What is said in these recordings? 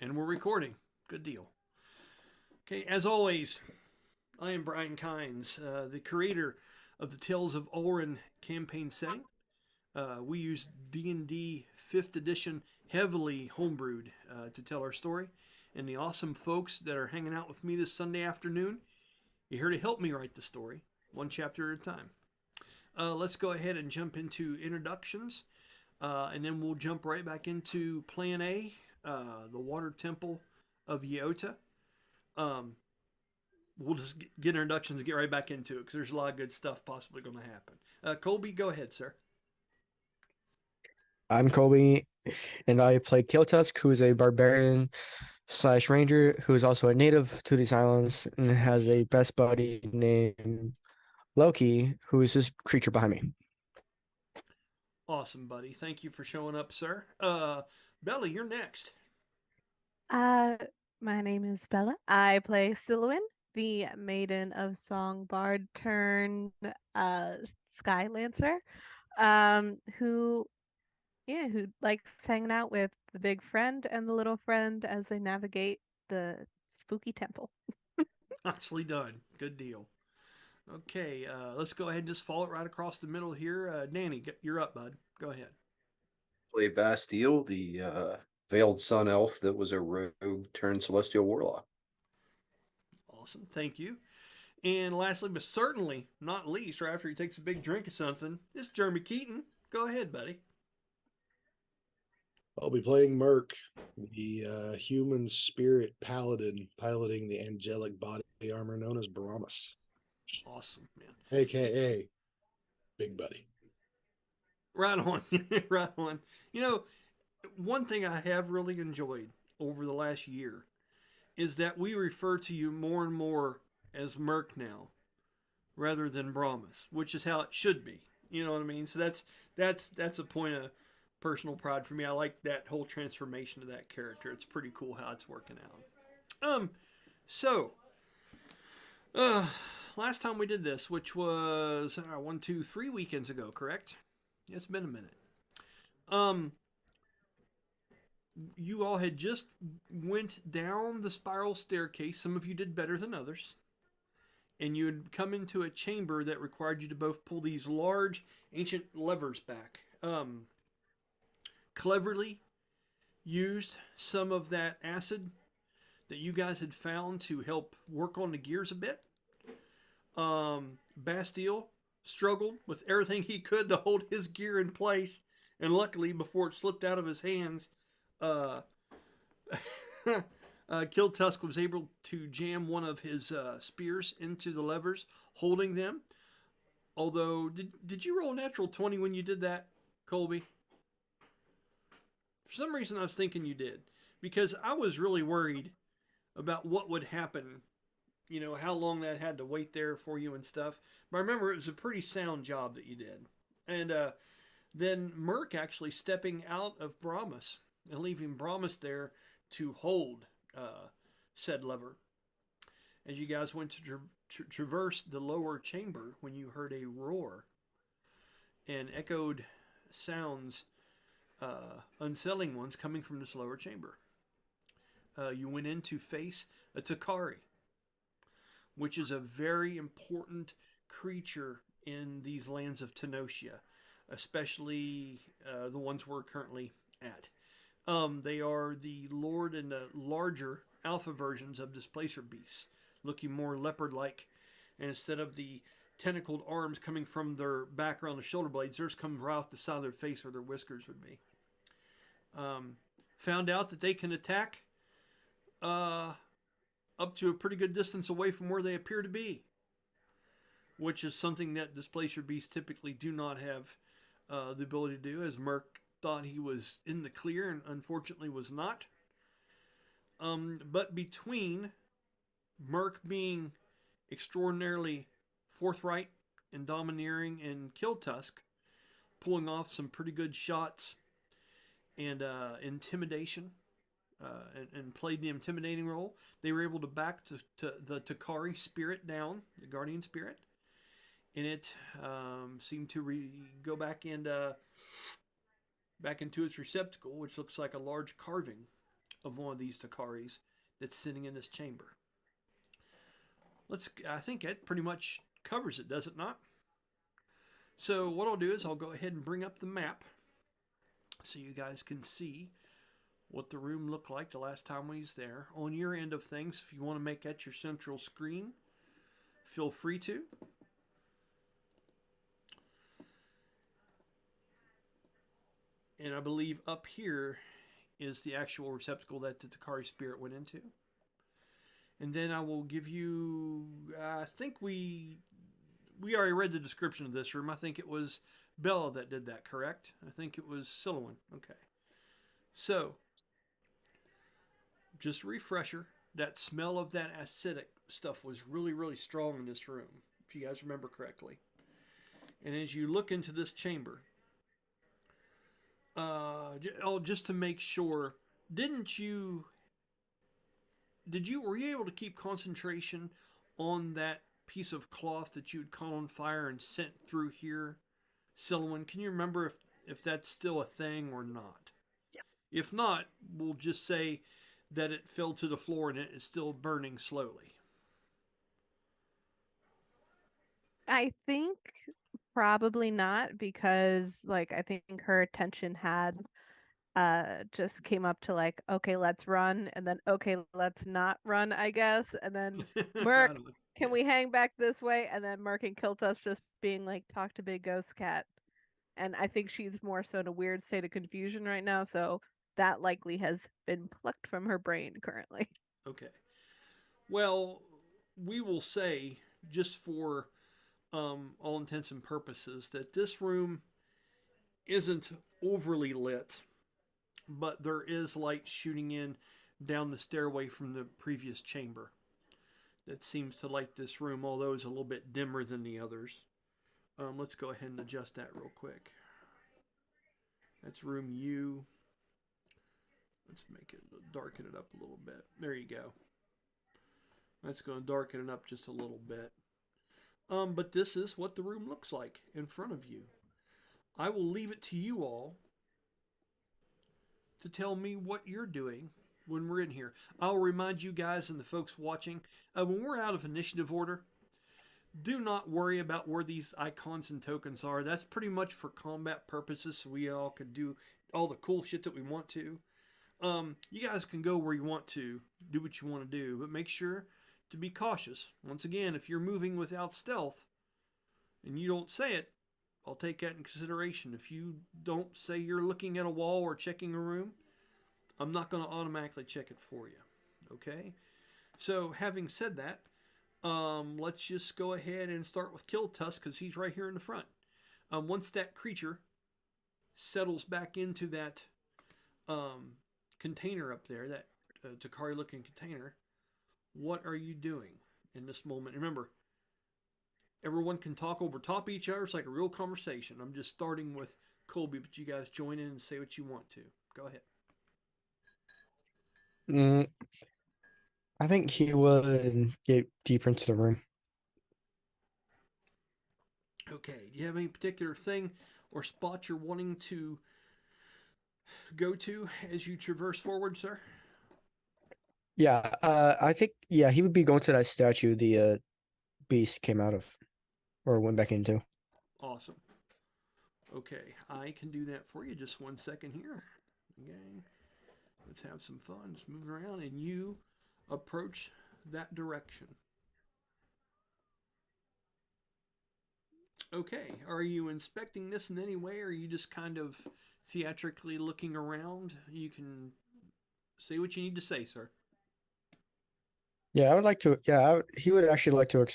And we're recording. Good deal. Okay, as always, I am Brian Kynes, the creator of the Tales of Ulran campaign setting. We use D&D 5th edition, heavily homebrewed, to tell our story. And the awesome folks that are hanging out with me this Sunday afternoon, you're here to help me write the story, one chapter at a time. Let's go ahead and jump into introductions, and then we'll jump right back into Plan A, the Water Temple of Yeota. Um, we'll just get introductions and get right back into it because there's a lot of good stuff possibly going to happen. Colby, go ahead, sir. I'm Colby, and I play Kiltusk, who is a barbarian slash ranger who is also a native to these islands and has a best buddy named Loki, who is this creature behind me. Awesome, buddy. Thank you for showing up, sir. Belly, you're next. Uh, my name is Bella. I play Silwyn, the Maiden of Song Bard turned Sky Lancer, who who likes hanging out with the big friend and the little friend as they navigate the spooky temple. Nicely done. Good deal. Okay, let's go ahead and just fall it right across the middle here. Danny, you're up, bud. Go ahead. Play Bastille, the veiled sun elf that was a rogue turned celestial warlock. Awesome. Thank you. And lastly, but certainly not least, right after he takes a big drink of something, it's Jeremy Keaton. Go ahead, buddy. I'll be playing Mirk, the human spirit paladin piloting the angelic body armor known as Baramas, Awesome, man. aka Big Buddy. Right on. Right on. You know, one thing I have really enjoyed over the last year is that we refer to you more and more as Merc now rather than Brahmas, which is how it should be. You know what I mean? So that's a point of personal pride for me. I like that whole transformation of that character. It's pretty cool how it's working out. So uh, last time we did this, which was 3 weekends ago, correct? It's been a minute. Um, you all had just went down the spiral staircase. Some of you did better than others. And you had come into a chamber that required you to both pull these large ancient levers back. Cleverly used some of that acid that you guys had found to help work on the gears a bit. Bastille struggled with everything he could to hold his gear in place, and luckily, before it slipped out of his hands, uh, Kill Tusk was able to jam one of his spears into the levers, holding them. Although, did you roll a natural 20 when you did that, Colby? For some reason, I was thinking you did. Because I was really worried about what would happen, you know, how long that had to wait there for you and stuff. But I remember it was a pretty sound job that you did. And then Mirk actually stepping out of Brahmas and leaving Brahmas there to hold said lever. As you guys went to traverse the lower chamber when you heard a roar and echoed sounds, unsettling ones coming from this lower chamber. You went in to face a Takari, which is a very important creature in these lands of Tenosia, especially the ones we're currently at. They are the lord and the larger alpha versions of displacer beasts, looking more leopard-like. And instead of the tentacled arms coming from their back around the shoulder blades, theirs come right off the side of their face where their whiskers would be. Found out that they can attack uh, up to a pretty good distance away from where they appear to be, which is something that displacer beasts typically do not have the ability to do, as Mirk thought he was in the clear and unfortunately was not. But between Mirk being extraordinarily forthright and domineering and Kill Tusk, pulling off some pretty good shots and intimidation, and played the intimidating role, they were able to back to the Takari spirit down, the guardian spirit, and it seemed to go back into its receptacle, which looks like a large carving of one of these Takaris that's sitting in this chamber. I think that pretty much covers it, does it not? So what I'll do is I'll go ahead and bring up the map so you guys can see what the room looked like the last time we was there. On your end of things, if you want to make that your central screen, feel free to. And I believe up here is the actual receptacle that the Takari spirit went into. And then I will give you, I think we already read the description of this room. I think it was Bella that did that, correct? I think it was Silouan. Okay. So, just a refresher, that smell of that acidic stuff was really, really strong in this room, if you guys remember correctly. And as you look into this chamber, just to make sure, were you able to keep concentration on that piece of cloth that you had caught on fire and sent through here, Silouan? Can you remember if that's still a thing or not? Yeah. If not, we'll just say that it fell to the floor and it is still burning slowly. I think probably not, because like I think her attention had just came up to like, okay, let's run, and then okay, let's not run, I guess, and then Mirk, can we hang back this way? And then Mirk and Kiltus just being like, talk to Big Ghost Cat. And I think she's more so in a weird state of confusion right now, so that likely has been plucked from her brain currently. Okay. Well, we will say, just for all intents and purposes, that this room isn't overly lit, but there is light shooting in down the stairway from the previous chamber that seems to light this room, although it's a little bit dimmer than the others. Let's go ahead and adjust that real quick. That's room U. Let's make it darken it up a little bit. There you go. That's going to darken it up just a little bit. But this is what the room looks like in front of you. I will leave it to you all to tell me what you're doing when we're in here. I'll remind you guys and the folks watching, when we're out of initiative order, do not worry about where these icons and tokens are. That's pretty much for combat purposes, so we all can do all the cool shit that we want to. You guys can go where you want to, do what you want to do, but make sure to be cautious. Once again, if you're moving without stealth and you don't say it, I'll take that in consideration. If you don't say you're looking at a wall or checking a room, I'm not going to automatically check it for you. Okay? So, having said that, let's just go ahead and start with Kiltus, because he's right here in the front. Once that creature settles back into that container up there, that Takari looking container, what are you doing in this moment? Remember, everyone can talk over top each other. It's like a real conversation. I'm just starting with Colby, but you guys join in and say what you want to. Go ahead. I think he would get deeper into the room. Okay. Do you have any particular thing or spot you're wanting to go to as you traverse forward, sir? Yeah, I think he would be going to that statue the beast came out of or went back into. Awesome. Okay, I can do that for you. Just 1 second here. Okay. Let's have some fun. Just moving around, and you approach that direction. Okay, are you inspecting this in any way, or are you just kind of theatrically looking around? You can say what you need to say, sir. Yeah, I would like to. Yeah, he would actually like to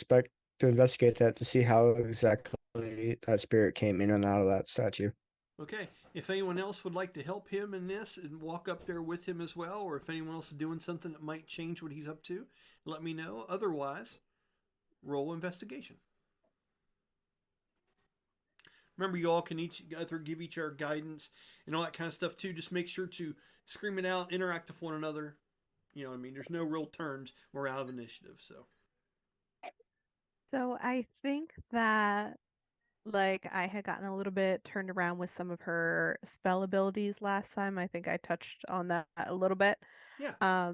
investigate that to see how exactly that spirit came in and out of that statue. Okay, if anyone else would like to help him in this and walk up there with him as well, or if anyone else is doing something that might change what he's up to, let me know. Otherwise, roll investigation. Remember, you all can each other give each other guidance and all that kind of stuff too. Just make sure to scream it out, interact with one another. You know what I mean? There's no real turns. We're out of initiative, so. So I think that like I had gotten a little bit turned around with some of her spell abilities last time. I think I touched on that a little bit. Yeah.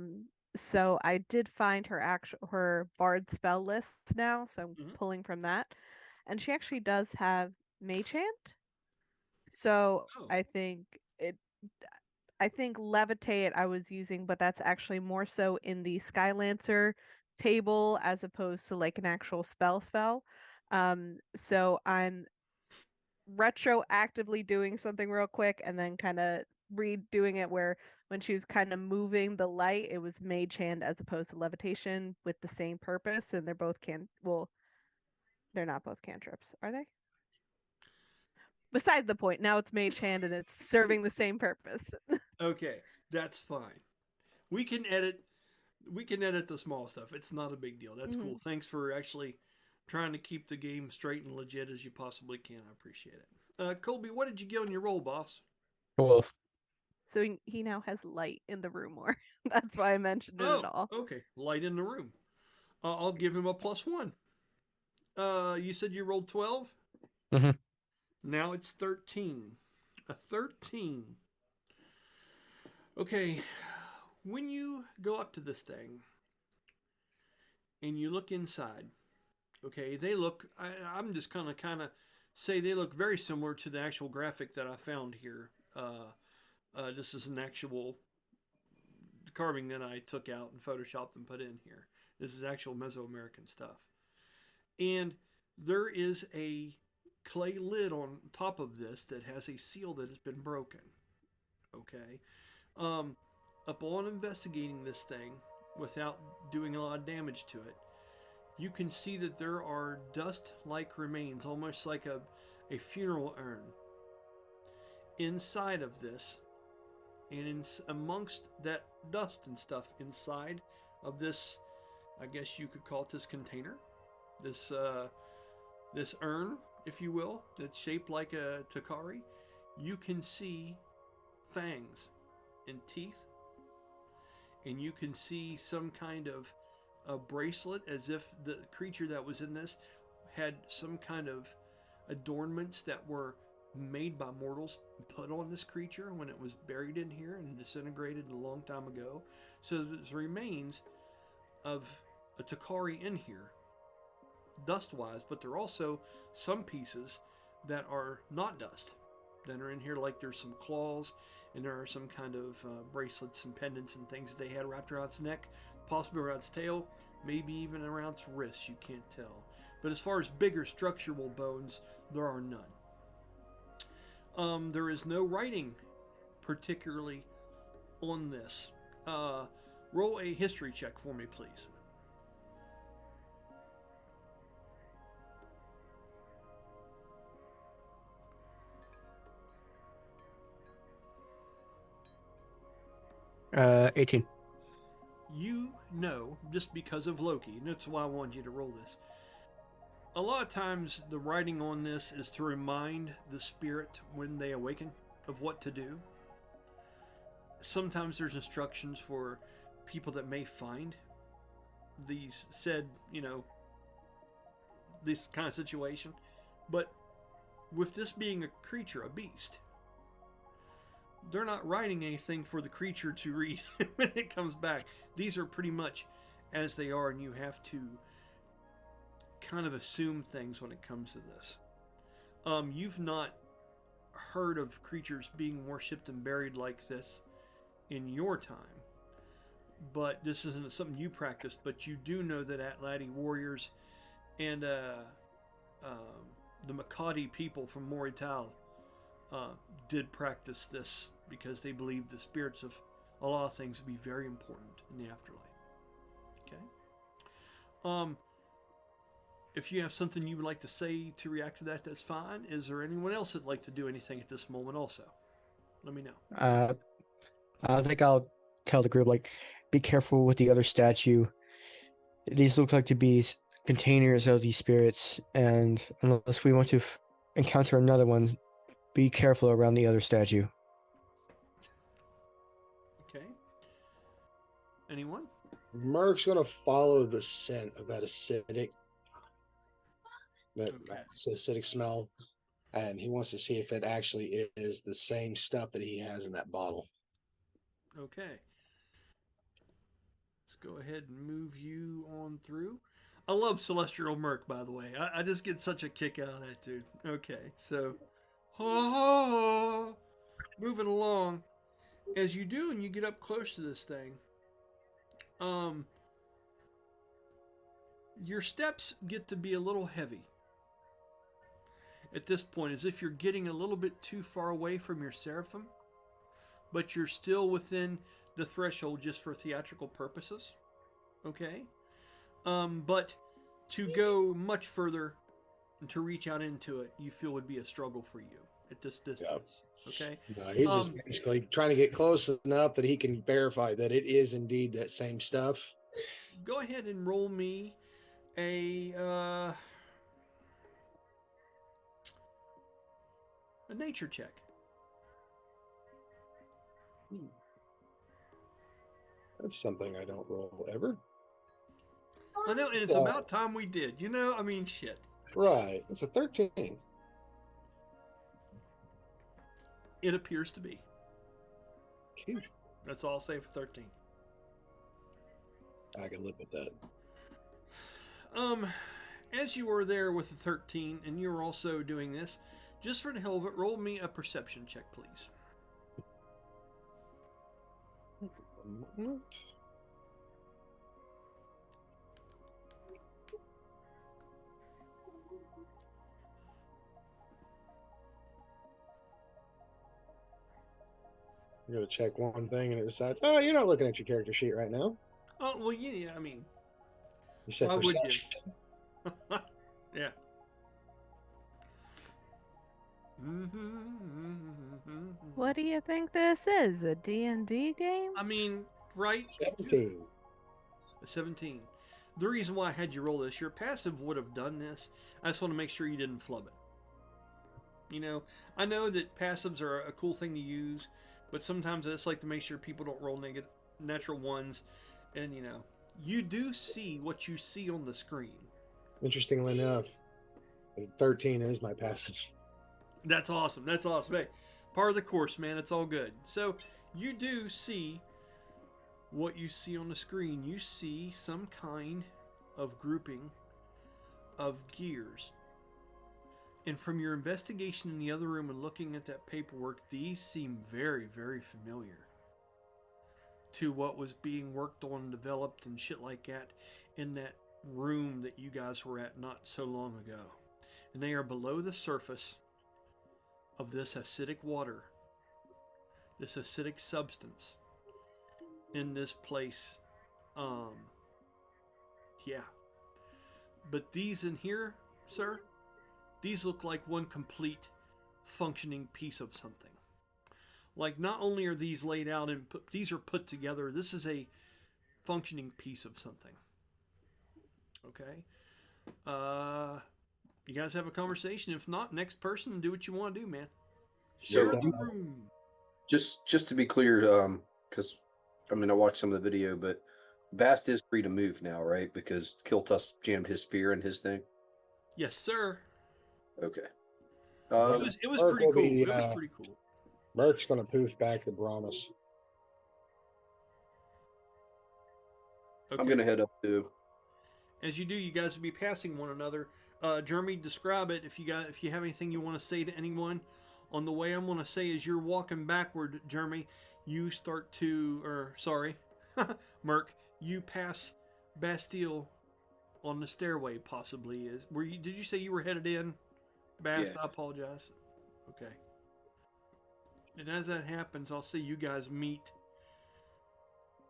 So I did find her bard spell list now, so I'm Mhm. pulling from that. And she actually does have Mage Hand. So Oh. I think Levitate I was using, but that's actually more so in the Skylancer table as opposed to like an actual spell. So I'm retroactively doing something real quick and then kind of redoing it where when she was kind of moving the light, it was Mage Hand as opposed to Levitation with the same purpose, and they're both they're not both cantrips, are they? Besides the point, now it's Mage Hand and it's serving the same purpose. Okay, that's fine. We can edit. We can edit the small stuff. It's not a big deal. That's cool. Mhm. Thanks for actually trying to keep the game straight and legit as you possibly can. I appreciate it. Colby, what did you get on your roll, boss? Wolf. So he now has light in the room more. That's why I mentioned it at Oh, all. okay. Light in the room. I'll give him a +1. You said you rolled 12? Mm-hmm. Now it's 13. A 13. Okay, when you go up to this thing and you look inside, okay, they look, I'm just kind of say they look very similar to the actual graphic that I found here. This is an actual carving that I took out and photoshopped and put in here. This is actual Mesoamerican stuff. And there is a clay lid on top of this that has a seal that has been broken. Okay. Um, Upon investigating this thing without doing a lot of damage to it, you can see that there are dust like remains, almost like a funeral urn, inside of this. And amongst that dust and stuff inside of this, I guess you could call it this container, this this urn, if you will, that's shaped like a Takari, you can see fangs and teeth, and you can see some kind of a bracelet, as if the creature that was in this had some kind of adornments that were made by mortals put on this creature when it was buried in here and disintegrated a long time ago. So there's remains of a Takari in here, dust wise, but there are also some pieces that are not dust that are in here, like there's some claws and there are some kind of bracelets and pendants and things that they had wrapped around its neck, possibly around its tail, maybe even around its wrists. You can't tell. But as far as bigger structural bones, there are none. There is no writing particularly on this. Roll a history check for me, please. Uh, 18. You know, just because of Loki, and that's why I wanted you to roll this. A lot of times, the writing on this is to remind the spirit when they awaken of what to do. Sometimes there's instructions for people that may find these said, this kind of situation. But with this being a creature, a beast, they're not writing anything for the creature to read when it comes back. These are pretty much as they are, and you have to kind of assume things when it comes to this. You've not heard of creatures being worshipped and buried like this in your time, but this isn't something you practice. But you do know that Atlati warriors and the Makati people from Morital did practice this because they believed the spirits of a lot of things would be very important in the afterlife. Okay. If you have something you would like to say to react to that, that's fine. Is there anyone else that'd like to do anything at this moment also? Let me know. I think I'll tell the group, like, be careful with the other statue. These look like to be containers of these spirits, and unless we want to encounter another one, be careful around the other statue. Okay. Anyone? Mirk's gonna follow the scent of that acidic that Okay. acidic smell, and he wants to see if it actually is the same stuff that he has in that bottle. Okay. Let's go ahead and move you on through. I love Celestial Mirk, by the way. I just get such a kick out of that, dude. Okay, so moving along. As you do and you get up close to this thing, your steps get to be a little heavy at this point, as if you're getting a little bit too far away from your Seraphim, but you're still within the threshold just for theatrical purposes. Okay? But to go much further and to reach out into it, you feel would be a struggle for you at this distance. Okay? No, he's just Um, basically trying to get close enough that he can verify that it is indeed that same stuff. Go ahead and roll me a nature check. That's something I don't roll ever. I know, and it's about time we did. You know, I mean, shit. Right. It's a 13. It appears to be. Cute. That's all I'll say for 13. I can live with that. As you were there with the 13, and you were also doing this, just for the hell of it, roll me a perception check, please. I'm going to check one thing and it decides, oh, you're not looking at your character sheet right now. Oh, well, yeah, I mean, You said why would you? perception. Yeah. What do you think this is? A D&D game? I mean, right? 17. A 17. The reason why I had you roll this, your passive would have done this. I just want to make sure you didn't flub it. You know, I know that passives are a cool thing to use, but sometimes I just like to make sure people don't roll natural ones. And, you know, you do see what you see on the screen. Interestingly enough, 13 is my passive. That's awesome. That's awesome. Hey, part of the course, man. It's all good. So you do see what you see on the screen. You see some kind of grouping of gears. And from your investigation in the other room and looking at that paperwork, these seem very, very familiar to what was being worked on and developed and shit like that in that room that you guys were at not so long ago. And they are below the surface of this acidic water, this acidic substance in this place. Yeah. But these in here, sir, these look like one complete functioning piece of something. Like, not only are these laid out and these are put together, this is a functioning piece of something. Okay? You guys have a conversation. If not, next person, do what you want to do, man. Share So, the room. just to be clear, because I mean I watched some of the video, but Bast is free to move now, right? Because Kiltus jammed his spear in his thing. Yes, sir. Okay. It was Mirk pretty will cool. be, It was pretty cool. Mirk's going to poof back the Brahmas. Okay. I'm gonna head up to. As you do, you guys will be passing one another. Jeremy, describe it if you have anything you want to say to anyone. On the way, I'm going to say as you're walking backward, Jeremy, you start to, Mirk, you pass Bastille on the stairway. Possibly did you say you were headed in, Bast? Yeah. I apologize. Okay. And as that happens, I'll see you guys meet.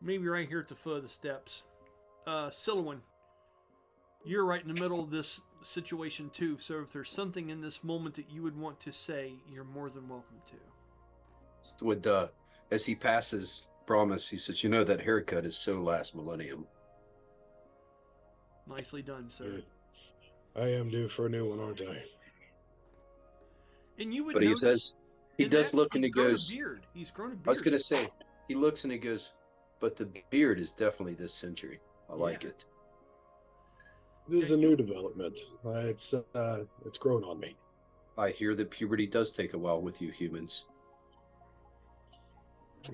Maybe right here at the foot of the steps. Silouan, you're right in the middle of this situation too, so if there's something in this moment that you would want to say, you're more than welcome to. As he passes Brahmas, he says, "You know that haircut is so last millennium." Nicely done, sir. I am due for a new one, aren't I? And you would But he notice says he in does that look and he he's grown a goes. beard. He's grown a beard. I was gonna say he looks and he goes, but the beard is definitely this century. I like Yeah. it. It is a new development. It's grown on me. I hear that puberty does take a while with you humans.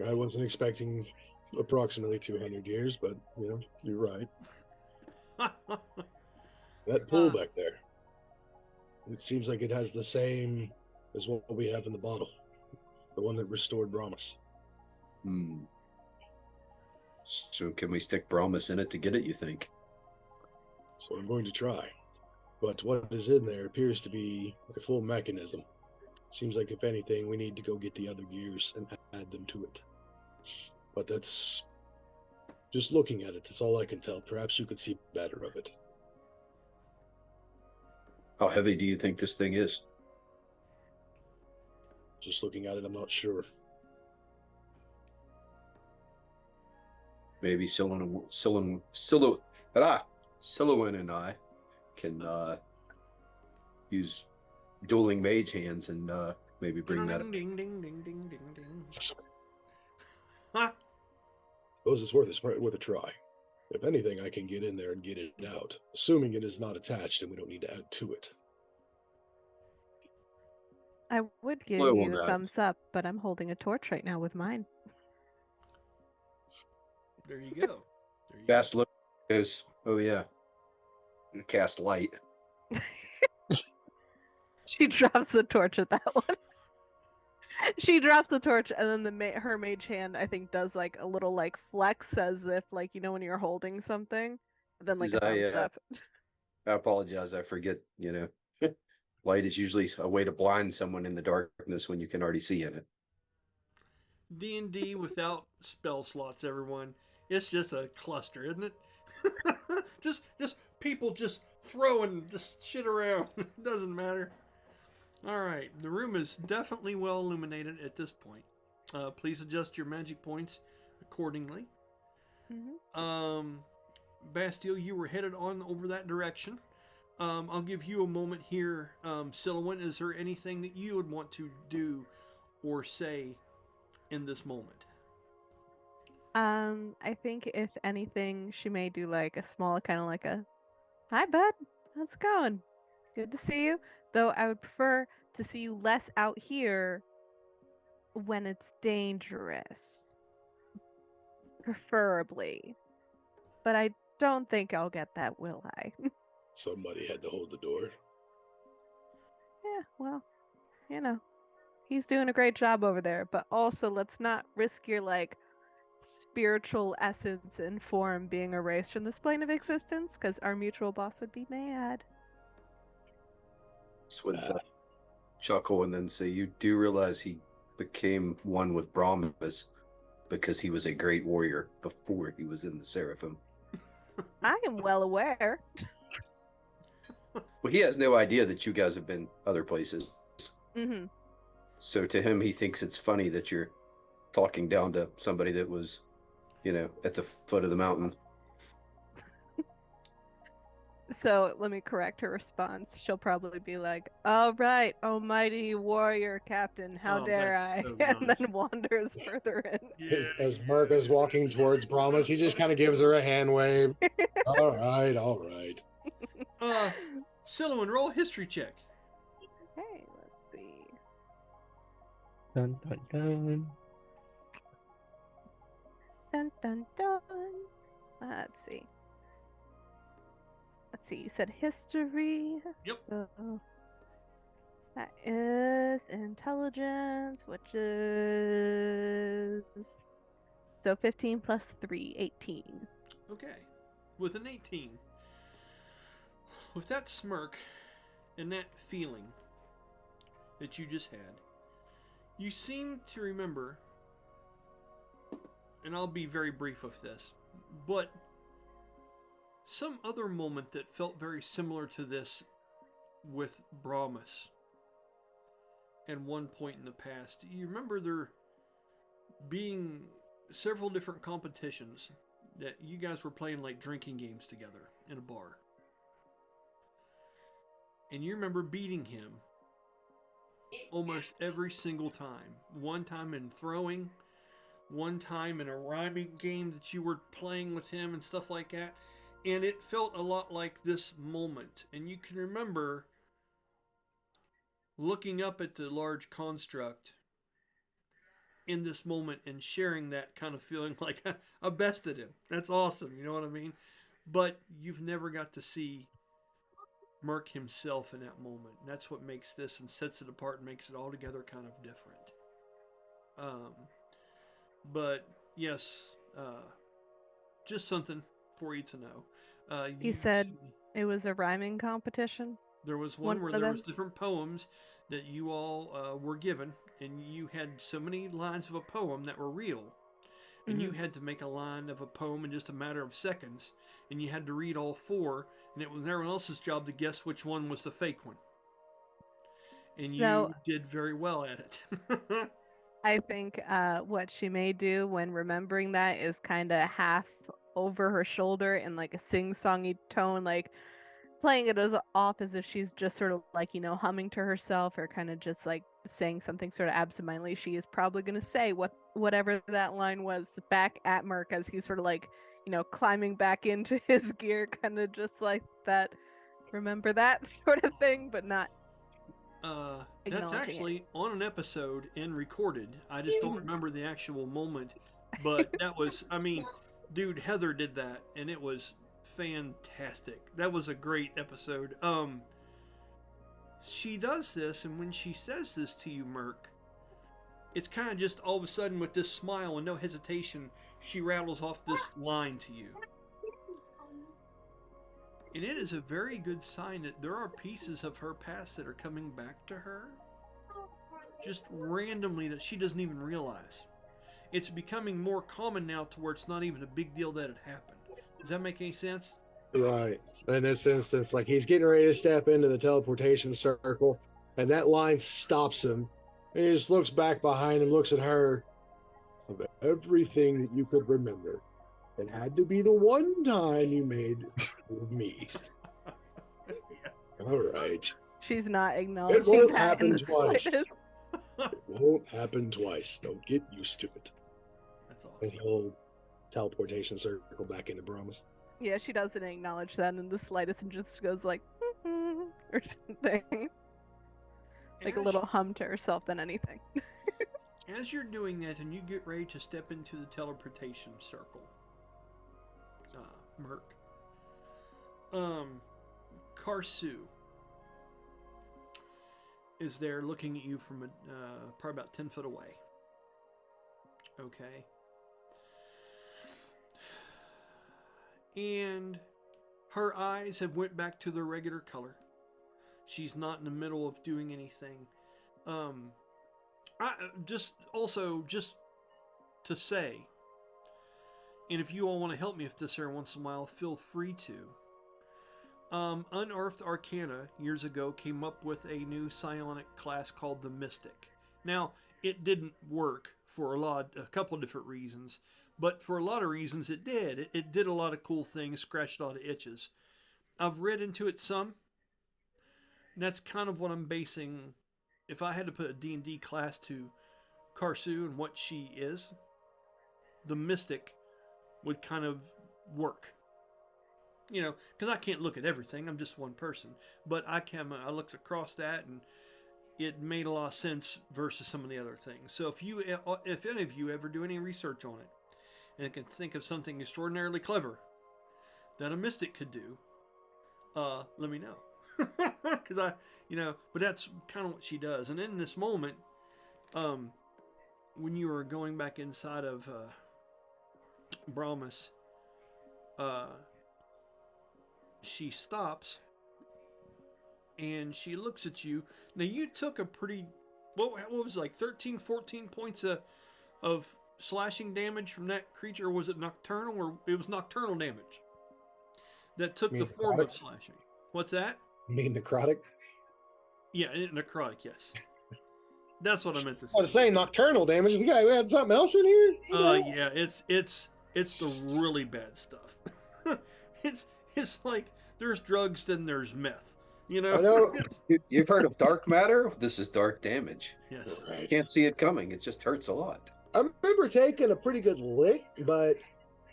I wasn't expecting approximately 200 years, but you're right. That pool back there. It seems like it has the same as what we have in the bottle. The one that restored Brahmas. So can we stick Brahmas in it to get it, you think? So I'm going to try. But what is in there appears to be a full mechanism. Seems like if anything, we need to go get the other gears and add them to it. But that's just looking at it. That's all I can tell. Perhaps you could see better of it. How heavy do you think this thing is? Just looking at it, I'm not sure. Maybe Silouan and I can use dueling mage hands and maybe bring that up. Ding, ding, ding, ding, ding, ding. Suppose it's worth a try. If anything, I can get in there and get it out, assuming it is not attached and we don't need to add to it. I would give Blow on you a that. thumbs up, but I'm holding a torch right now with mine. There you go. There you Bast look goes, oh yeah. Cast light. She drops the torch at that one. She drops the torch, and then her mage hand, I think, does like a little like flex, as if like when you're holding something, then like a thumbs up. I apologize. I forget. Light is usually a way to blind someone in the darkness when you can already see in it. D&D without spell slots, everyone. It's just a cluster, isn't it? just people just throwing just shit around. It doesn't matter. All right, the room is definitely well illuminated at this point. Please adjust your magic points accordingly. Mm-hmm. Bastille, you were headed on over that direction. I'll give you a moment here. Silouan, is there anything that you would want to do or say in this moment? I think if anything, she may do like a small kind of like a, "Hi, bud. How's it going? Good to see you." Though I would prefer to see you less out here when it's dangerous. Preferably. But I don't think I'll get that, will I? Somebody had to hold the door. Yeah, well, he's doing a great job over there, but also let's not risk your like spiritual essence and form being erased from this plane of existence, because our mutual boss would be mad. Swin chuckle and then say, "You do realize he became one with Brahmas because he was a great warrior before he was in the Seraphim." I am well aware. Well, he has no idea that you guys have been other places. Mm-hmm. So to him, he thinks it's funny that you're talking down to somebody that was, at the foot of the mountain. So let me correct her response. She'll probably be like, "All right, almighty warrior captain, how dare I?" So and nice. then wanders further in. Yeah. As Mirk is walking towards Brahmas, he just kind of gives her a hand wave. All right. Silouan, roll a history check. Okay, let's see. Dun, dun, dun. Dun dun dun. Let's see. You said history. Yep. So that is intelligence, which is 15 plus 3, 18. Okay. With an 18. With that smirk and that feeling that you just had, you seem to remember, and I'll be very brief with this, but some other moment that felt very similar to this with Brahmas at one point in the past. You remember there being several different competitions that you guys were playing like drinking games together in a bar. And you remember beating him almost every single time. One time in throwing, one time in a rhyming game that you were playing with him and stuff like that. And it felt a lot like this moment. And you can remember looking up at the large construct in this moment and sharing that kind of feeling like I bested him. That's awesome. You know what I mean? But you've never got to see Mirk himself in that moment. And that's what makes this and sets it apart and makes it altogether kind of different. But yes, just something for you to know. You said it was a rhyming competition? There was one where of there them? was different poems that you all were given, and you had so many lines of a poem that were real, and you had to make a line of a poem in just a matter of seconds, and you had to read all four, and it was everyone else's job to guess which one was the fake one. And So- you did very well at it. I think what she may do when remembering that is kind of half over her shoulder in like a sing-songy tone, like playing it as off as if she's just sort of like, humming to herself or kind of just like saying something sort of absentmindedly. She is probably going to say whatever that line was back at Mirk as he's sort of like, climbing back into his gear, kind of just like that. Remember that sort of thing, but not. That's Acknowledging actually on an episode and recorded. I just don't remember the actual moment, but that was, I mean, dude, Heather did that, and it was fantastic. That was a great episode. She does this, and when she says this to you, Mirk, it's kind of just all of a sudden with this smile and no hesitation, she rattles off this line to you. And it is a very good sign that there are pieces of her past that are coming back to her just randomly that she doesn't even realize. It's becoming more common now to where it's not even a big deal that it happened. Does that make any sense? Right. In this instance, like he's getting ready to step into the teleportation circle, and that line stops him. And he just looks back behind him, looks at her. Of everything that you could remember, it had to be the one time you made with me. All right. She's not It acknowledging won't that happen in the twice. slightest. It won't happen twice. Don't get used to it. That's And awesome. he'll teleportation circle back into Bromus. Yeah, she doesn't acknowledge that in the slightest and just goes like, or something. Like a As- little hum to herself than anything. As you're doing that and you get ready to step into the teleportation circle, Mirk, Karsu is there looking at you from probably about 10 foot away. Okay. And her eyes have went back to their regular color. She's not in the middle of doing anything. Just to say, and if you all want to help me with this every once in a while, feel free to. Unearthed Arcana years ago came up with a new psionic class called the Mystic. Now, it didn't work for a couple of different reasons, but for a lot of reasons it did. It did a lot of cool things, scratched a lot of itches. I've read into it some. And that's kind of what I'm basing. If I had to put a D&D class to Karsu and what she is, the Mystic would kind of work. Because I can't look at everything. I'm just one person. But I looked across that, and it made a lot of sense versus some of the other things. So if any of you ever do any research on it, and can think of something extraordinarily clever that a Mystic could do, let me know. Because but that's kind of what she does. And in this moment, when you were going back inside of Bromus, she stops and she looks at you. Now you took a pretty, what was it, like 13, 14 points of slashing damage from that creature, or was it nocturnal? Or it was nocturnal damage that took the form of slashing. What's that? You mean necrotic? Yeah, necrotic, yes. That's what I meant to say. I was saying nocturnal damage. We had something else in here? Yeah, it's the really bad stuff. it's like there's drugs, then there's meth. I know. You've heard of dark matter? This is dark damage. Yes. You can't see it coming. It just hurts a lot. I remember taking a pretty good lick, but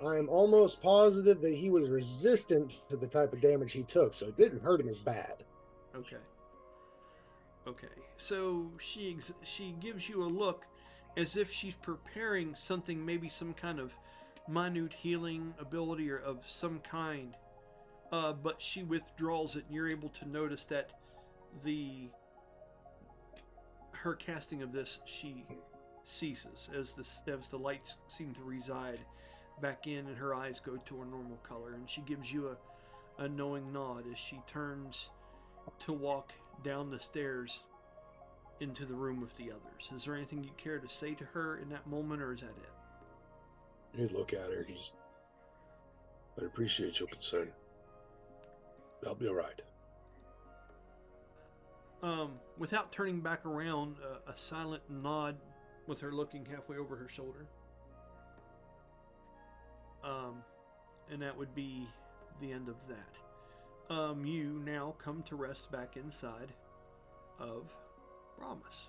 I'm almost positive that he was resistant to the type of damage he took, so it didn't hurt him as bad. Okay. Okay. So she gives you a look as if she's preparing something, maybe some kind of minute healing ability or of some kind. But she withdraws it, and you're able to notice that her casting of this, she ceases as the lights seem to reside back in, and her eyes go to a normal color, and she gives you a knowing nod as she turns to walk down the stairs into the room with the others. Is there anything you care to say to her in that moment, or is that it? You look at her. I appreciate your concern. I'll be all right. Without turning back around, a silent nod with her looking halfway over her shoulder. And that would be the end of that. You now come to rest back inside of Brahmas.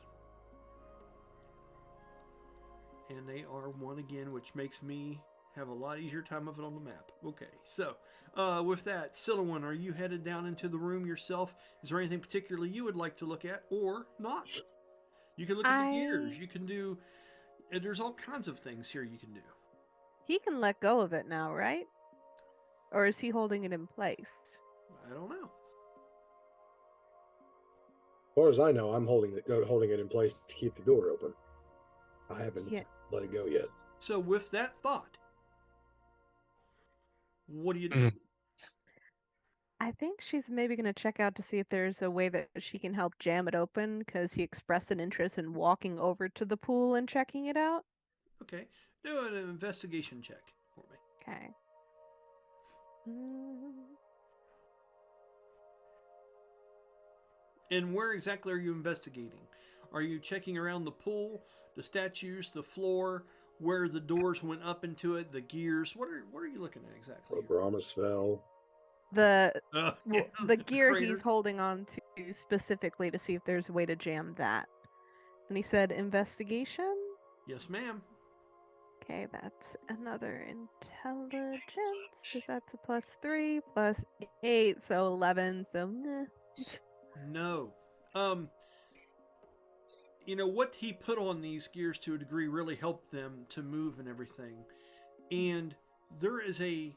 And they are one again, which makes me have a lot easier time of it on the map. Okay, so with that, Silowin, are you headed down into the room yourself? Is there anything particularly you would like to look at, or not? You can look at the gears. You can do. There's all kinds of things here you can do. He can let go of it now, right? Or is he holding it in place? I don't know. As far as I know, I'm holding it in place to keep the door open. I haven't let it go yet. So with that thought, what do you do? I think she's maybe going to check out to see if there's a way that she can help jam it open, because he expressed an interest in walking over to the pool and checking it out. Okay. Do an investigation check for me. Okay. And where exactly are you investigating? Are you checking around the pool, the statues, the floor, where the doors went up into it, the gears? What are you looking at exactly? Where Brahmas fell. The gear crater. he's holding on to specifically to see if there's a way to jam that. And he said investigation? Yes, ma'am. Okay, that's another intelligence. So that's a +3, +8, so 11. So No. You know, what he put on these gears to a degree really helped them to move and everything. And there is a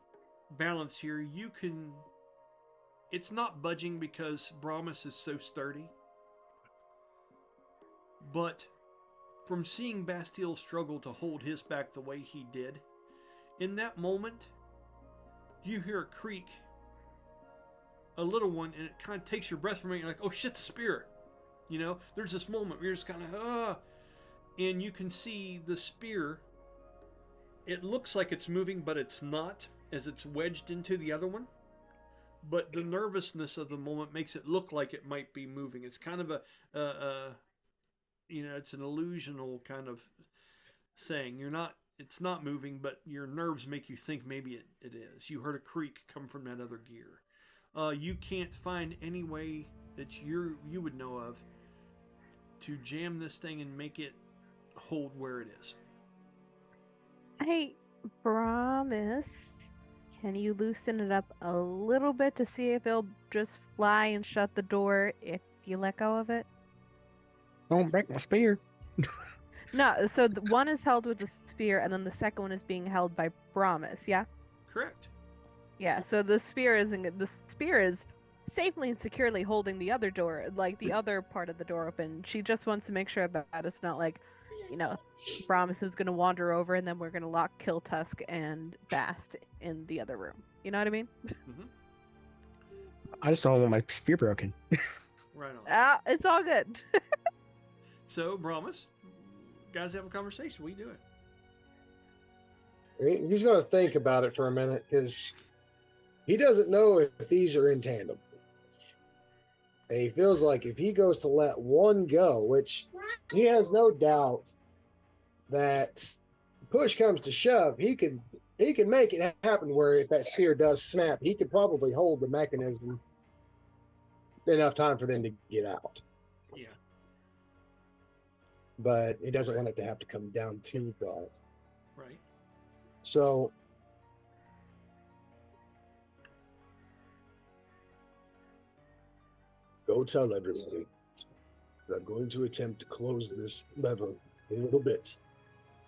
balance here. It's not budging because Brahmas is so sturdy. But from seeing Bastille struggle to hold his back the way he did, in that moment, you hear a creak, a little one, and it kind of takes your breath from it. You're like, oh shit, the spear. You know, there's this moment where you're just kind of, and you can see the spear. It looks like it's moving, but it's not, as it's wedged into the other one. But the nervousness of the moment makes it look like it might be moving. It's kind of it's an illusional kind of saying. It's not moving, but your nerves make you think maybe it is. You heard a creak come from that other gear. You can't find any way that you would know of to jam this thing and make it hold where it is. I promise. Can you loosen it up a little bit to see if it'll just fly and shut the door if you let go of it? Don't break my spear. No, so the one is held with the spear, and then the second one is being held by Brahmas, yeah? Correct. Yeah, so the spear is safely and securely holding the other door, like the other part of the door open. She just wants to make sure that it's not like, Brahmas is going to wander over and then we're going to lock Kiltusk and Bast in the other room. You know what I mean? Mm-hmm. I just don't want my spear broken. Right on. It's all good. So, Brahmas, guys have a conversation. What are you doing? He's going to think about it for a minute because he doesn't know if these are in tandem. And he feels like if he goes to let one go, which he has no doubt that push comes to shove, he can make it happen where if that spear does snap, he could probably hold the mechanism enough time for them to get out. Yeah. But he doesn't want it to have to come down to that. Right. So Go tell everybody that I'm going to attempt to close this lever a little bit.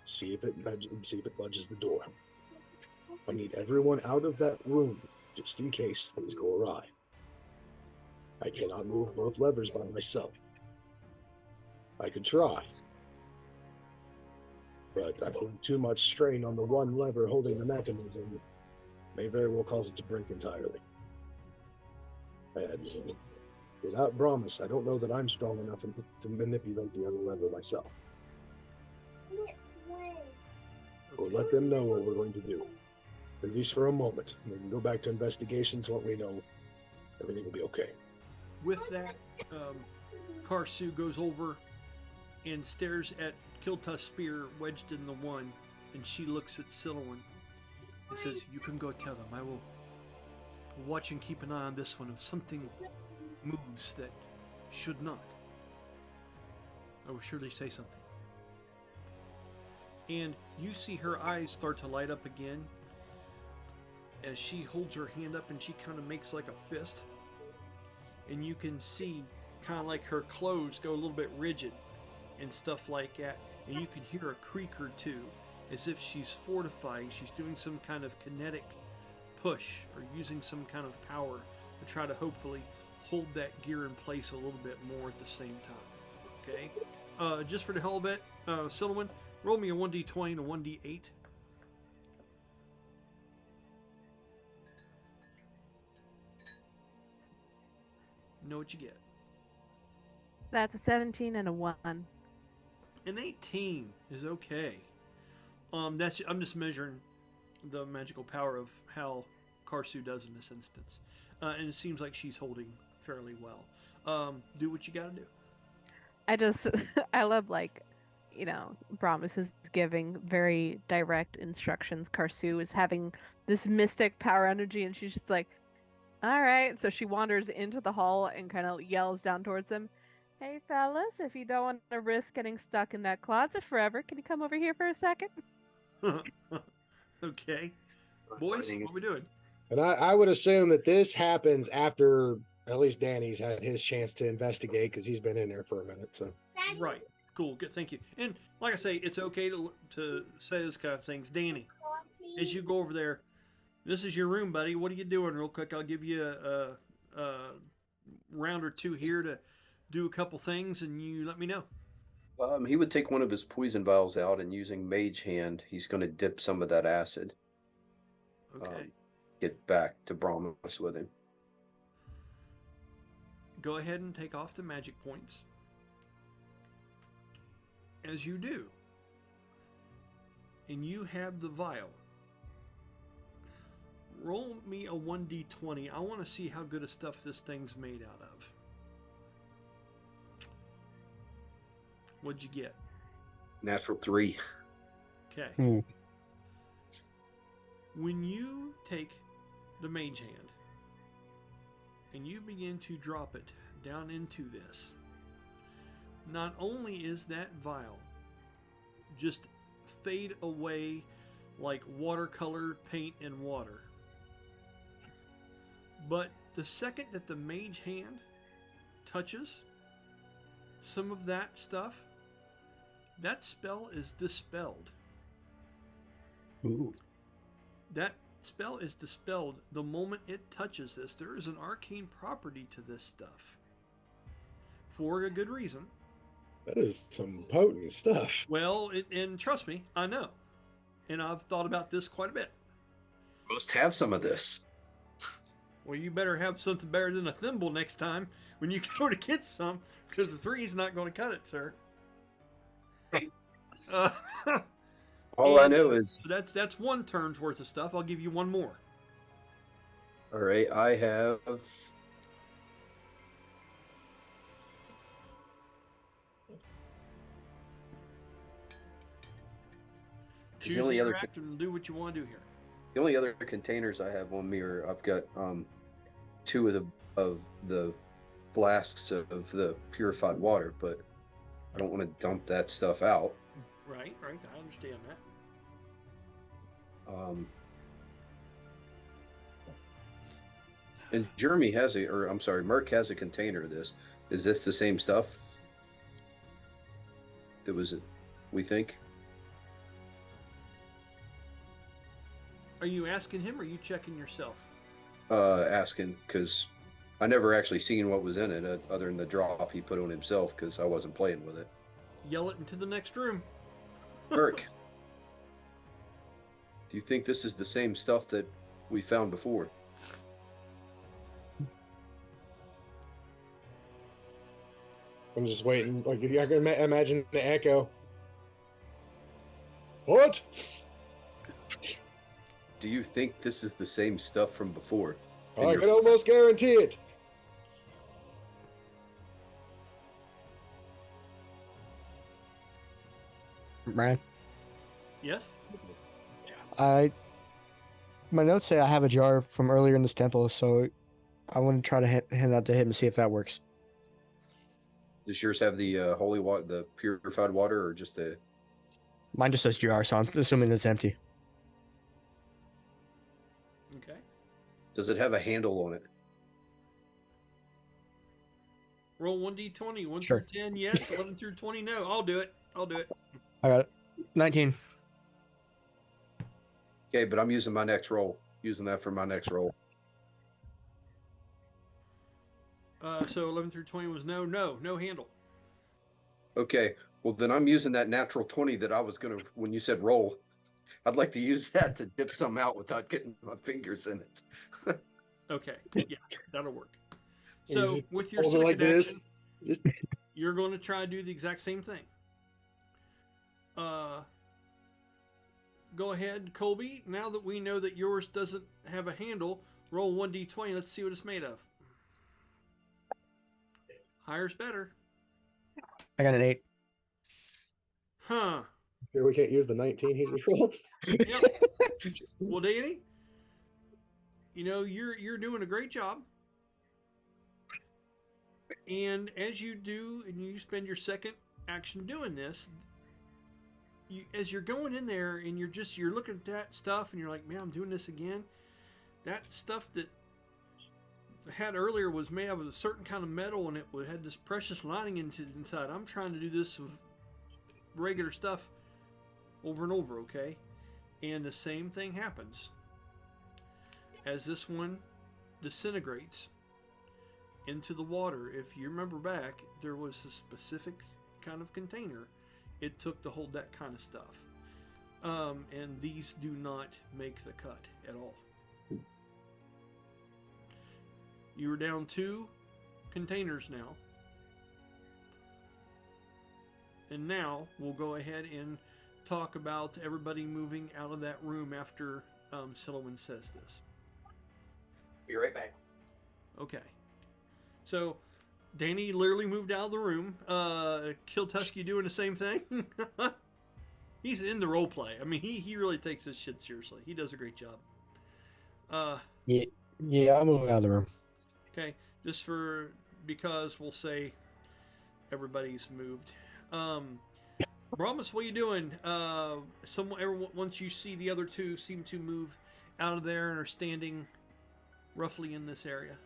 See if it budges the door. I need everyone out of that room, just in case things go awry. I cannot move both levers by myself. I could try, but I put too much strain on the one lever holding the mechanism. May very well cause it to break entirely. And without Brahmas, I don't know that I'm strong enough to manipulate the other lever myself. We'll let them know what we're going to do, at least for a moment. We can go back to investigations when we know everything will be okay. With that, Karsu goes over and stares at Kilta's spear wedged in the one, and she looks at Silouan and says, "You can go tell them. I will watch and keep an eye on this one. If something moves that should not, I will surely say something." And you see her eyes start to light up again as she holds her hand up and she kind of makes like a fist. And you can see kind of like her clothes go a little bit rigid and stuff like that. And you can hear a creak or two as if she's fortifying. She's doing some kind of kinetic push or using some kind of power to try to hopefully hold that gear in place a little bit more at the same time. Okay? Just for the hell of it, Silouan, roll me a 1d20 and a 1d8. Know what you get. That's a 17 and a 1. An 18 is okay. I'm just measuring the magical power of how Karsu does in this instance. And it seems like she's holding fairly well. Do what you gotta do. I love, like, Brahmas is giving very direct instructions. Karsu is having this mystic power energy, and she's just like, all right. So she wanders into the hall and kind of yells down towards them, "Hey, fellas, if you don't want to risk getting stuck in that closet forever, can you come over here for a second?" Okay. Boys, what are we doing? And I would assume that this happens after at least Danny's had his chance to investigate because he's been in there for a minute. So Right. Cool. Good. Thank you. And like I say, it's okay to say this kind of things. Danny, as you go over there, this is your room, buddy. What are you doing? Real quick, I'll give you a round or two here to do a couple things, and you let me know. He would take one of his poison vials out, and using Mage Hand, he's going to dip some of that acid. Okay. Get back to Brahmas with him. Go ahead and take off the magic points. As you do, and you have the vial, roll me a 1d20. I want to see how good of stuff this thing's made out of. What'd you get? Natural 3. Okay. When you take the mage hand and you begin to drop it down into this, not only is that vial just fade away like watercolor paint in water, but the second that the mage hand touches some of that stuff, that spell is dispelled. Ooh. That spell is dispelled the moment it touches this. There is an arcane property to this stuff. For a good reason. That is some potent stuff. Well, and trust me, I know. And I've thought about this quite a bit. Must have some of this. Well, you better have something better than a thimble next time when you go to get some, because the 3 is not going to cut it, sir. All I know is... That's one turn's worth of stuff. I'll give you one more. All right, I have... Choose your act and do what you want to do here. The only other containers I have on me are I've got 2 of the flasks of the purified water, but I don't want to dump that stuff out. Right. I understand that. And Jeremy has Mirk has a container of this. Is this the same stuff that was, we think? Are you asking him or are you checking yourself? Asking, because I never actually seen what was in it other than the drop he put on himself because I wasn't playing with it. Yell it into the next room. Mirk, do you think this is the same stuff that we found before? I'm just waiting. Like I can imagine the echo. What? Do you think this is the same stuff from before? I can almost guarantee it. Right. Yes? My notes say I have a jar from earlier in this temple, so I want to try to hand that to him and see if that works. Does yours have the holy water, the purified water, or just the? Mine just says jar, so I'm assuming it's empty. Okay. Does it have a handle on it? Roll 1d20, 1 Sure. through 10, yes. 11 through 20, no. I'll do it. I got it. 19. Okay, but I'm using my next roll. Using that for my next roll. So 11 through 20 was no handle. Okay, well then I'm using that natural 20 that I was gonna, when you said roll, I'd like to use that to dip some out without getting my fingers in it. Okay, yeah, that'll work. So with your Hold it second like action, this. you're going to try to do the exact same thing. Go ahead, Colby. Now that we know that yours doesn't have a handle, roll 1d20. Let's see what it's made of. Higher's better. I got an 8. Huh. Here we can't use the 19 he just rolled. Yep. Well, Danny, you're doing a great job. And as you do, and you spend your second action doing this, as you're going in there and you're looking at that stuff and you're like, man, I'm doing this again. That stuff that I had earlier was made of a certain kind of metal and it had this precious lining inside. I'm trying to do this with regular stuff over and over, okay? And the same thing happens. As this one disintegrates into the water, if you remember back, there was a specific kind of container it took to hold that kind of stuff. And these do not make the cut at all. You are down 2 containers now. And now we'll go ahead and talk about everybody moving out of that room after Silliman says this. Be right back. Okay. So, Danny literally moved out of the room. Kiltusky doing the same thing. He's in the role play. I mean, he really takes this shit seriously. He does a great job. Yeah, I'm moving out of the room. Okay, just because we'll say everybody's moved. Brahmas, what are you doing? Once you see the other two seem to move out of there and are standing roughly in this area.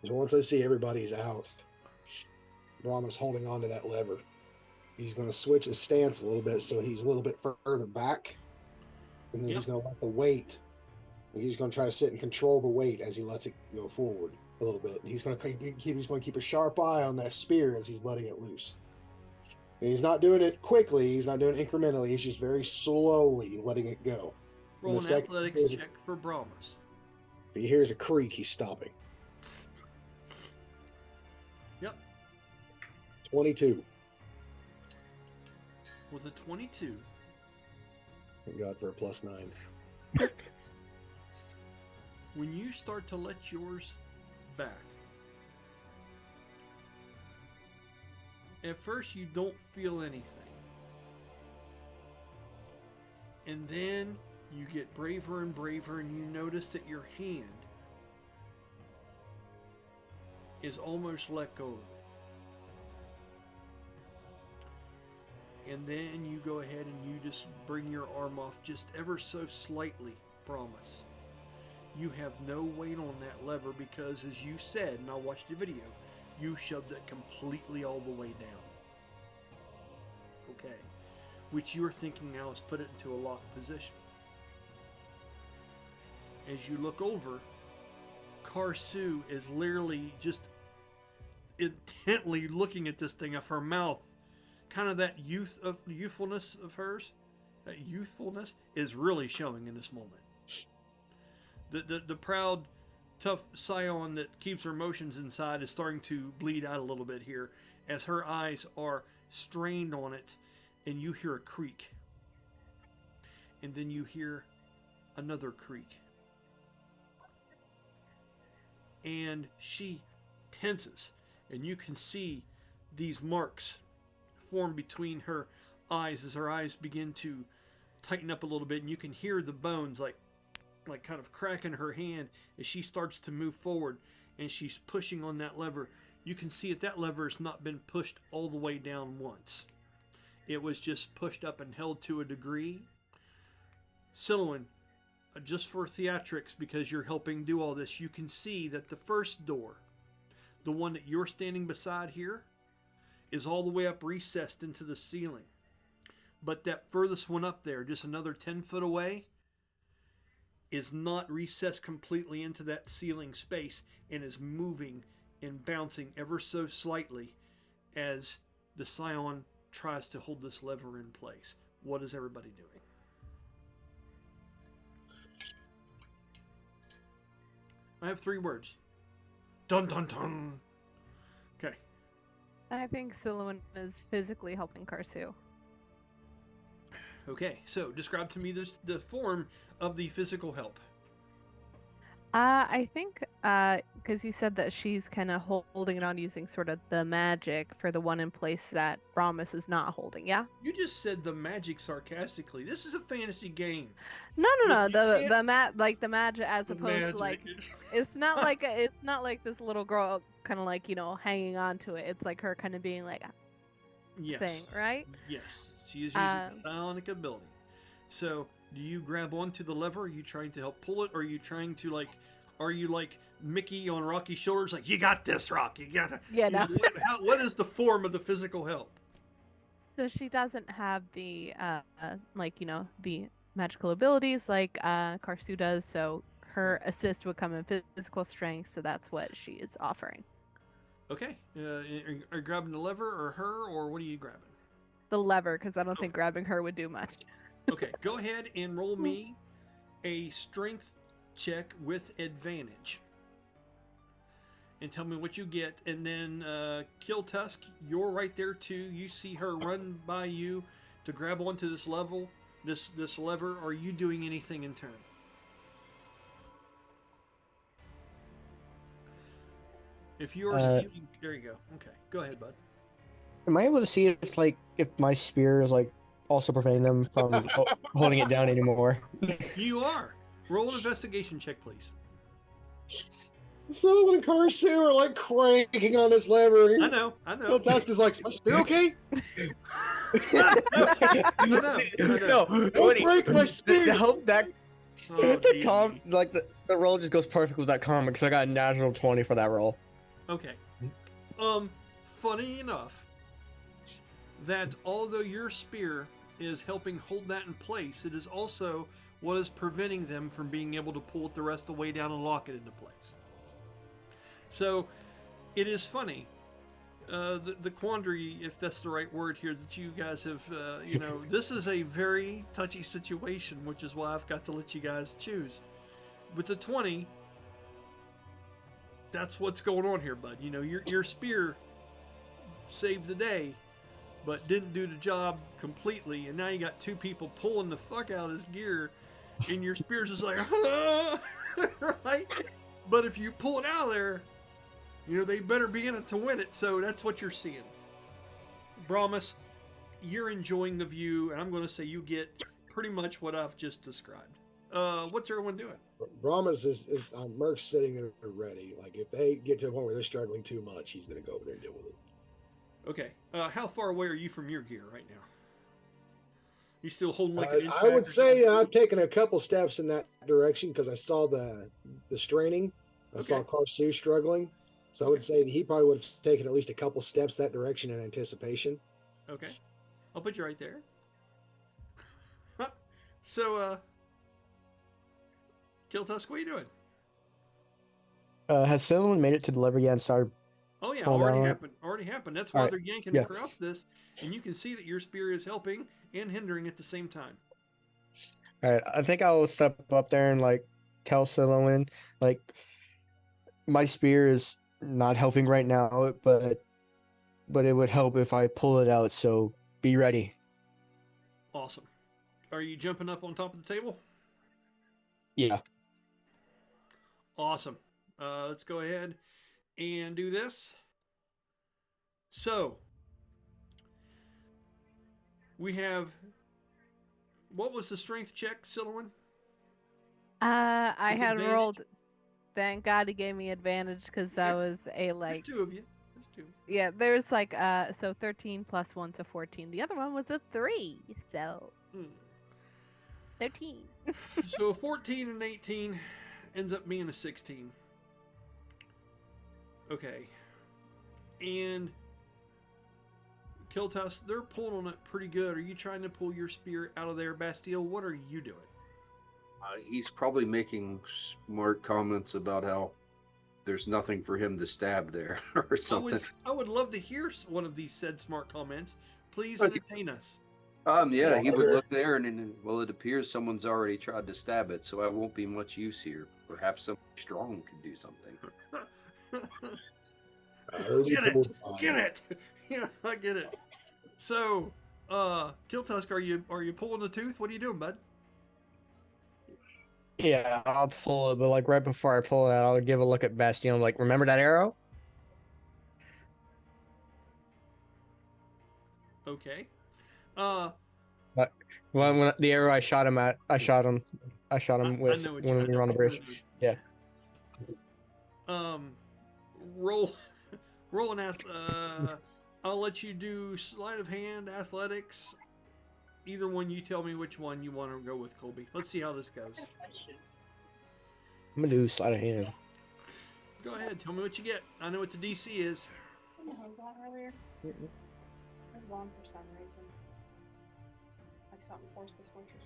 Once I see everybody's out, Brahma's holding on to that lever. He's going to switch his stance a little bit so he's a little bit further back. And then he's going to let the weight, and he's going to try to sit and control the weight as he lets it go forward a little bit. And he's going to keep a sharp eye on that spear as he's letting it loose. And he's not doing it quickly. He's not doing it incrementally. He's just very slowly letting it go. Roll an athletics check for Brahmas. If he hears a creak, he's stopping. Yep. 22. With a 22. Thank God for a +9. When you start to let yours back, at first you don't feel anything. And then you get braver and braver and you notice that your hand is almost let go of it. And then you go ahead and you just bring your arm off just ever so slightly, promise. You have no weight on that lever because, as you said, and I watched the video, you shoved it completely all the way down. Okay. Which you're thinking now is put it into a locked position. As you look over, Karsu is literally just intently looking at this thing of her mouth. Kind of that youthfulness of hers, that youthfulness is really showing in this moment. The proud, tough scion that keeps her emotions inside is starting to bleed out a little bit here as her eyes are strained on it, and you hear a creak. And then you hear another creak. And she tenses, and you can see these marks form between her eyes as her eyes begin to tighten up a little bit, and you can hear the bones like kind of crack in her hand as she starts to move forward, and she's pushing on that lever. You can see that lever has not been pushed all the way down once. It was just pushed up and held to a degree. Silouan, just for theatrics, because you're helping do all this, you can see that the first door, the one that you're standing beside here, is all the way up recessed into the ceiling. But that furthest one up there, just another 10 foot away, is not recessed completely into that ceiling space and is moving and bouncing ever so slightly as the scion tries to hold this lever in place. What is everybody doing? I have 3 words. Dun dun dun. Okay. I think Silouan is physically helping Karsu. Okay, so describe to me the form of the physical help. I think, because you said that she's kind of holding it on using sort of the magic for the one in place that Promise is not holding, yeah? You just said the magic sarcastically. This is a fantasy game. No, But you can't- the magic as The opposed magic. to like it's not like this little girl kind of like, you know, hanging on to it. It's like her kind of being like Yes. thing, right? Yes. She is using psionic ability. So, do you grab onto the lever? Are you trying to help pull it? Or are you trying to are you like Mickey on Rocky's shoulders? Like, you got this, Rock. You got it. Yeah, no. What is the form of the physical help? So she doesn't have the like, you know, the magical abilities like Karsu does, so her assist would come in physical strength, so that's what she is offering. Okay. Are you grabbing the lever or her, or what are you grabbing? The lever, because I don't think grabbing her would do much. Okay, go ahead and roll me a strength check with advantage. And tell me what you get. And then Kill Tusk, you're right there too. You see her run by you to grab onto this lever. Are you doing anything in turn? If you are standing, there you go. Okay, go ahead, bud. Am I able to see if my spear is also preventing them from holding it down anymore? You are. Roll an investigation check, please. So when Karsu are like cranking on this lever, I know. Bill Tusk is like, "Is my spear okay? I know. No, Don't break my spear." to help that Oh, the geez. calm the roll just goes perfect with that comic, so I got a natural 20 for that roll. Okay. Funny enough, that although your spear is helping hold that in place, it is also what is preventing them from being able to pull it the rest of the way down and lock it into place. So, it is funny, the quandary, if that's the right word here, that you guys have, this is a very touchy situation, which is why I've got to let you guys choose. With the 20, that's what's going on here, bud. You know, your spear saved the day, but didn't do the job completely, and now you got 2 people pulling the fuck out of this gear, and your spear's just like, right? But if you pull it out of there, they better be in it to win it, so that's what you're seeing. Brahmas, you're enjoying the view, and I'm going to say you get pretty much what I've just described. What's everyone doing? Brahmas is Mirk's sitting there ready. Like, if they get to a point where they're struggling too much, he's going to go over there and deal with it. Okay. How far away are you from your gear right now? You still holding like an inch I back would or say something? I've taken a couple steps in that direction because I saw the the straining. I saw Okay. Karsu struggling. So I would say that he probably would have taken at least a couple steps that direction in anticipation. Okay. I'll put you right there. So, Kiltusk, what are you doing? Has someone made it to the lever yet and started Oh yeah, pulling down already on it? happened. Already happened. That's All why right. they're yanking Yeah. across this, and you can see that your spear is helping and hindering at the same time. All right. I think I will step up there and like tell Siloan, like, my spear is not helping right now, but it would help if I pull it out. So be ready. Awesome. Are you jumping up on top of the table? Yeah. Awesome. Let's go ahead and do this. So, we have. What was the strength check, Siloan? I With had advantage? rolled. Thank God he gave me advantage because that was a There's like. two of you. There's two. Yeah, there's like so 13 plus 1 to 14. The other one was a 3, so Hmm. 13. So 14 and 18 ends up being a 16. Okay. And Kiltus, they're pulling on it pretty good. Are you trying to pull your spear out of there, Bastille? What are you doing? He's probably making smart comments about how there's nothing for him to stab there or something. I would love to hear one of these said smart comments. Please But- entertain us. Yeah, he would Water. look there and well, it appears someone's already tried to stab it, so I won't be much use here. Perhaps someone strong could do something. I already Get it! pulled mine. Get it! Yeah, I get it. So, Kiltusk, are you pulling the tooth? What are you doing, bud? Yeah, I'll pull it, but like right before I pull it out, I'll give a look at Bastion. Like, remember that arrow? Okay. When the arrow I shot him at, I shot him I with know what when I we know were on the what bridge. you- Yeah. Roll an I'll let you do sleight of hand, athletics. Either one, you tell me which one you want to go with, Colby. Let's see how this goes. I'm gonna do sleight of hand. Go ahead, tell me what you get. I know what the DC is. What the hell was on earlier? It was on for some reason. Like something forced the switch or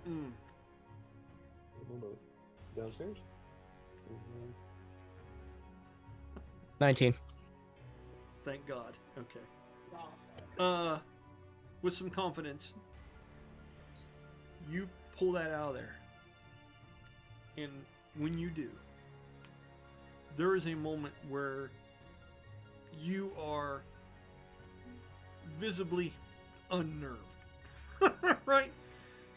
something. Downstairs? 19. Thank God. Okay. Wow. With some confidence, you pull that out of there. And when you do, there is a moment where you are visibly unnerved. Right?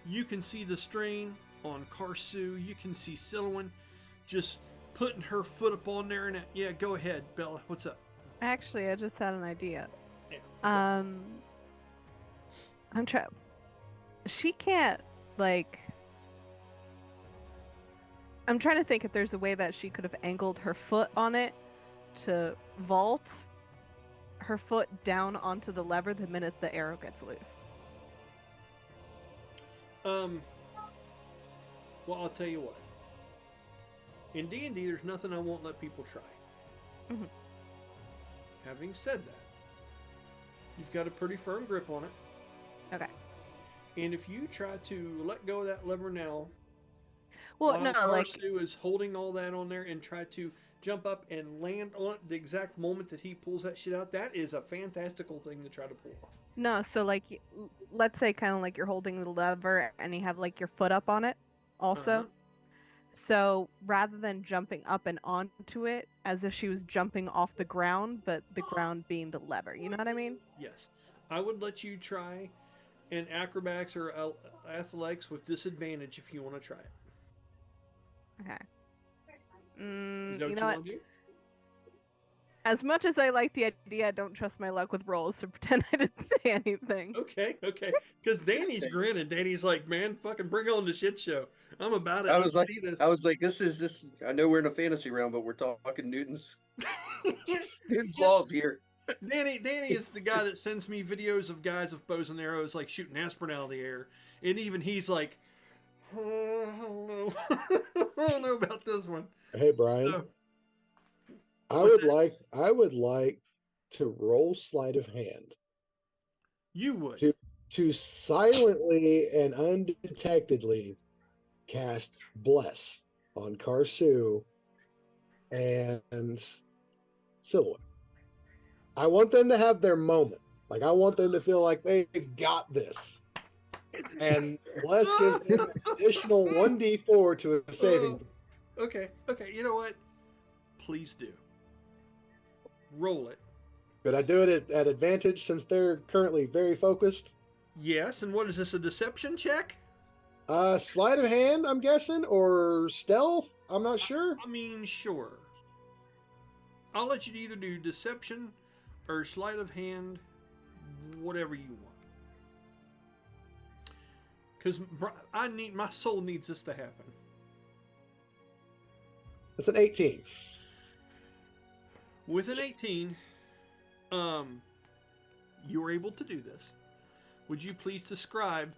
You can see the strain on Karsu. You can see Siloan just putting her foot up on there. And yeah, go ahead, Bella. What's up? Actually, I just had an idea. Yeah, what's up? I'm trying. She can't like. I'm trying to think if there's a way that she could have angled her foot on it to vault her foot down onto the lever the minute the arrow gets loose. Well, I'll tell you what. In D&D, there's nothing I won't let people try. Mhm. Having said that, you've got a pretty firm grip on it. Okay. And if you try to let go of that lever now, Well, while no, like Karsu is holding all that on there and try to jump up and land on it the exact moment that he pulls that shit out, that is a fantastical thing to try to pull off. no. So like, let's say kind of like you're holding the lever and you have like your foot up on it, also. Uh-huh. So rather than jumping up and onto it as if she was jumping off the ground, but the ground being the lever, you know what I mean? Yes. I would let you try an acrobatics or athletics with disadvantage if you want to try it. Okay. Is that You what know you what? want to do? As much as I like the idea, I don't trust my luck with rolls, so pretend I didn't say anything. Okay. Because Danny's grinning. Danny's like, man, fucking bring on the shit show. I'm about it. I Let's was like, see this. this is. I know we're in a fantasy realm, but we're talking Newton's laws here. Danny is the guy that sends me videos of guys with bows and arrows like shooting aspirin out of the air, and even he's like, I don't know. I don't know about this one. Hey, Brian. So, I would like to roll sleight of hand you would. to silently and undetectedly cast Bless on Karsu and Silhouette. I want them to have their moment. Like, I want them to feel like they got this. And Bless gives them an additional 1d4 to a saving. Okay. You know what? Please do. Roll it. Could I do it at advantage since they're currently very focused? Yes, and what is this, a deception check? Sleight of hand, I'm guessing, or stealth? I'm not sure. I mean, sure. I'll let you either do deception or sleight of hand, whatever you want. Because my soul needs this to happen. It's an 18. With an 18, you were able to do this. Would you please describe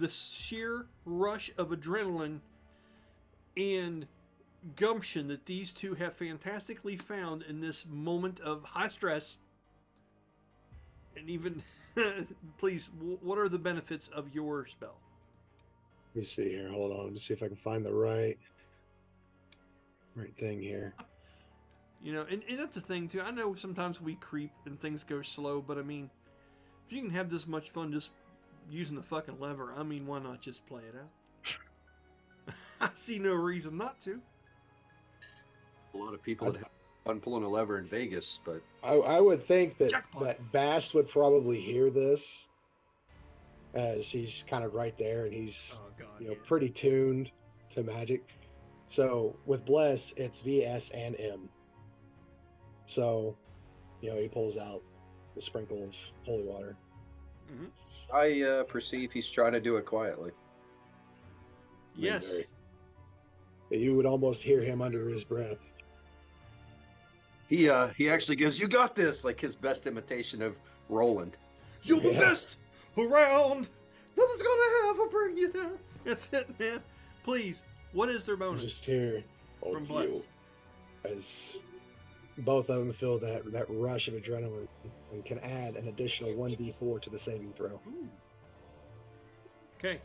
the sheer rush of adrenaline and gumption that these two have fantastically found in this moment of high stress? And even, please, what are the benefits of your spell? Let me see here. Hold on. Let me see if I can find the right thing here. You know, and that's the thing, too. I know sometimes we creep and things go slow, but I mean, if you can have this much fun just using the fucking lever, I mean, why not just play it out? I see no reason not to. A lot of people would have fun pulling a lever in Vegas, but I would think that Jackpot. Bast would probably hear this as he's kind of right there and he's Oh, God, pretty tuned to magic. So with Bless, it's V, S, and M. So, he pulls out the sprinkle of holy water. Mm-hmm. I perceive he's trying to do it quietly. Yes. You would almost hear him under his breath. He actually goes, "You got this!" Like his best imitation of Roland. You're the Yeah. best around. Nothing's gonna ever bring you down. That's it, man. Please, what is their You bonus? just hear From Bless. as both of them feel that rush of adrenaline and can add an additional 1d4 to the saving throw. Ooh. Okay.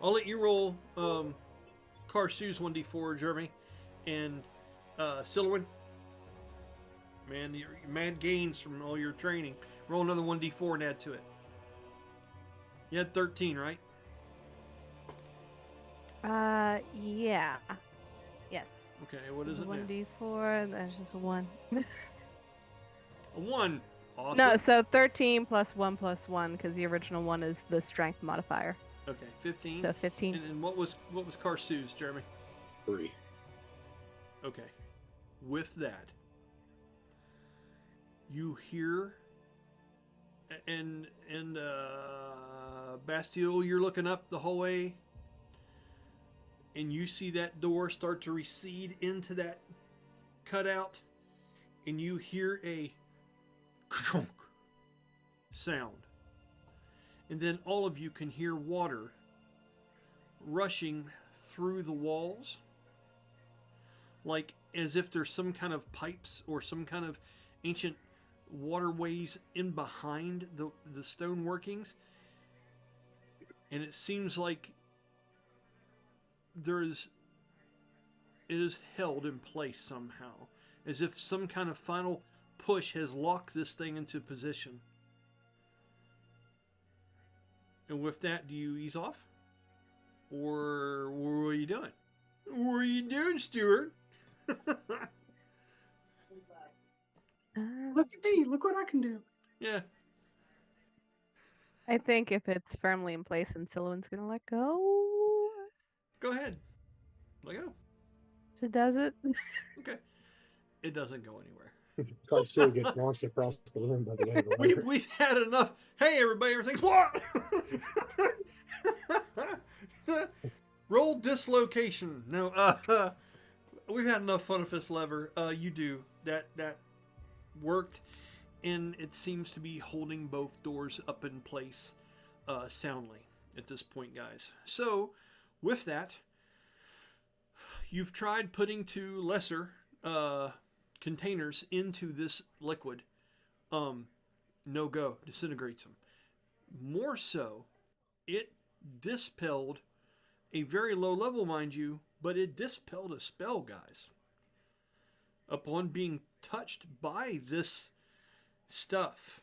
I'll let you roll Karsu's 1d4, Jeremy, and Silwyn. Man, your mad gains from all your training. Roll another 1d4 and add to it. You had 13, right? Yeah. Yes. Okay, what is it now? 1d4, that's just a 1. A 1. Awesome. No, so 13 plus 1 plus 1, because the original one is the strength modifier. Okay, 15. So 15. And what was Karsu's, Jeremy? 3. Okay. With that, you hear and Bastille, you're looking up the hallway and you see that door start to recede into that cutout and you hear a crunk sound. And then all of you can hear water rushing through the walls, like as if there's some kind of pipes or some kind of ancient waterways in behind the stone workings. And it seems like it is held in place somehow, as if some kind of final push has locked this thing into position. And with that, do you ease off? Or what are you doing? What are you doing, Stuart? Look at me. Look what I can do. Yeah. I think if it's firmly in place and Silwyn's gonna let go, Go ahead. Let go. she does it. Okay. It doesn't go anywhere. Karsu gets launched across the room by the end of the lever. We've had enough. Hey, everybody, everything's what? Roll dislocation. No, we've had enough fun with this lever. You do. That worked, and it seems to be holding both doors up in place soundly at this point, guys. So, with that, you've tried putting two lesser containers into this liquid. No go, disintegrates them. More so, it dispelled a very low level, mind you, but it dispelled a spell, guys. Upon being touched by this stuff.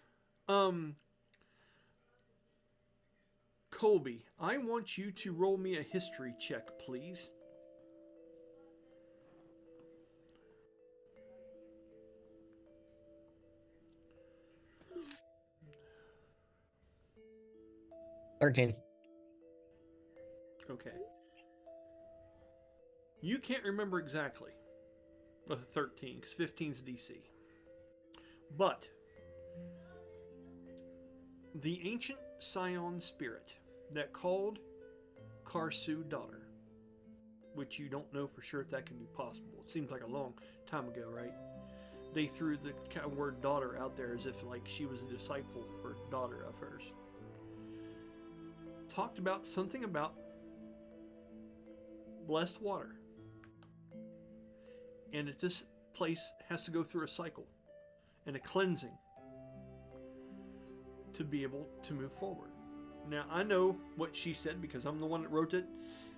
Colby, I want you to roll me a history check, please. $13. Okay. You can't remember exactly with a 13 because 15's DC. But the ancient scion spirit that called Karsu daughter, which you don't know for sure if that can be possible. It seems like a long time ago, right? They threw the kind of word daughter out there as if like she was a disciple or daughter of hers. Talked about something about blessed water. And this place has to go through a cycle and a cleansing to be able to move forward. Now, I know what she said because I'm the one that wrote it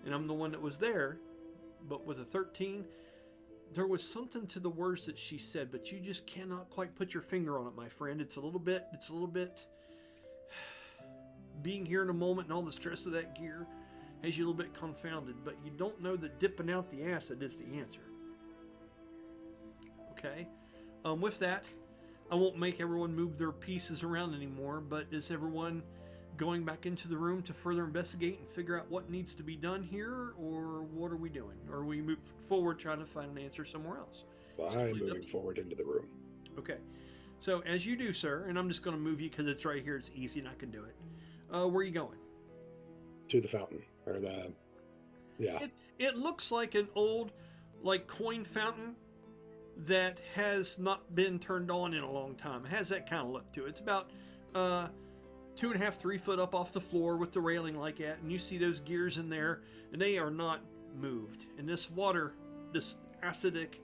and I'm the one that was there, but with a 13, there was something to the words that she said, but you just cannot quite put your finger on it, my friend. It's a little bit being here in a moment and all the stress of that gear has you a little bit confounded, but you don't know that dipping out the acid is the answer. Okay? With that, I won't make everyone move their pieces around anymore, but is everyone going back into the room to further investigate and figure out what needs to be done here, or what are we doing? Or are we move forward trying to find an answer somewhere else? Well, I'm moving forward into the room. Okay. So as you do, sir, and I'm just going to move you because it's right here, it's easy and I can do it. Where are you going? To the fountain, or the, yeah. It looks like an old, like, coin fountain that has not been turned on in a long time. It has that kind of look to it. It's about 2.5, 3 foot up off the floor with the railing like that, and you see those gears in there, and they are not moved. And this water, this acidic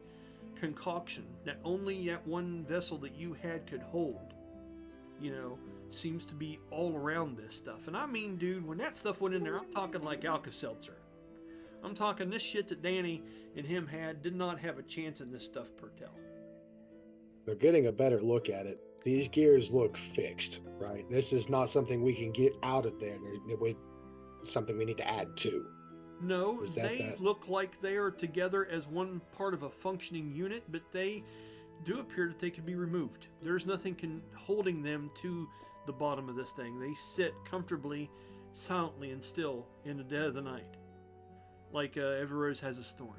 concoction that only that one vessel that you had could hold, you know, seems to be all around this stuff. And I mean, dude, when that stuff went in there, I'm talking like Alka-Seltzer. I'm talking this shit that Danny and him had did not have a chance in this stuff per tell. They're getting a better look at it. These gears look fixed, right? This is not something we can get out of there. They're something we need to add to. No, Is that they look like they are together as one part of a functioning unit, but they do appear that they could be removed. There's nothing holding them to the bottom of this thing. They sit comfortably, silently, and still in the dead of the night. Like every rose has its thorn.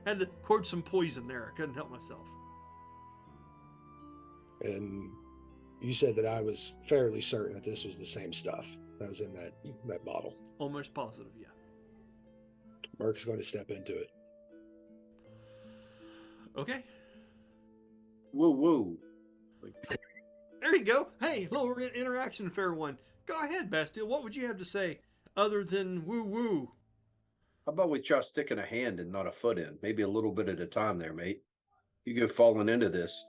Had to quote some poison there. I couldn't help myself. And you said that I was fairly certain that this was the same stuff that was in that bottle. Almost positive, yeah. Mirk's going to step into it. Okay. Whoa. There you go. Hey, little interaction, fair one. Go ahead, Bastille. What would you have to say other than woo-woo? How about we try sticking a hand and not a foot in? Maybe a little bit at a time there, mate. You go falling into this.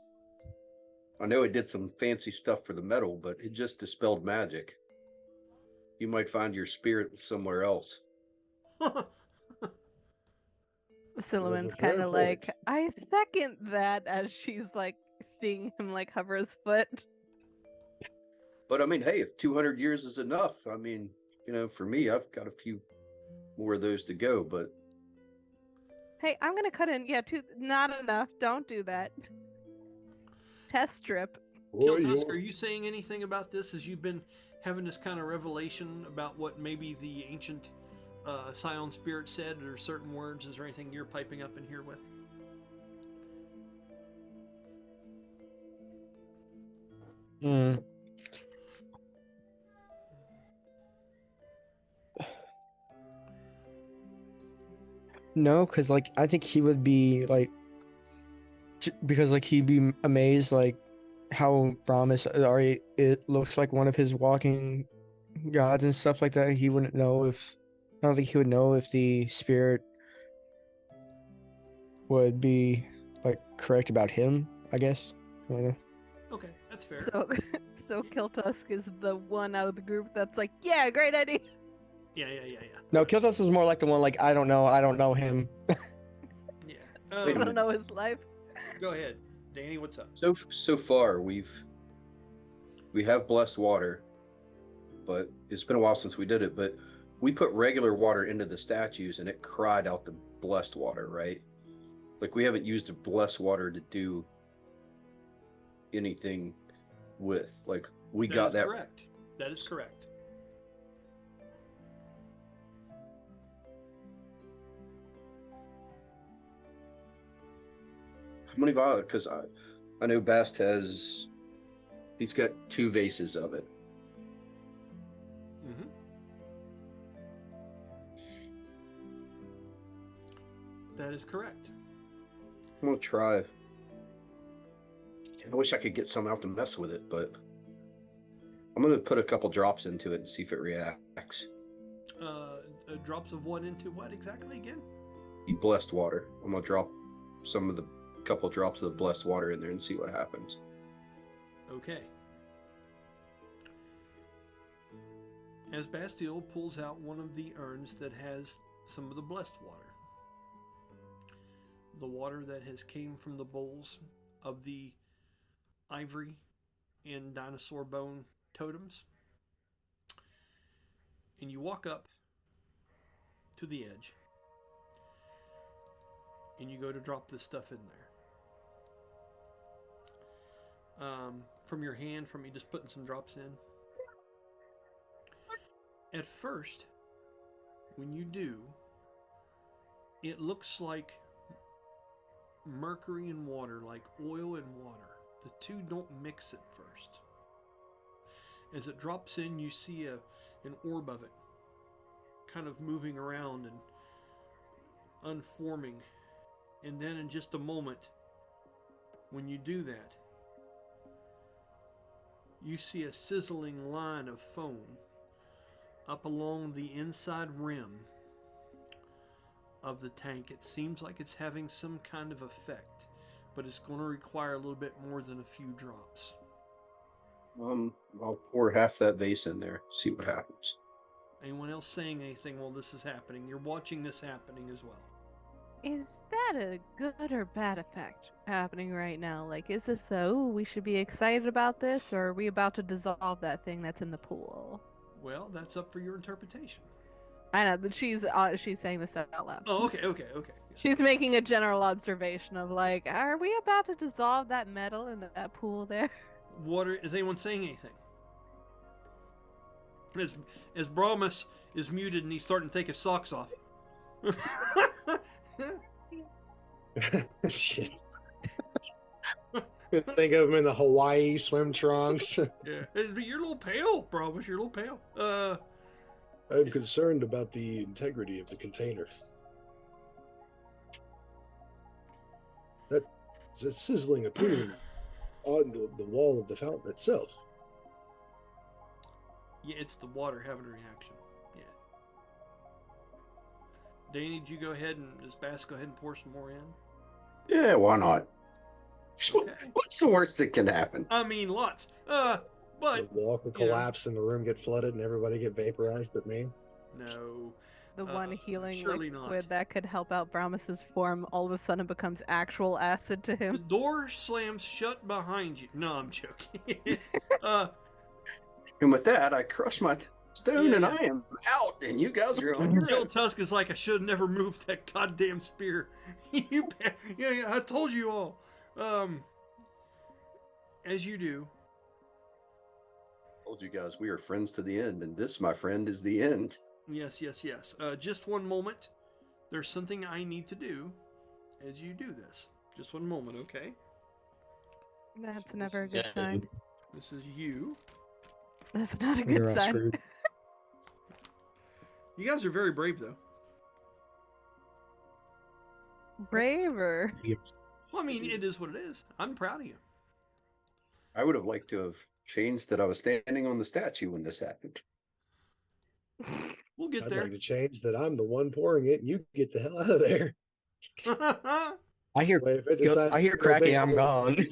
I know it did some fancy stuff for the metal, but it just dispelled magic. You might find your spirit somewhere else. Silliman's a fair kind of like, point. I second that, as she's like seeing him like hover his foot. But I mean, hey, if 200 years is enough, I mean, you know, for me, I've got a few more of those to go, but Hey, I'm gonna cut in. Yeah, not enough. Don't do that. Test strip. Kiltusk, are you saying anything about this as you've been having this kind of revelation about what maybe the ancient Scion spirit said, or certain words? Is there anything you're piping up in here with? No, because like I think he would be like, because like he'd be amazed like how Brahmas already, it looks like one of his walking gods and stuff like that, he wouldn't know if. I don't think he would know if the spirit would be like correct about him. I guess. I don't know. Okay, that's fair. So Kiltusk is the one out of the group that's like, yeah, great idea. Yeah. No, Kiltos is more like the one like I don't know him. Yeah. Wait a I minute. don't know his life. Go ahead, Danny. What's up? So far, we have blessed water, but it's been a while since we did it. But we put regular water into the statues, and it cried out the blessed water, right? Like we haven't used the blessed water to do anything with. Like we That got is that. correct. That is correct. How many vials? Because I know Bast has. He's got 2 vases of it. Mm-hmm. That is correct. I'm gonna try. I wish I could get some out to mess with it, but I'm gonna put a couple drops into it and see if it reacts. Drops of what into what exactly again? The blessed water. I'm gonna drop couple drops of the blessed water in there and see what happens. Okay. As Bastille pulls out one of the urns that has some of the blessed water, the water that has came from the bowls of the ivory and dinosaur bone totems, and you walk up to the edge and you go to drop this stuff in there. From your hand, from you just putting some drops in. At first, when you do, it looks like mercury and water, like oil and water. The two don't mix at first. As it drops in, you see an orb of it kind of moving around and unforming. And then in just a moment, when you do that, you see a sizzling line of foam up along the inside rim of the tank. It seems like it's having some kind of effect, but it's going to require a little bit more than a few drops. I'll pour half that vase in there, see what happens. Anyone else saying anything while this is happening? You're watching this happening as well. Is that a good or bad effect happening right now? Like, is this we should be excited about this, or are we about to dissolve that thing that's in the pool? Well, that's up for your interpretation. I know that she's saying this out loud. Oh, okay. She's making a general observation of like, are we about to dissolve that metal in that pool there? Water. Is anyone saying anything? As Bromus is muted and he's starting to take his socks off. Shit. Think of him in the Hawaii swim trunks. Yeah, but you're a little pale, Bromus. You're a little pale. I'm concerned about the integrity of the container. That's sizzling appearing on the wall of the fountain itself. Yeah, it's the water having a reaction. Yeah. Danny, did you go ahead and does Bass go ahead and pour some more in? Yeah, why not? Okay. What's the worst that can happen? I mean, lots. But The wall could collapse and the room get flooded and everybody get vaporized at me. no. The one healing surely liquid not. that could help out Bromus's form all of a sudden becomes actual acid to The him. door slams shut behind you. No, I'm joking. And with that, I crush my stone Yeah, and yeah. I am out, and you guys are on your Gil own. Tusk is like, I should have never moved that goddamn spear. Yeah, I told you all. As you do, Told you guys we are friends to the end, and this, my friend, is the end. yes. Just one moment. There's something I need to do as you do this. Just one moment, okay? That's never a good sign. This is you. That's not a You're good all sign. screwed. You guys are very brave, though. Braver. Well, I mean, it is what it is. I'm proud of you. I would have liked to have changed that I was standing on the statue when this happened. We'll get I'd there. like to change that I'm the one pouring it and you get the hell out of there. I hear Way if it decides I hear to go cracking. big I'm old- gone.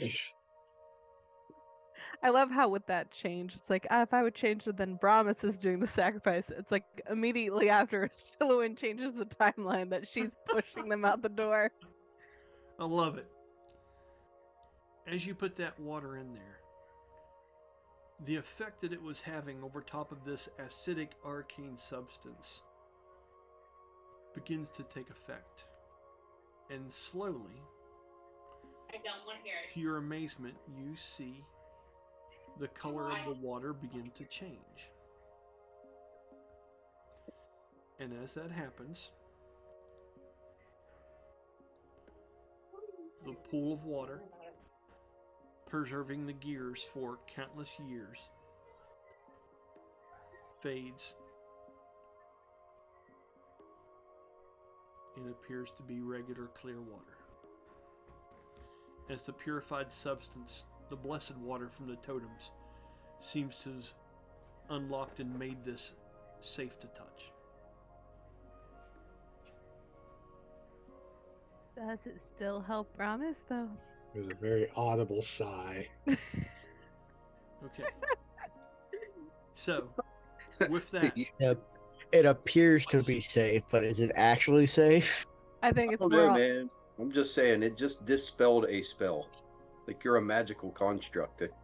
I love how with that change, it's like if I would change it, then Brahmas is doing the sacrifice. It's like immediately after Silouan changes the timeline that she's pushing them out the door. I love it. As you put that water in there, the effect that it was having over top of this acidic arcane substance begins to take effect. And slowly, I don't want to hear it. to your amazement, you see the color of the water begin to change. And as that happens, the pool of water, preserving the gears for countless years, fades and appears to be regular clear water. As the purified substance, the blessed water from the totems, seems to have unlocked and made this safe to touch. Does it still help Brahmas though? There's a very audible sigh. Okay. So, with that, Yep. It appears to be safe, but is it actually safe? I think I it's don't more. know, man. I'm just saying, it just dispelled a spell. Like you're a magical construct. It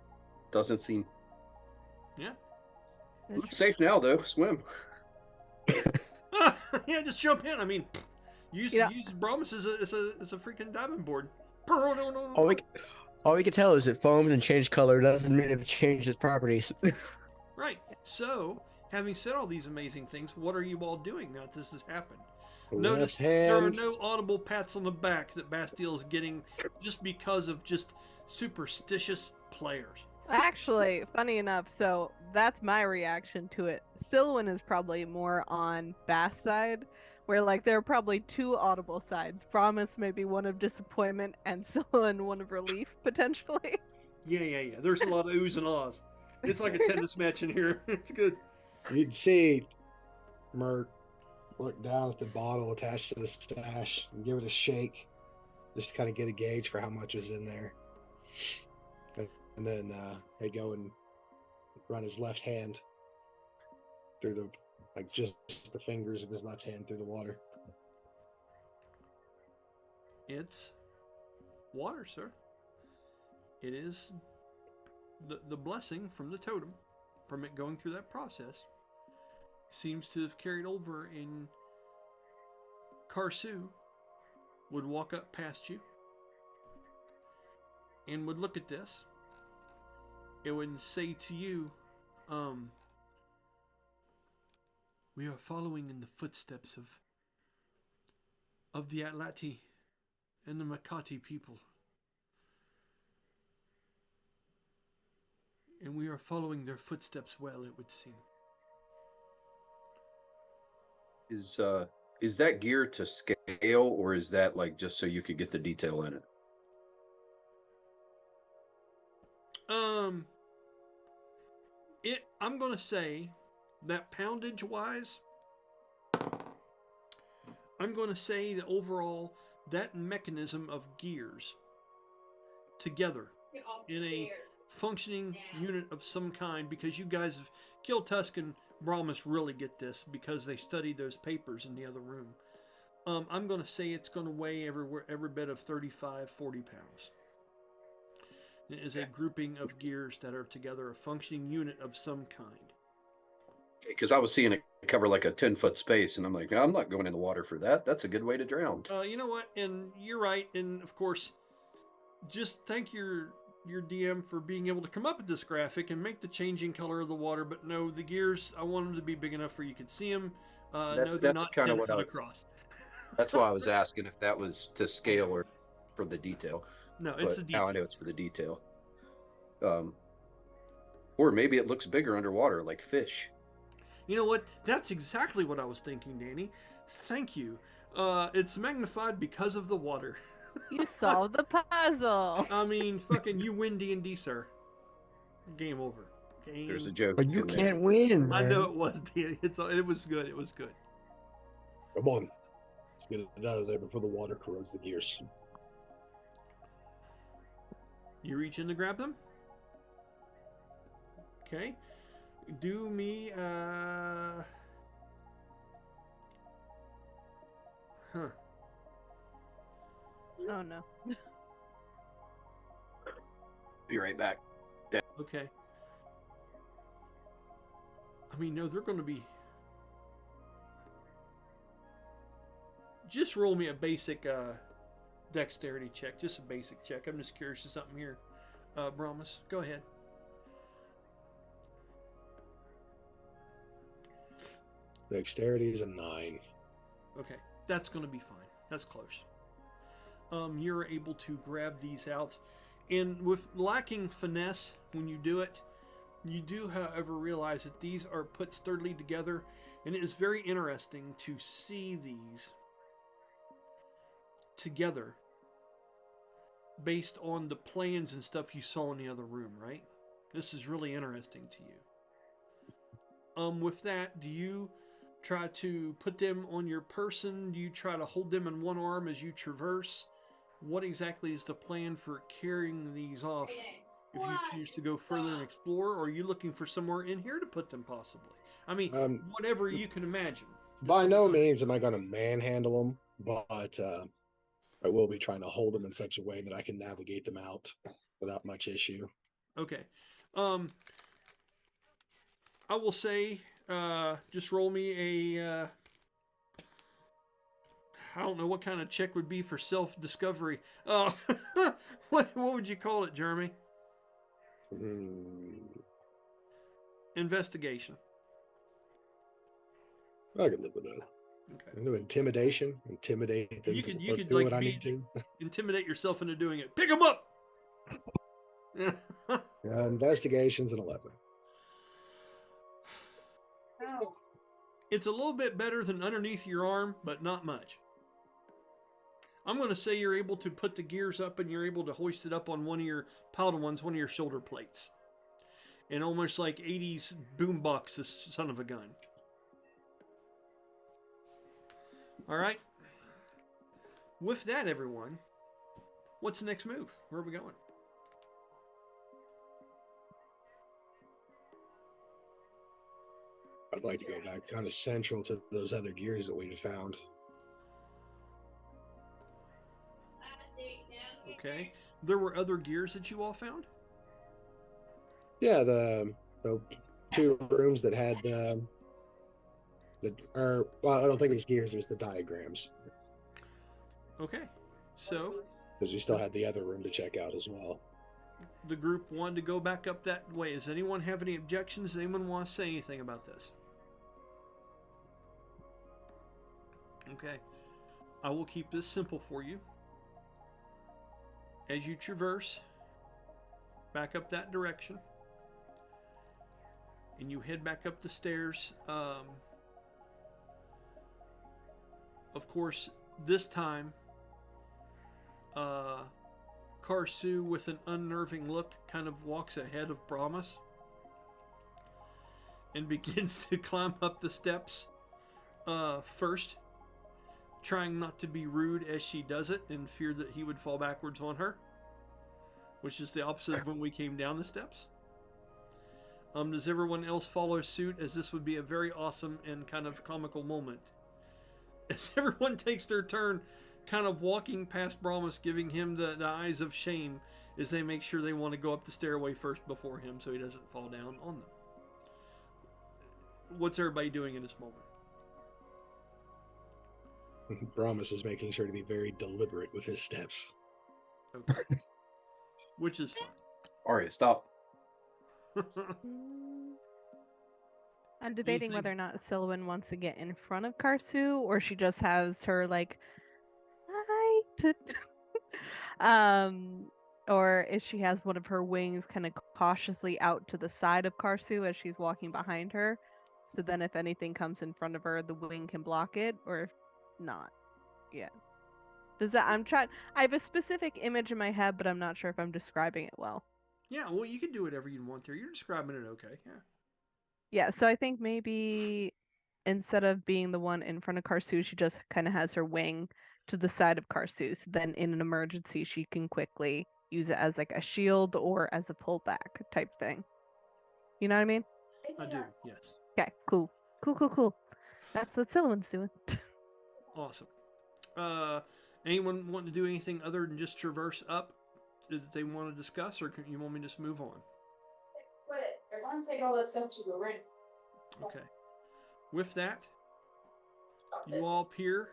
doesn't seem. yeah. It's safe now, though. Swim. Yeah, just jump in. I mean, use Yeah. use Brahmas as a freaking diving board. All we can tell is it foams and changed color doesn't mean it changed its properties. Right. So, having said all these amazing things, what are you all doing now that this has happened? Notice Left there are hand. no audible pats on the back that Bastille is getting just because of just superstitious players. Actually, funny enough, so that's my reaction to it. Silouan is probably more on Bast's side, where like there are probably two audible sides. Promise maybe one of disappointment and Silouan one of relief, potentially. Yeah. There's a lot of oohs and ahs. It's like a tennis match in here. It's good. You'd see Mirk look down at the bottle attached to the stash and give it a shake, just to kind of get a gauge for how much is in there. And then he'd go and run his left hand through the, like just the fingers of his left hand through the water. It's water, sir. It is the blessing from the totem, from it going through that process, seems to have carried over in Karsu would walk up past you and would look at this. It would say to you, we are following in the footsteps of the Atlati and the Makati people. And we are following their footsteps well, it would seem. Is that gear to scale, or is that like just so you could get the detail in it? I'm gonna say that poundage wise, I'm gonna say that overall that mechanism of gears together in a functioning unit of some kind, because you guys have Kiltusk and Brahmas really get this because they studied those papers in the other room. I'm going to say it's going to weigh every bit of 35, 40 pounds. It is a grouping of gears that are together, a functioning unit of some kind. Because I was seeing it cover like a 10-foot space, and I'm like, I'm not going in the water for that. That's a good way to drown. You know what? And you're right. And of course, just thank your DM for being able to come up with this graphic and make the changing color of the water. But no, the gears, I want them to be big enough where you can see them. No, they're not kind 10 of what foot I was. across. That's why I was asking if that was to scale or for the detail. No, it's But the now detail. I know it's for the detail. Or maybe it looks bigger underwater, like fish. You know what? That's exactly what I was thinking, Danny. Thank you. It's magnified because of the water. You solved the puzzle. I mean, fucking, you win D&D, sir. Game over. Arcane. There's a joke. But you in there. can't win, I know man. it was. It was good. It was good. Come on. Let's get it out of there before the water corrodes the gears. You reach in to grab them. Okay. Do me. Huh. Oh no. Be right back. Okay. I mean, no, they're going to be. Just roll me a basic dexterity check. Just a basic check. I'm just curious of something here. Brahmas, go ahead. Dexterity is a 9. Okay, that's going to be fine. That's close. You're able to grab these out. And with lacking finesse when you do it, you do, however, realize that these are put sturdily together. And it is very interesting to see these together based on the plans and stuff you saw in the other room, right? This is really interesting to you. With that, do you try to put them on your person? Do you try to hold them in one arm as you traverse? What exactly is the plan for carrying these off if you choose to go further and explore? Or are you looking for somewhere in here to put them possibly? I mean, whatever you can imagine. By no means am I going to manhandle them, but I will be trying to hold them in such a way that I can navigate them out without much issue. Okay. I will say, just roll me a. I don't know what kind of check would be for self-discovery. What would you call it, Jeremy? Investigation. I can live with that. Okay. I know intimidation. Intimidate them. You to could do like what I need to. intimidate yourself into doing it. Pick them up. Investigation's an 11. Oh. It's a little bit better than underneath your arm, but not much. I'm going to say you're able to put the gears up and you're able to hoist it up on one of your powder ones, one of your shoulder plates. And almost like 80s boombox, this son of a gun. All right. With that, everyone, what's the next move? Where are we going? I'd like to go back kind of central to those other gears that we'd found. Okay. There were other gears that you all found? Yeah, the 2 rooms that had well, I don't think it was gears, it was the diagrams. Okay. So, Because we still had the other room to check out as well. the group wanted to go back up that way. Does anyone have any objections? Does anyone want to say anything about this? Okay. I will keep this simple for you. As you traverse back up that direction and you head back up the stairs, of course, this time, Karsu, with an unnerving look, kind of walks ahead of Brahmas and begins to climb up the steps first, trying not to be rude as she does it in fear that he would fall backwards on her, which is the opposite of when we came down the steps. Does everyone else follow suit, as this would be a very awesome and kind of comical moment? As everyone takes their turn kind of walking past Brahmas, giving him the eyes of shame as they make sure they want to go up the stairway first before him so he doesn't fall down on them. What's everybody doing in this moment? Brahmas is making sure to be very deliberate with his steps. Okay. Which is fine. Arya, stop. I'm debating Anything? whether or not Silwyn wants to get in front of Karsu, or she just has her like hi or if she has one of her wings kind of cautiously out to the side of Karsu as she's walking behind her. So then if anything comes in front of her, the wing can block it, or if not. Yeah. Does that I have a specific image in my head, but I'm not sure if I'm describing it well. Yeah, well, you can do whatever you want there. You're describing it okay. Yeah. Yeah, so I think maybe instead of being the one in front of Karsu, she just kind of has her wing to the side of Karsu. So then in an emergency, she can quickly use it as like a shield or as a pullback type thing. You know what I mean? I do, yes. Okay, cool. Cool. That's what Sylvan's doing. Awesome. Anyone want to do anything other than just traverse up that they want to discuss, or you want me to just move on? Quit. They're going to take all that stuff to the ring. Okay. With that, you all appear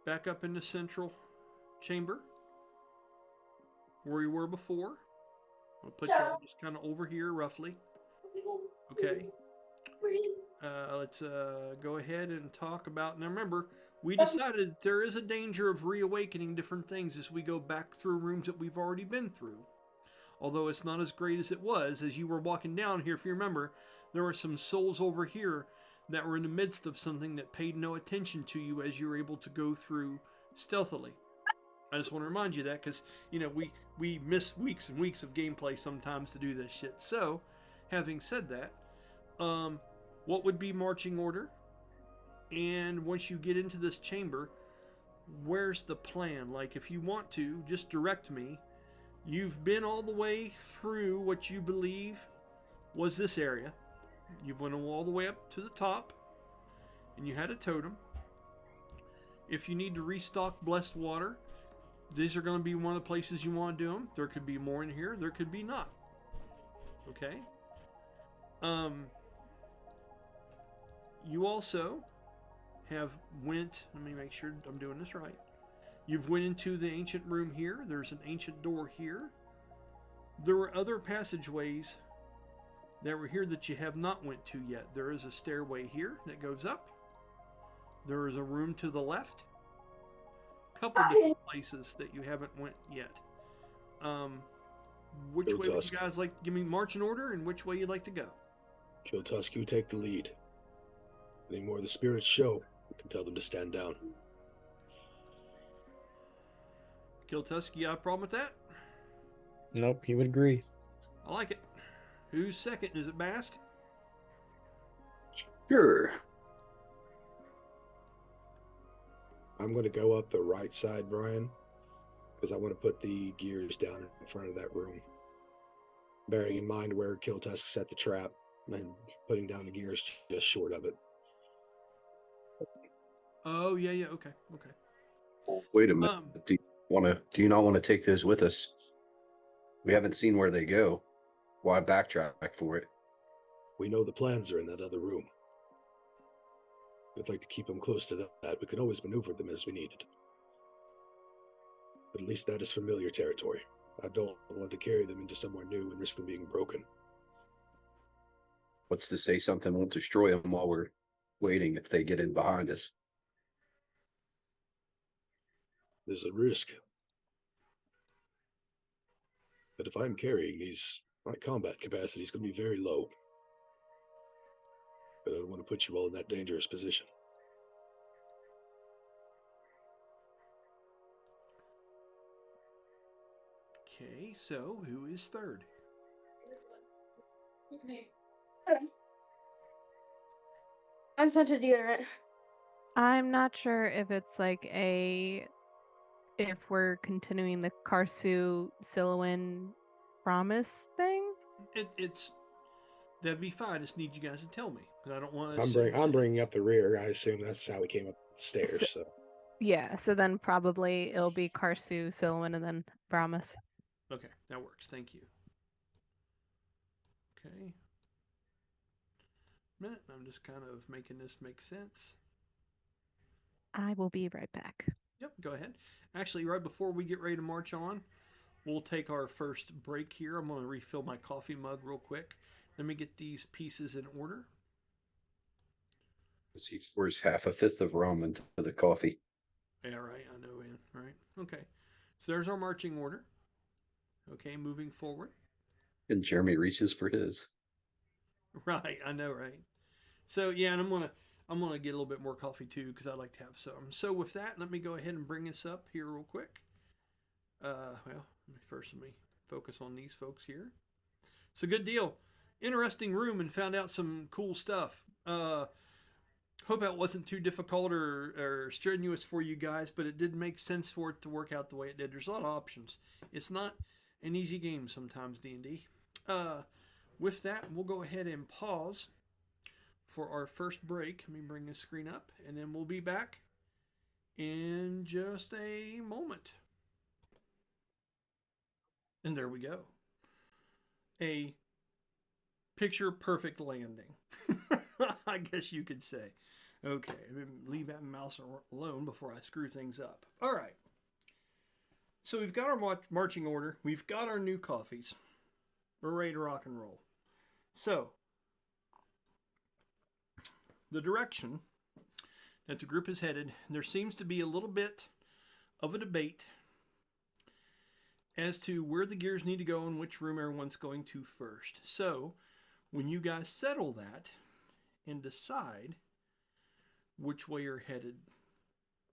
back up in the central chamber where you were before. I'll put you all just kind of over here roughly. Okay. Let's go ahead and talk about. Now remember, we decided there is a danger of reawakening different things as we go back through rooms that we've already been through. Although it's not as great as it was as you were walking down here. If you remember, there were some souls over here that were in the midst of something that paid no attention to you as you were able to go through stealthily. I just want to remind you that because, we miss weeks and weeks of gameplay sometimes to do this shit. So, having said that, what would be marching order? And once you get into this chamber, where's the plan? Like, if you want to, just direct me. You've been all the way through what you believe was this area. You've went all the way up to the top, and you had a totem. If you need to restock blessed water, these are going to be one of the places you want to do them. There could be more in here. There could be not. Okay? You also have went, let me make sure I'm doing this right. You've went into the ancient room here. There's an ancient door here. There were other passageways that were here that you have not went to yet. There is a stairway here that goes up. There is a room to the left. A couple different places that you haven't went yet. Which way would you guys like? Give me marching order and which way you'd like to go. Kill Tusk, you take the lead. Any more of the spirits show, you can tell them to stand down. Kill Tusk, you got a problem with that? Nope, he would agree. I like it. Who's second? Is it Bast? Sure. I'm going to go up the right side, Brian, because I want to put the gears down in front of that room. Bearing in mind where Kill Tusk set the trap and putting down the gears just short of it. Oh, yeah, okay. Wait a minute. Do you not want to take those with us? We haven't seen where they go. Why backtrack for it? We know the plans are in that other room. I'd like to keep them close to that. We can always maneuver them as we need it. But at least that is familiar territory. I don't want to carry them into somewhere new and risk them being broken. What's to say something won't destroy them while we're waiting if they get in behind us? There's a risk. But if I'm carrying these, my combat capacity is going to be very low. But I don't want to put you all in that dangerous position. Okay, so who is third? I'm such a deodorant. I'm not sure if it's like if we're continuing the Karsu Siluan promise thing. It's that'd be fine. I just need you guys to tell me, because I don't want I'm bringing up the rear. I assume that's how we came up the stairs. So yeah, so then probably it'll be Karsu, Siluan, and then Promise. Okay, that works. Thank you. Okay. Minute, I'm just kind of making this make sense. I will be right back. Yep, go ahead. Actually, right before we get ready to march on, we'll take our first break here. I'm going to refill my coffee mug real quick. Let me get these pieces in order. He pours half a fifth of rum into the coffee. Yeah, right. I know, man. Right. Okay. So there's our marching order. Okay, moving forward. And Jeremy reaches for his. Right. I know, right? So yeah, and I'm gonna get a little bit more coffee too because I like to have some. So with that, let me go ahead and bring this up here real quick. Well, let me focus on these folks here. It's a good deal. Interesting room and found out some cool stuff. Hope that wasn't too difficult or strenuous for you guys, but it did make sense for it to work out the way it did. There's a lot of options. It's not an easy game sometimes, D&D. With that, we'll go ahead and pause for our first break. Let me bring this screen up, and then we'll be back in just a moment. And there we go. A picture perfect landing. I guess you could say. Okay, leave that mouse alone before I screw things up. All right. So we've got our marching order. We've got our new coffees. We're ready to rock and roll. So, the direction that the group is headed, there seems to be a little bit of a debate as to where the gears need to go and which room everyone's going to first. So, when you guys settle that and decide which way you're headed,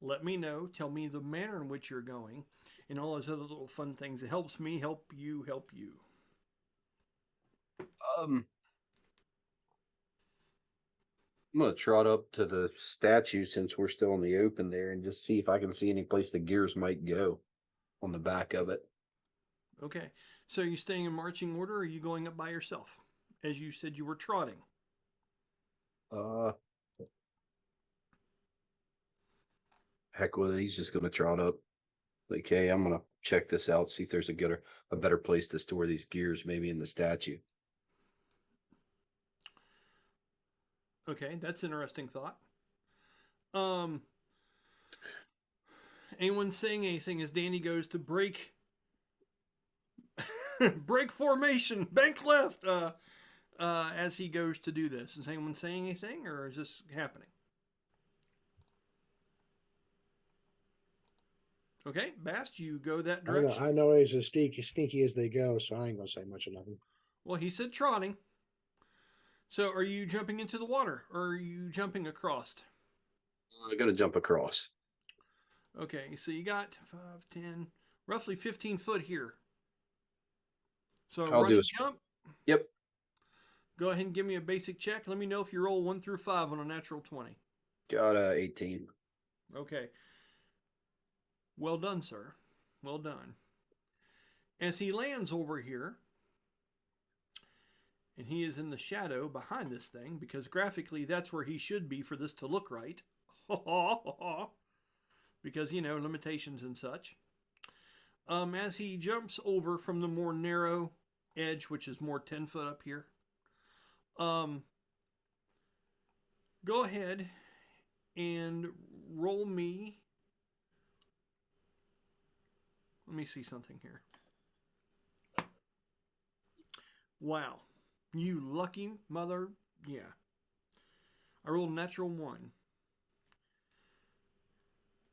let me know. Tell me the manner in which you're going and all those other little fun things. It helps me help you help you. I'm gonna trot up to the statue since we're still in the open there and just see if I can see any place the gears might go on the back of it. Okay. So are you staying in marching order or are you going up by yourself? As you said you were trotting. Heck with it. He's just gonna trot up. Like, hey, I'm gonna check this out, see if there's a better place to store these gears, maybe in the statue. Okay, that's an interesting thought. Anyone saying anything as Danny goes to break break formation, bank left, as he goes to do this? Is anyone saying anything, or is this happening? Okay, Bast, you go that direction. I know he's as sneaky as they go, so I ain't gonna say much of nothing. Well, he said trotting. So are you jumping into the water, or are you jumping across? I'm gonna jump across. Okay, so you got 5, 10, roughly 15 foot here. So I'll do a jump. Yep. Go ahead and give me a basic check. Let me know if you roll 1 through 5 on a natural 20. Got 18. Okay. Well done, sir. Well done. As he lands over here, and he is in the shadow behind this thing, because graphically that's where he should be for this to look right. Because, you know, limitations and such. As he jumps over from the more narrow edge, which is more 10 foot up here, go ahead and roll me. Let me see something here. Wow. You lucky mother. Yeah. I rolled a natural 1.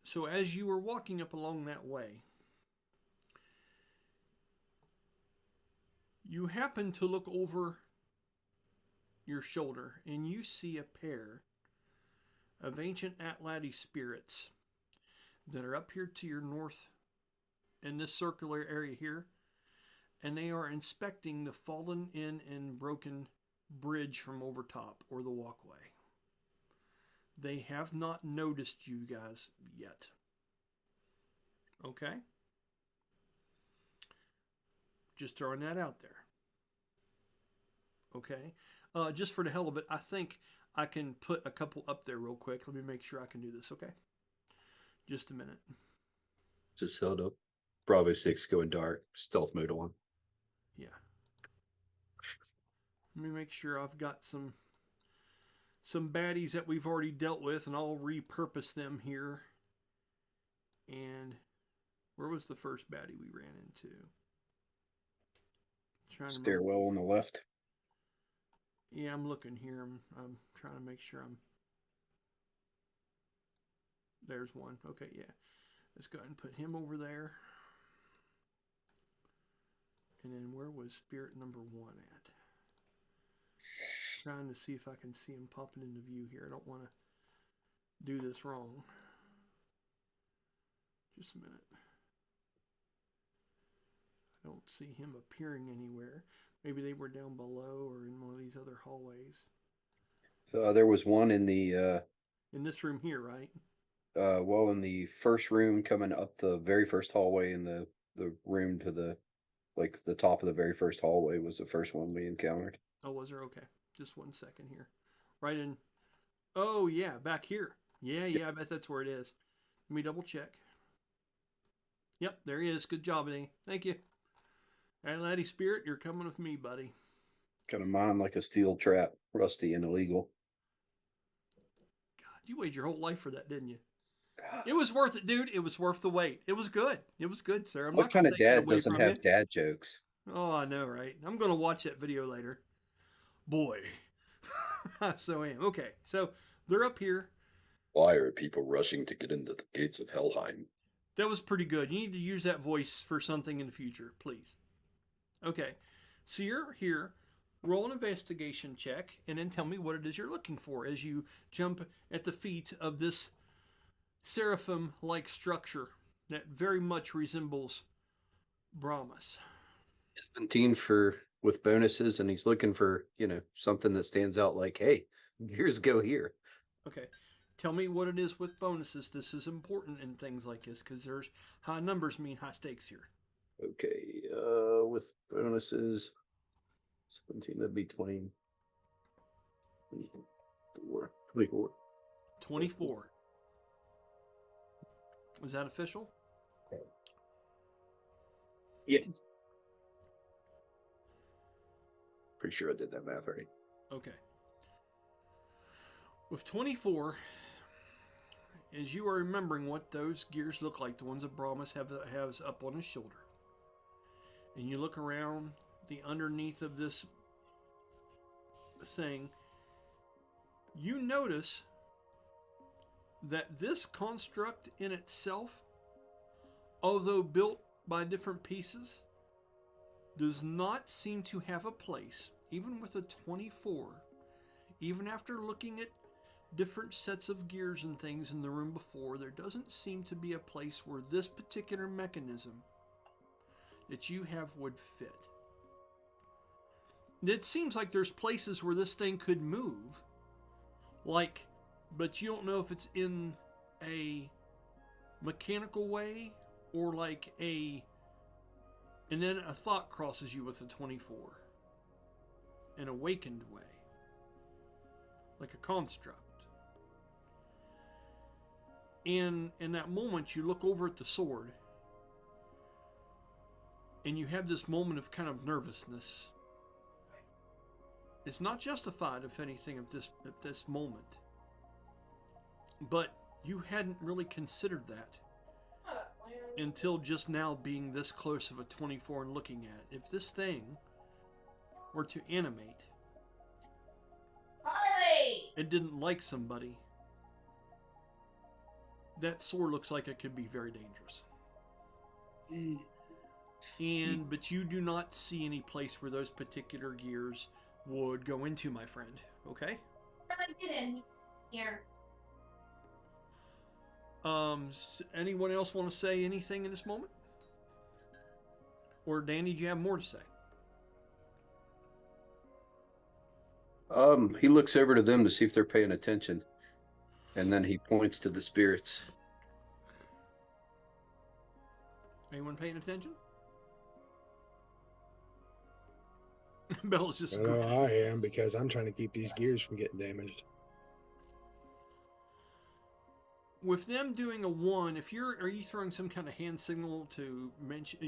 So as you were walking up along that way, you happen to look over your shoulder and you see a pair of ancient Atlati spirits that are up here to your north in this circular area here, and they are inspecting the fallen in and broken bridge from over top, or the walkway. They have not noticed you guys yet. Okay? Just throwing that out there. Okay? Just for the hell of it, I think I can put a couple up there real quick. Let me make sure I can do this, okay? Just a minute. Just held up. Bravo 6 going dark. Stealth mode on. Yeah. Let me make sure I've got some baddies that we've already dealt with, and I'll repurpose them here. And where was the first baddie we ran into? Stairwell on the left. Yeah, I'm looking here. I'm trying to make sure I'm... There's one. Okay, yeah. Let's go ahead and put him over there. And then where was spirit number 1 at? Trying to see if I can see him popping into view here. I don't want to do this wrong. Just a minute. I don't see him appearing anywhere. Maybe they were down below or in one of these other hallways. There was one in the In this room here, right? in the first room coming up the very first hallway, in the room to the the top of the very first hallway was the first one we encountered. Oh, was there? Okay. Just 1 second here. Right in. Oh, yeah, back here. Yeah, I bet that's where it is. Let me double check. Yep, there he is. Good job, Eddie. Thank you. Atlati Spirit, you're coming with me, buddy. Kind of mine like a steel trap, rusty and illegal. God, you waited your whole life for that, didn't you? It was worth it, dude. It was worth the wait. It was good. It was good, sir. I'm What not kind going of to take that dad away doesn't from have you. dad jokes? Oh, I know, right? I'm going to watch that video later. Boy. So I am. Okay, so they're up here. Why are people rushing to get into the gates of Helheim? That was pretty good. You need to use that voice for something in the future, please. Okay, so you're here. Roll an investigation check, and then tell me what it is you're looking for as you jump at the feet of this Seraphim-like structure that very much resembles Brahmas. 17 for with bonuses, and he's looking for something that stands out. Like, hey, here's go here. Okay, tell me what it is with bonuses. This is important in things like this because there's high numbers mean high stakes here. Okay, with bonuses, 17, that'd be 20, 24. 24. 24. Was that official? Yeah. Pretty sure I did that math right. Okay. With 24, as you are remembering what those gears look like, the ones that Brahmas has up on his shoulder, and you look around the underneath of this thing, you notice that this construct in itself, although built by different pieces, does not seem to have a place, even with a 24, even after looking at different sets of gears and things in the room before, there doesn't seem to be a place where this particular mechanism that you have would fit. It seems like there's places where this thing could move, but you don't know if it's in a mechanical way or and then a thought crosses you with a 24, an awakened way, like a construct. In that moment, you look over at the sword, and you have this moment of kind of nervousness. It's not justified, if anything, at this moment, but you hadn't really considered that until just now, being this close of a 24 and looking at it. If this thing were to animate, it didn't like somebody, that sword looks like it could be very dangerous. But you do not see any place where those particular gears would go into, my friend. Okay? I get in here. Anyone else want to say anything in this moment? Or Danny, do you have more to say? He looks over to them to see if they're paying attention, and then he points to the spirits. Anyone paying attention? Bella's just I know I am, because I'm trying to keep these gears from getting damaged. with them doing a 1, are you throwing some kind of hand signal to mention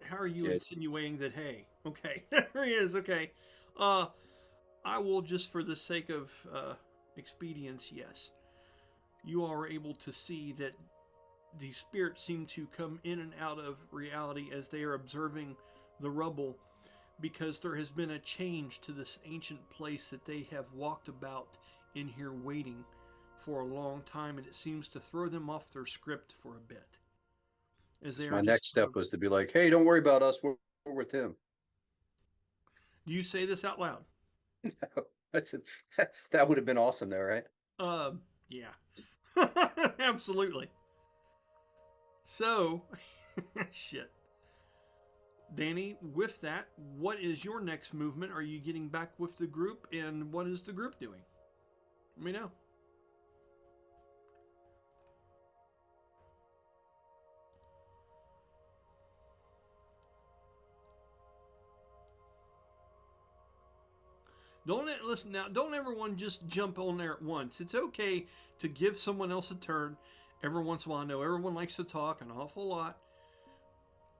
how are you insinuating that, hey, okay, there he is, okay. I will, just for the sake of expedience, yes. You are able to see that the spirits seem to come in and out of reality as they are observing the rubble, because there has been a change to this ancient place that they have walked about in here waiting for a long time, and it seems to throw them off their script for a bit. My next step was to be like, hey, don't worry about us, we're with him. Do you say this out loud? No, that would have been awesome though, right? Yeah. Absolutely. So, shit. Danny, with that, what is your next movement? Are you getting back with the group, and what is the group doing? Let me know. Listen now. Don't everyone just jump on there at once. It's okay to give someone else a turn every once in a while. I know everyone likes to talk an awful lot,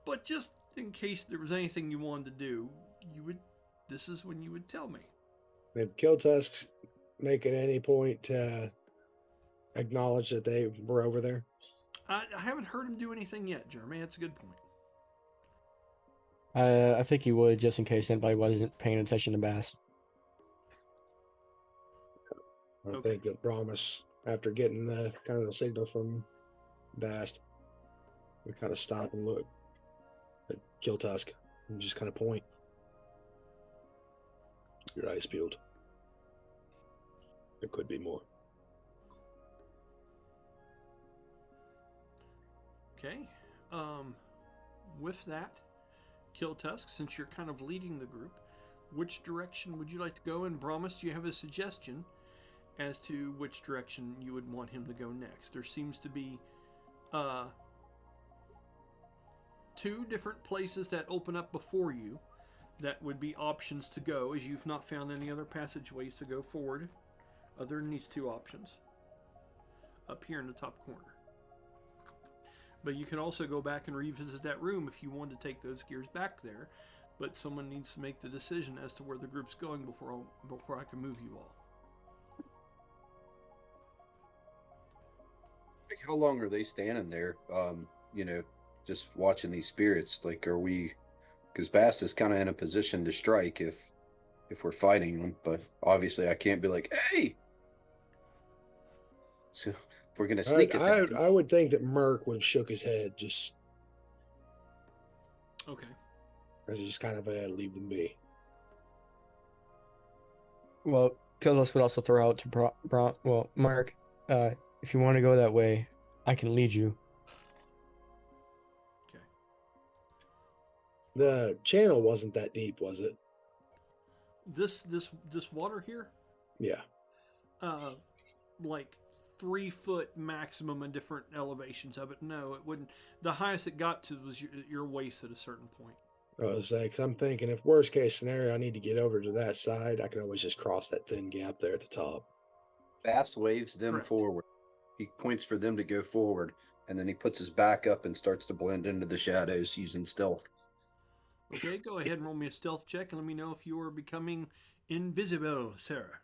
but just in case there was anything you wanted to do, you would. This is when you would tell me. Did Kiltusk make at any point acknowledge that they were over there? I haven't heard him do anything yet, Jeremy. That's a good point. I think he would, just in case anybody wasn't paying attention to Bast. I Okay. think that Promise, after getting the kind of the signal from Bast, we kind of stop and look at Kiltusk and just kind of point. Keep your eyes peeled. There could be more. Okay. With that, Kiltusk, since you're kind of leading the group, which direction would you like to go in? Promise, do you have a suggestion as to which direction you would want him to go next? There seems to be two different places that open up before you that would be options to go, as you've not found any other passageways to go forward other than these two options up here in the top corner. But you can also go back and revisit that room if you want to take those gears back there, but someone needs to make the decision as to where the group's going before I can move you all. Like, how long are they standing there? Just watching these spirits. Like, are we? Because Bast is kind of in a position to strike if we're fighting them, but obviously I can't be like, hey. So if we're gonna sneak attack, I would think that Mirk would have shook his head just Okay. as he just kind of leave them be. Well, Kiltusk would also throw out to Mark, if you want to go that way, I can lead you. Okay. The channel wasn't that deep, was it? This water here, Yeah. like 3 foot maximum in different elevations of it. No, it wouldn't. The highest it got to was your waist at a certain point. I was like, 'cause I'm thinking if worst case scenario, I need to get over to that side, I can always just cross that thin gap there at the top. Bast waves them Correct. forward. He points for them to go forward, and then he puts his back up and starts to blend into the shadows using stealth. Okay, go ahead and roll me a stealth check and let me know if you are becoming invisible, Sarah.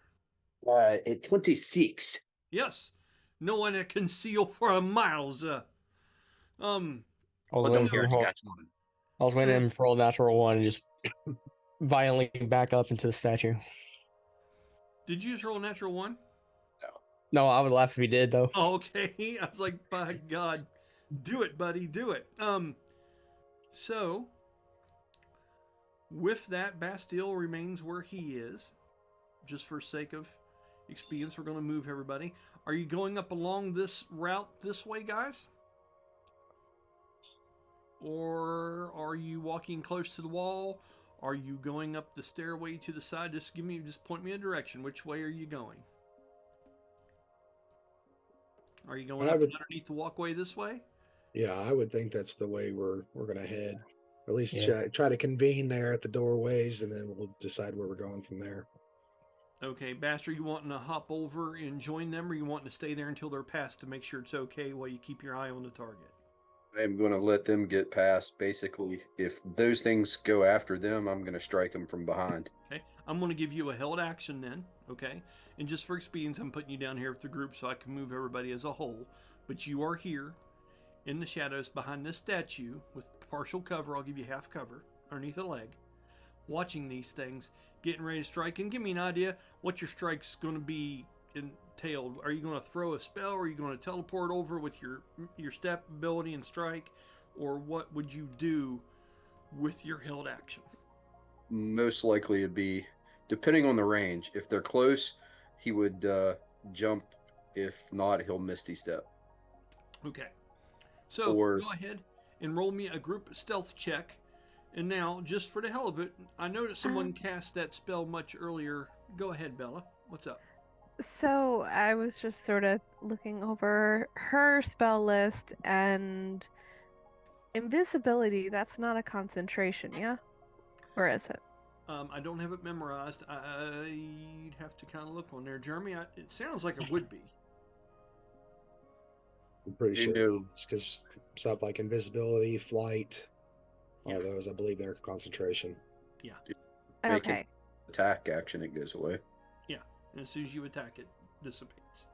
At 26. Yes. No one can conceal for miles. I was What's waiting up for here? him. You got one. I was waiting for him to roll a natural one and just violently back up into the statue. Did you just roll a natural 1? No, I would laugh if he did, though. Oh, okay. I was like, by God, do it, buddy, do it. So with that, Bastille remains where he is. Just for sake of expedience, we're going to move everybody. Are you going up along this route this way, guys? Or are you walking close to the wall? Are you going up the stairway to the side? Just point me a direction. Which way are you going? Are you going up underneath the walkway this way? Yeah, I would think that's the way we're gonna head. At least Yeah. try to convene there at the doorways, and then we'll decide where we're going from there. Okay, Bastard, you wanting to hop over and join them, or you wanting to stay there until they're past to make sure it's okay while you keep your eye on the target? I am going to let them get past. Basically, if those things go after them, I'm going to strike them from behind. Okay, I'm going to give you a held action then, okay? And just for expedience, I'm putting you down here with the group so I can move everybody as a whole. But you are here in the shadows behind this statue with partial cover. I'll give you half cover underneath a leg, watching these things, getting ready to strike. And give me an idea what your strike's going to be entailed. Are you going to throw a spell? Or are you going to teleport over with your step ability and strike? Or what would you do with your held action? Most likely it'd be, depending on the range. If they're close, he would jump. If not, he'll Misty Step. Okay. So go ahead and roll me a group stealth check And now, just for the hell of it, I noticed someone cast that spell much earlier. Go ahead, Bella. What's up? So I was just sort of looking over her spell list, and invisibility, that's not a concentration, yeah? Or is it? I don't have it memorized. I'd have to kind of look on there. Jeremy, it sounds like it would be. I'm pretty You sure know- it's because stuff like invisibility, flight, all Yeah. those, I believe they're concentration. Make an Okay. attack action, it goes away. And as soon as you attack, it dissipates.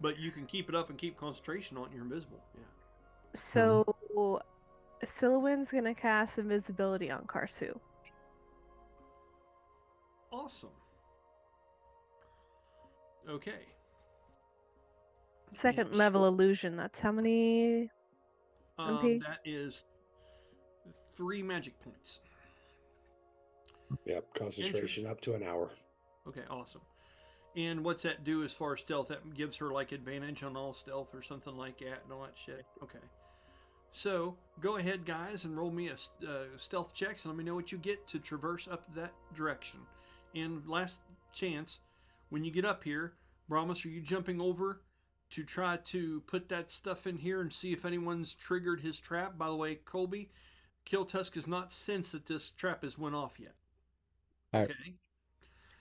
But you can keep it up and keep concentration on it, you're invisible. Yeah. So Silwyn's gonna cast invisibility on Karsu. Awesome. Okay. Second And, level illusion, that's how many MP? that is 3 magic points. Yep, concentration up to an hour. Okay, awesome. And what's that do as far as stealth? That gives her like advantage on all stealth or something like that and all that shit. Okay. So go ahead, guys, and roll me a stealth check. So let me know what you get to traverse up that direction. And last chance, when you get up here, Brahmas, are you jumping over to try to put that stuff in here and see if anyone's triggered his trap? By the way, Colby, Killtusk has not sensed that this trap has went off yet. All right. Okay.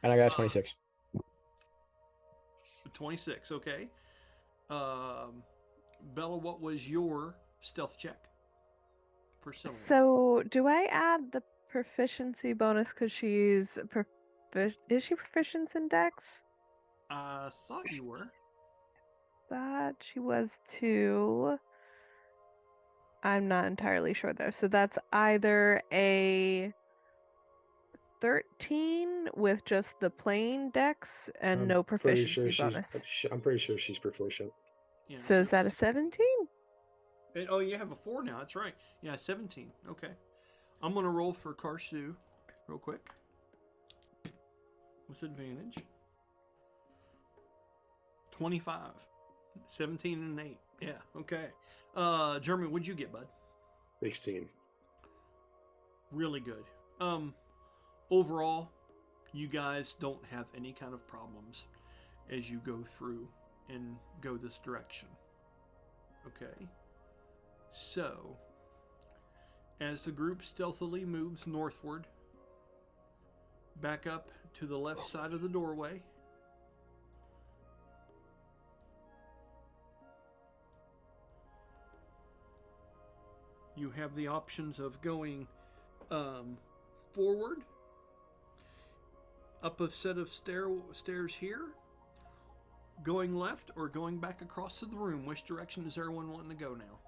And I got a 26. 26, okay. Bella, what was your stealth check for Silver? So do I add the proficiency bonus because she's is she proficient in Dex? I thought you were. That she was too. I'm not entirely sure though. So that's either a 13 with just the plain Dex and no proficiency bonus. I'm pretty sure she's proficient. Yeah, So is that a 17? Oh, you have a 4 now. That's right. Yeah, 17. Okay. I'm going to roll for Karsu real quick with advantage. 25. 17 and 8. Yeah, okay. Jeremy, what'd you get, bud? 16. Really good. Overall, you guys don't have any kind of problems as you go through and go this direction. Okay. So, as the group stealthily moves northward, back up to the left side of the doorway, you have the options of going forward, up a set of stairs here, going left, or going back across to the room. Which direction is everyone wanting to go now?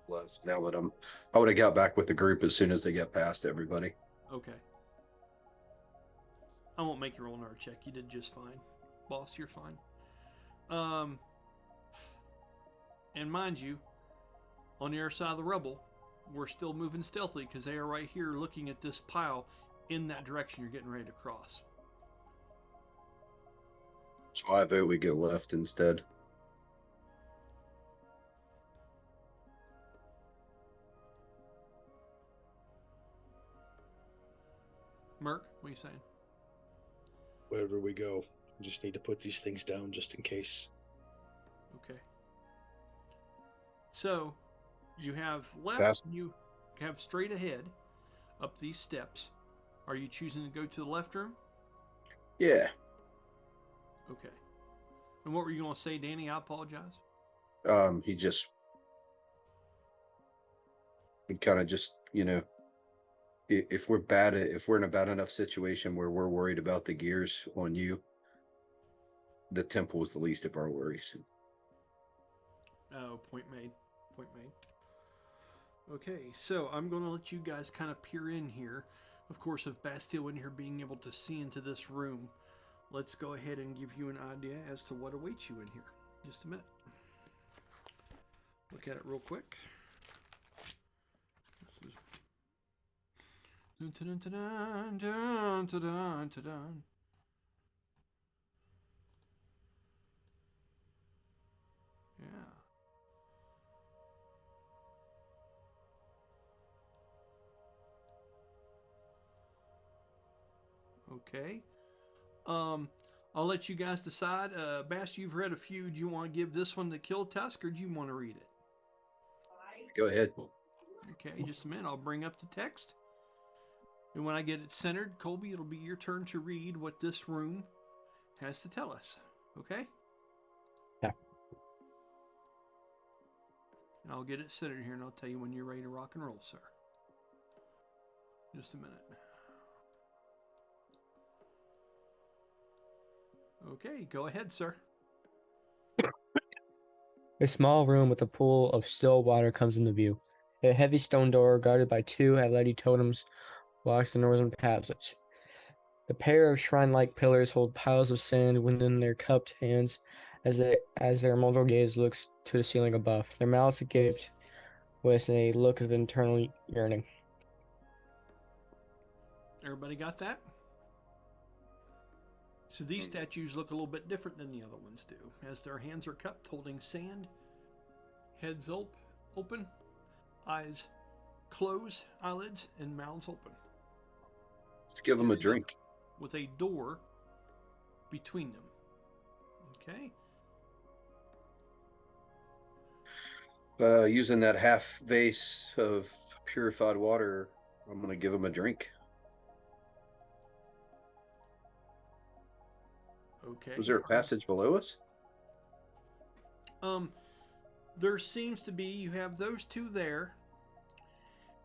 Left. Now that I would have got back with the group as soon as they get past everybody. Okay. I won't make you roll another check. You did just fine. Boss, you're fine. And mind you, on the other side of the rubble, we're still moving stealthily because they are right here looking at this pile in that direction you're getting ready to cross. So I vote we go left instead. Mirk, what are you saying? Wherever we go, we just need to put these things down just in case. Okay. So, you have left, Bast. you have straight ahead up these steps. Are you choosing to go to the left room? Yeah. Okay. And what were you going to say, Danny? I apologize. He kind of just, if we're in a bad enough situation where we're worried about the gears on you, the temple is the least of our worries. Oh, point made. Point made. Okay, so I'm going to let you guys kind of peer in here. Of course, if Bastille in here being able to see into this room, let's go ahead and give you an idea as to what awaits you in here. Just a minute. Look at it real quick. This is... Dun, dun, dun, dun, dun, dun, dun, dun, dun. Yeah. Okay. I'll let you guys decide. Bast, you've read a few. Do you want to give this one to Kill Tusk, or do you want to read it? Go ahead. Okay, just a minute. I'll bring up the text. And when I get it centered, Colby, it'll be your turn to read what this room has to tell us. Okay? Yeah. And I'll get it centered here, and I'll tell you when you're ready to rock and roll, sir. Just a minute. Okay, go ahead, sir. A small room with a pool of still water comes into view. A heavy stone door guarded by two Atlati totems blocks the northern passage. The pair of shrine-like pillars hold piles of sand within their cupped hands as their mortal gaze looks to the ceiling above. Their mouths gaped with a look of internal yearning. Everybody got that? So these statues look a little bit different than the other ones do, as their hands are cupped holding sand, heads open, eyes closed, eyelids, and mouths open. Let's give them a drink. With a door between them. Okay? Using that half vase of purified water, I'm going to give them a drink. Okay. Was there a passage below us? There seems to be. You have those two there.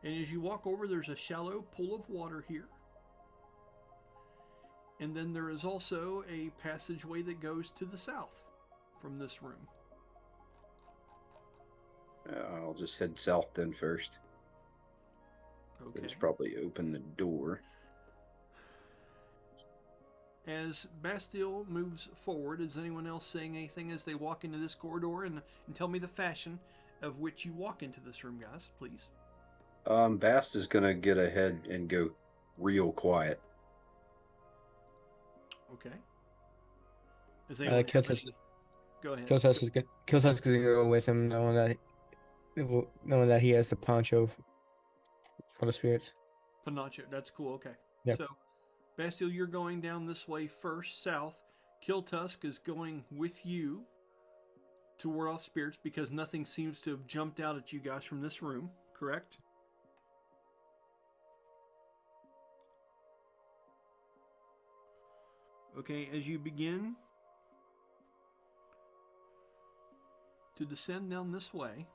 And as you walk over, there's a shallow pool of water here. And then there is also a passageway that goes to the south from this room. I'll just head south then first. Okay. Just probably open the door. As Bastille moves forward, is anyone else saying anything as they walk into this corridor? And tell me the fashion of which you walk into this room, guys, please. Bast is going to get ahead and go real quiet. Okay. Is anyone Kiltus Go ahead. is gonna go with him, knowing that he has the poncho for the spirits. Panacho, that's cool. Okay. Yep. So, Bastille, you're going down this way first, south. Kiltusk is going with you to ward off spirits because nothing seems to have jumped out at you guys from this room, correct? Okay, as you begin to descend down this way,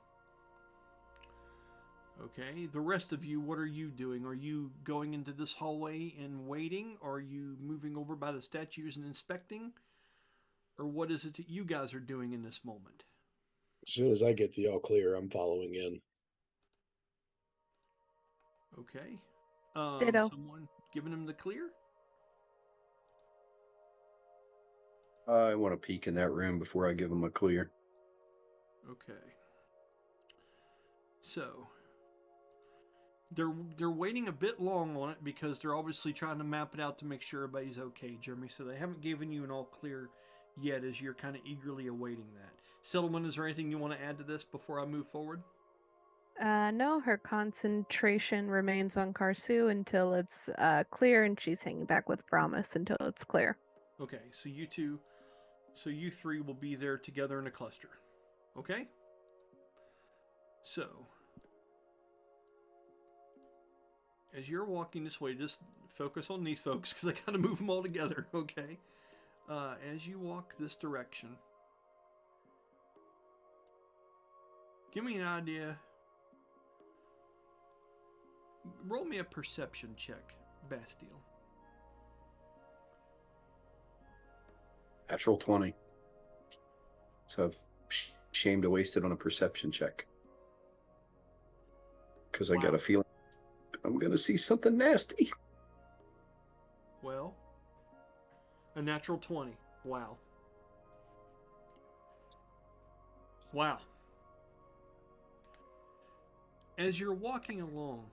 okay, the rest of you, what are you doing? Are you going into this hallway and waiting? Or are you moving over by the statues and inspecting? Or what is it that you guys are doing in this moment? As soon as I get the all clear, I'm following in. Okay. Ditto. Someone giving him the clear? I want to peek in that room before I give them a clear. Okay. So they're waiting a bit long on it because they're obviously trying to map it out to make sure everybody's okay, Jeremy. So they haven't given you an all clear yet as you're kind of eagerly awaiting that. Settlement, is there anything you want to add to this before I move forward? No, her concentration remains on Karsu until it's clear, and she's hanging back with Promise until it's clear. Okay, so you three will be there together in a cluster. Okay? So, as you're walking this way, just focus on these folks because I kind of move them all together, okay? As you walk this direction, give me an idea. Roll me a perception check, Bastille. Natural 20. So shame to waste it on a perception check. Because I got a feeling I'm going to see something nasty. Well, a natural 20. Wow. Wow. As you're walking along,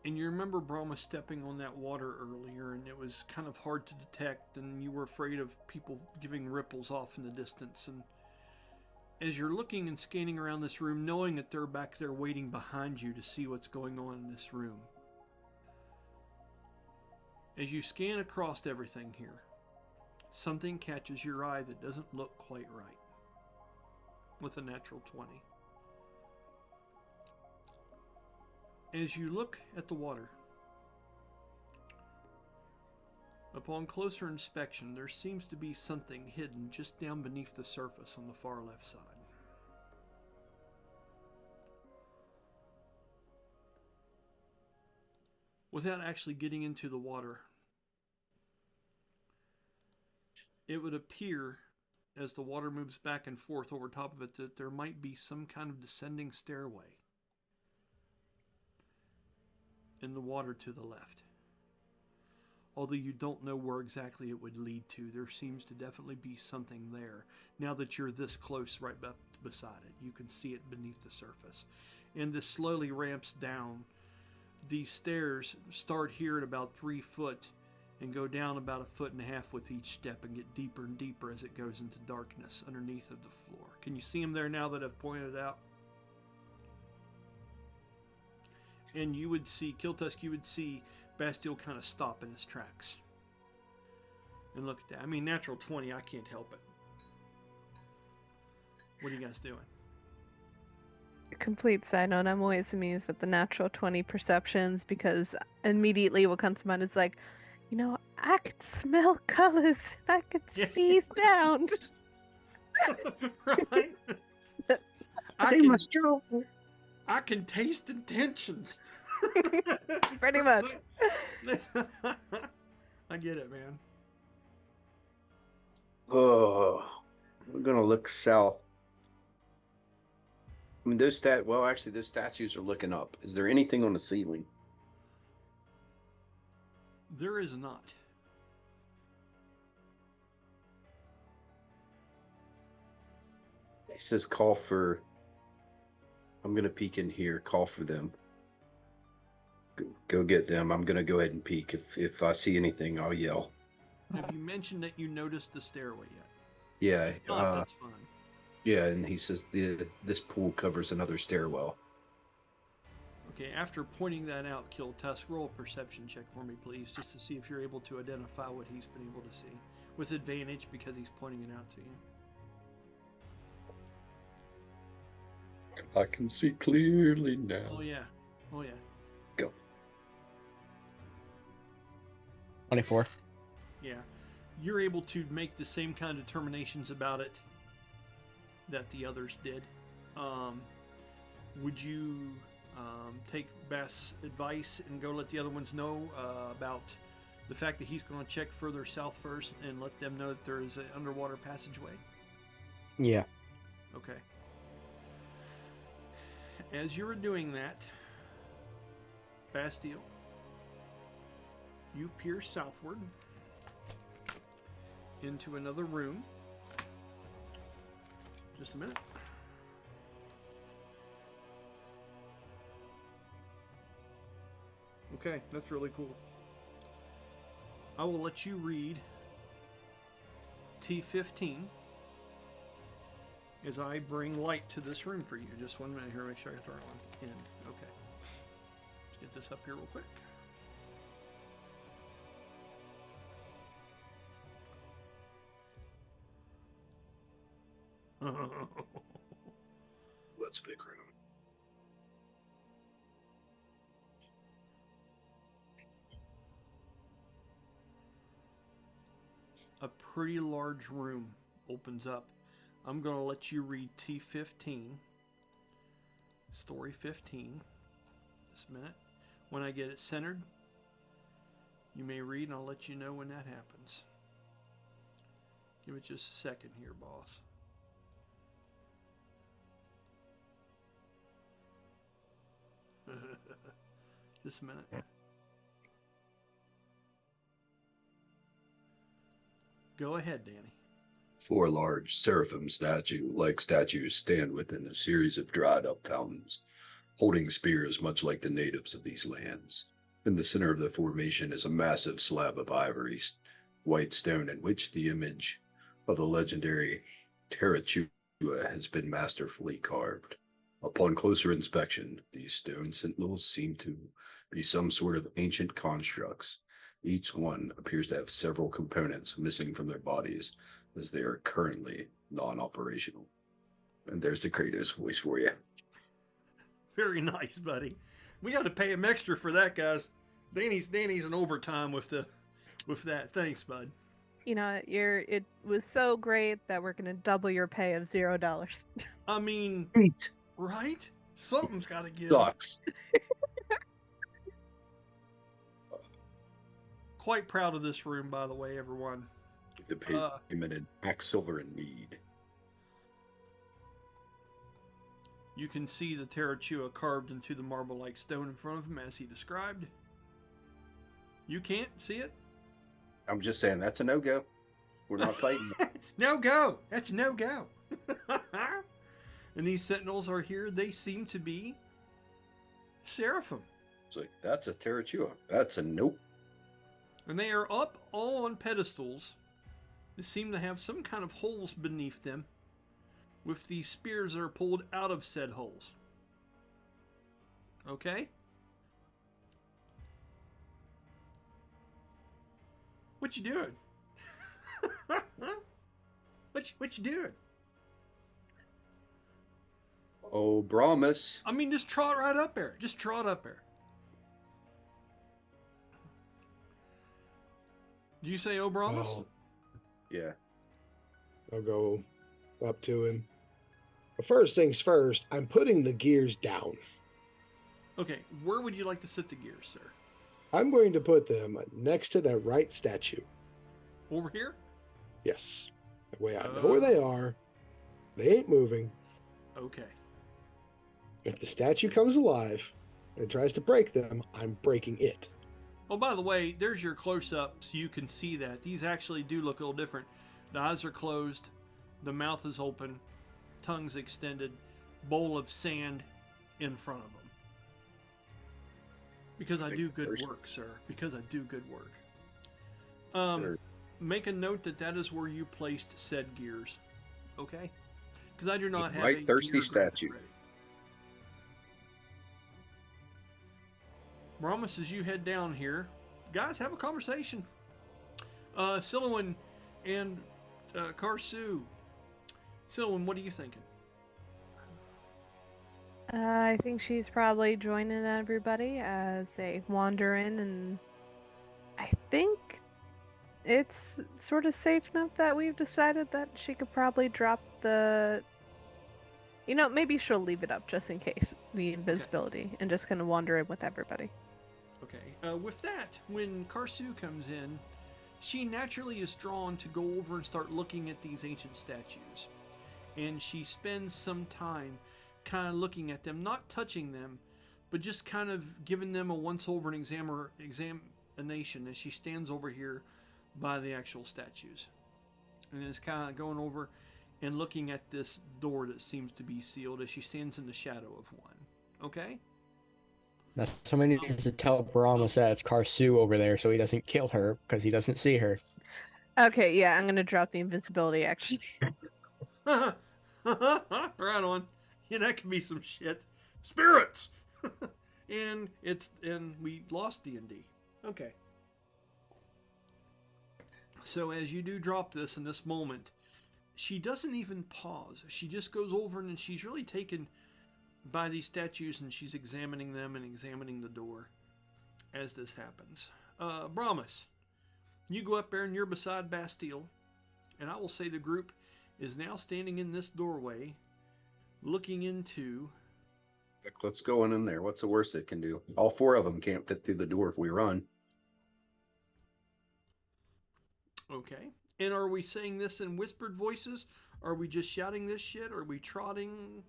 and you remember Brahma stepping on that water earlier, and it was kind of hard to detect, and you were afraid of people giving ripples off in the distance. And as you're looking and scanning around this room, knowing that they're back there waiting behind you to see what's going on in this room, As you scan across everything here, something catches your eye that doesn't look quite right with a natural 20. As you look at the water, upon closer inspection, there seems to be something hidden just down beneath the surface on the far left side. Without actually getting into the water, it would appear, as the water moves back and forth over top of it, that there might be some kind of descending stairway in the water to the left. Although you don't know where exactly it would lead to, there seems to definitely be something there. Now that you're this close right up beside it, you can see it beneath the surface. And this slowly ramps down. These stairs start here at about 3 foot and go down about 1.5 feet with each step and get deeper and deeper as it goes into darkness underneath of the floor. Can you see them there now that I've pointed out? And you would see, Kiltusk, you would see Bastille kind of stop in his tracks and look at that. I mean, natural 20, I can't help it. What are you guys doing? Complete side note, I'm always amused with the natural 20 perceptions because immediately what comes to mind is like, you know, I could smell colors, I could see sound. Right? I can taste intentions. Pretty much. I get it, man. Oh, we're gonna look south. I mean, those statues are looking up. Is there anything on the ceiling? There is not. He says, "Call for." I'm gonna peek in here. Call for them. Go get them. I'm gonna go ahead and peek. If I see anything, I'll yell. Have you mentioned that you noticed the stairway yet? Yeah. If not, that's fine. Yeah, and he says this pool covers another stairwell. Okay, after pointing that out, Kiltusk, roll a perception check for me, please, just to see if you're able to identify what he's been able to see. With advantage, because he's pointing it out to you. I can see clearly now. Oh, yeah. Oh, yeah. Go. 24. Yeah. You're able to make the same kind of determinations about it that the others did. Would you take Bast's advice and go let the other ones know about the fact that he's going to check further south first and let them know that there is an underwater passageway? Yeah. Okay. As you were doing that, Bastille, you peer southward into another room. Just a minute. Okay, that's really cool. I will let you read T15 as I bring light to this room for you. Just 1 minute here, make sure I got the right one in. Okay. Let's get this up here real quick. That's a big room. A pretty large room opens up. I'm going to let you read T15, story 15, this minute. When I get it centered, you may read and I'll let you know when that happens. Give it just a second here, boss. Just a minute. Go ahead, Danny. 4 large Seraphim statue-like statues stand within a series of dried-up fountains, holding spears much like the natives of these lands. In the center of the formation is a massive slab of ivory, white stone in which the image of the legendary Taracheua has been masterfully carved. Upon closer inspection, these stone sentinels seem to be some sort of ancient constructs Each one appears to have several components missing from their bodies, as they are currently non-operational. And there's the Kratos voice for you. Very nice, buddy. We got to pay him extra for that, guys. Danny's an overtime with that. Thanks, bud. You know, it was so great that we're gonna double your pay of $0. I mean, Great. right? Something's got to give. Sucks. Quite proud of this room, by the way, everyone. The payment in black, silver, and mead. You can see the Taracheua carved into the marble-like stone in front of him as he described. You can't see it? I'm just saying that's a no-go. We're not fighting. No go. That's no go. And these sentinels are here. They seem to be Seraphim. It's like, that's a Taracheua. That's a nope. And they are up all on pedestals. They seem to have some kind of holes beneath them, with the spears that are pulled out of said holes. Okay? What you doing? what you doing? Oh, Brahmas. I mean, just trot right up there. Just trot up there. Do you say Obramus? Well, Yeah. I'll go up to him. But first things first, I'm putting the gears down. Okay, where would you like to sit the gears, sir? I'm going to put them next to that right statue. Over here? Yes. That way I know where they are. They ain't moving. Okay. If the statue comes alive and tries to break them, I'm breaking it. Oh, by the way, there's your close-up so you can see that. These actually do look a little different. The eyes are closed. The mouth is open. Tongue's extended. Bowl of sand in front of them. Because I do good work, sir. Because I do good work. Sure. Make a note that is where you placed said gears. Okay? Because I do not have Right, a thirsty gear graphic statue. ready. Brahmas, as you head down here, guys, have a conversation. Silouan and Karsu. Silouan, what are you thinking? I think she's probably joining everybody as they wander in, and I think it's sort of safe enough that we've decided that she could probably drop the. You know, maybe she'll leave it up just in case, the invisibility, and just kind of wander in with everybody. Okay. With that, when Karsu comes in, she naturally is drawn to go over and start looking at these ancient statues. And she spends some time kind of looking at them, not touching them, but just kind of giving them a once-over examination as she stands over here by the actual statues. And is kind of going over and looking at this door that seems to be sealed as she stands in the shadow of one. Okay? Now, somebody needs to tell Brahmas that it's Karsu over there so he doesn't kill her because he doesn't see her. Okay, yeah, I'm gonna drop the invisibility actually. Right on. Yeah, that could be some shit. Spirits! and we lost D&D. Okay. So as you do drop this in this moment, she doesn't even pause. She just goes over and she's really taken by these statues and she's examining them and examining the door as this happens. Brahmas, you go up there and you're beside Bastille, and I will say the group is now standing in this doorway looking into... Let's go in there. What's the worst it can do? All four of them can't fit through the door if we run. Okay. And are we saying this in whispered voices? Are we just shouting this shit? Are we trotting?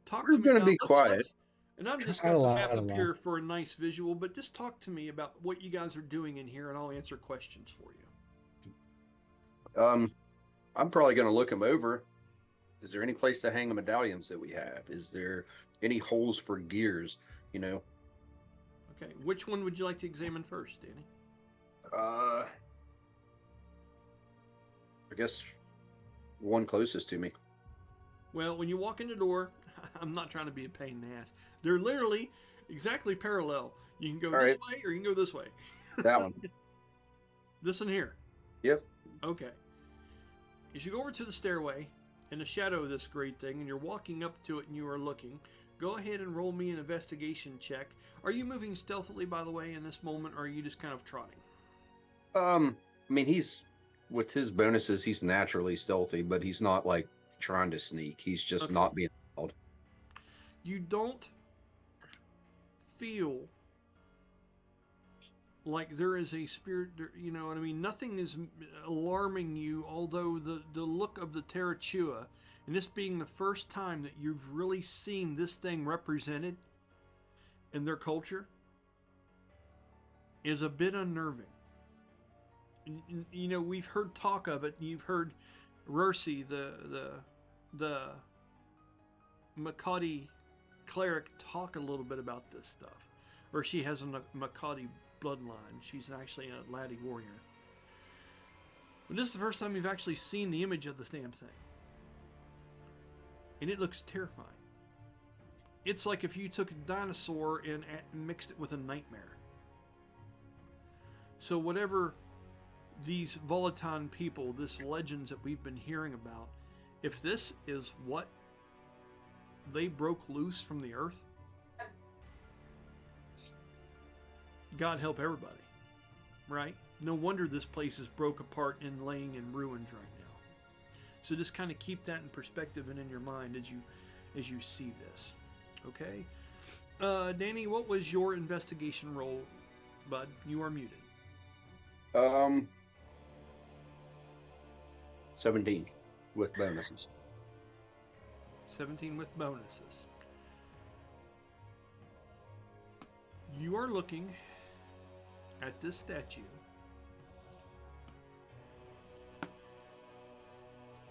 Talk We're to me gonna about- be let's- quiet. And I've just I got don't the know, map I don't up know. here for a nice visual, but just talk to me about what you guys are doing in here and I'll answer questions for you. I'm probably going to look them over. Is there any place to hang the medallions that we have? Is there any holes for gears? You know, Okay. Which one would you like to examine first, Danny? I guess one closest to me. Well, when you walk in the door, I'm not trying to be a pain in the ass. They're literally exactly parallel. You can go All this right. way or you can go this way. That one. This one here. Yep. Okay. As you go over to the stairway in the shadow of this great thing, and you're walking up to it and you are looking, go ahead and roll me an investigation check. Are you moving stealthily, by the way, in this moment, or are you just kind of trotting? I mean, he's with his bonuses, he's naturally stealthy, but he's not like trying to sneak. He's just Okay. not being loud. You don't feel like there is a spirit, you know what I mean? Nothing is alarming you, although the look of the Taracheua, and this being the first time that you've really seen this thing represented in their culture, is a bit unnerving. You know, we've heard talk of it, and you've heard Rursi, the Makati cleric, talk a little bit about this stuff. Or she has a Makati bloodline. She's actually an Atlati warrior. But this is the first time you've actually seen the image of this damn thing. And it looks terrifying. It's like if you took a dinosaur and mixed it with a nightmare. So whatever these Volaton people, this legends that we've been hearing about, if this is what they broke loose from the earth, God help everybody, right? No wonder this place is broke apart and laying in ruins right now. So just kind of keep that in perspective and in your mind as you see this. Okay, Danny, what was your investigation roll, bud? You are muted. 17 with bonuses. 17 with bonuses. You are looking at this statue,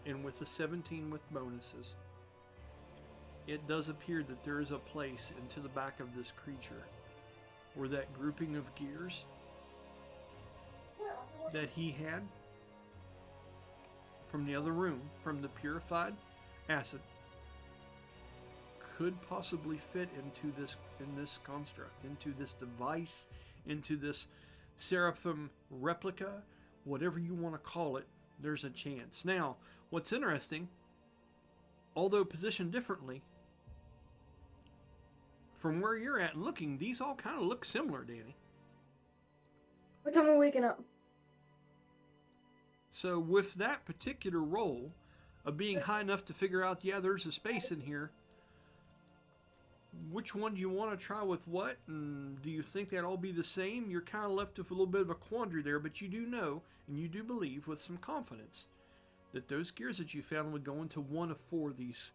and with the 17 with bonuses, it does appear that there is a place into the back of this creature where that grouping of gears that he had from the other room, from the purified acid, could possibly fit into this, in this construct, into this device, into this Seraphim replica, whatever you want to call it. There's a chance. Now, what's interesting, although positioned differently, from where you're at and looking, these all kind of look similar, Danny. What time are we waking up? So with that particular roll of being high enough to figure out, yeah, there's a space in here, which one do you want to try with what? And do you think that'll all be the same? You're kind of left with a little bit of a quandary there, but you do know, and you do believe with some confidence, that those gears that you found would go into one of 4 of these,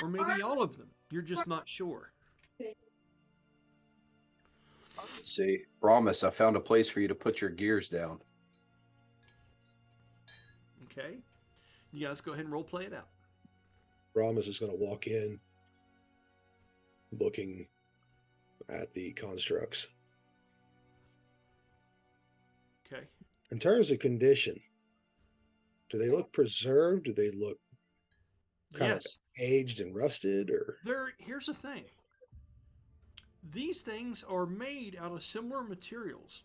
or maybe all of them. You're just not sure. See, promise, I found a place for you to put your gears down. Okay? You guys go ahead and role play it out. Ramos is going to walk in, looking at the constructs. Okay? In terms of condition, do they look preserved? Do they look kind of Yes. aged and rusted? Or Here's the thing. These things are made out of similar materials.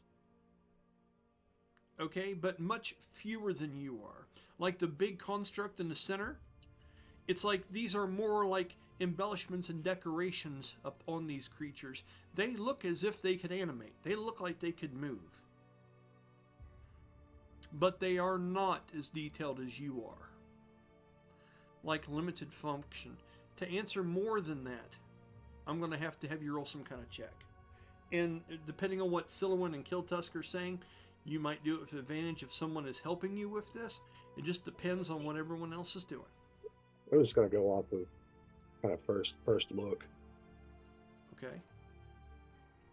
Okay, but much fewer than you are. Like the big construct in the center, it's like these are more like embellishments and decorations up on these creatures. They look as if they could animate. They look like they could move. But they are not as detailed as you are. Like limited function. To answer more than that, I'm going to have you roll some kind of check. And depending on what Silouan and Kiltusk are saying, you might do it with advantage if someone is helping you with this. It just depends on what everyone else is doing. I'm just going to go off of kind of first look. Okay?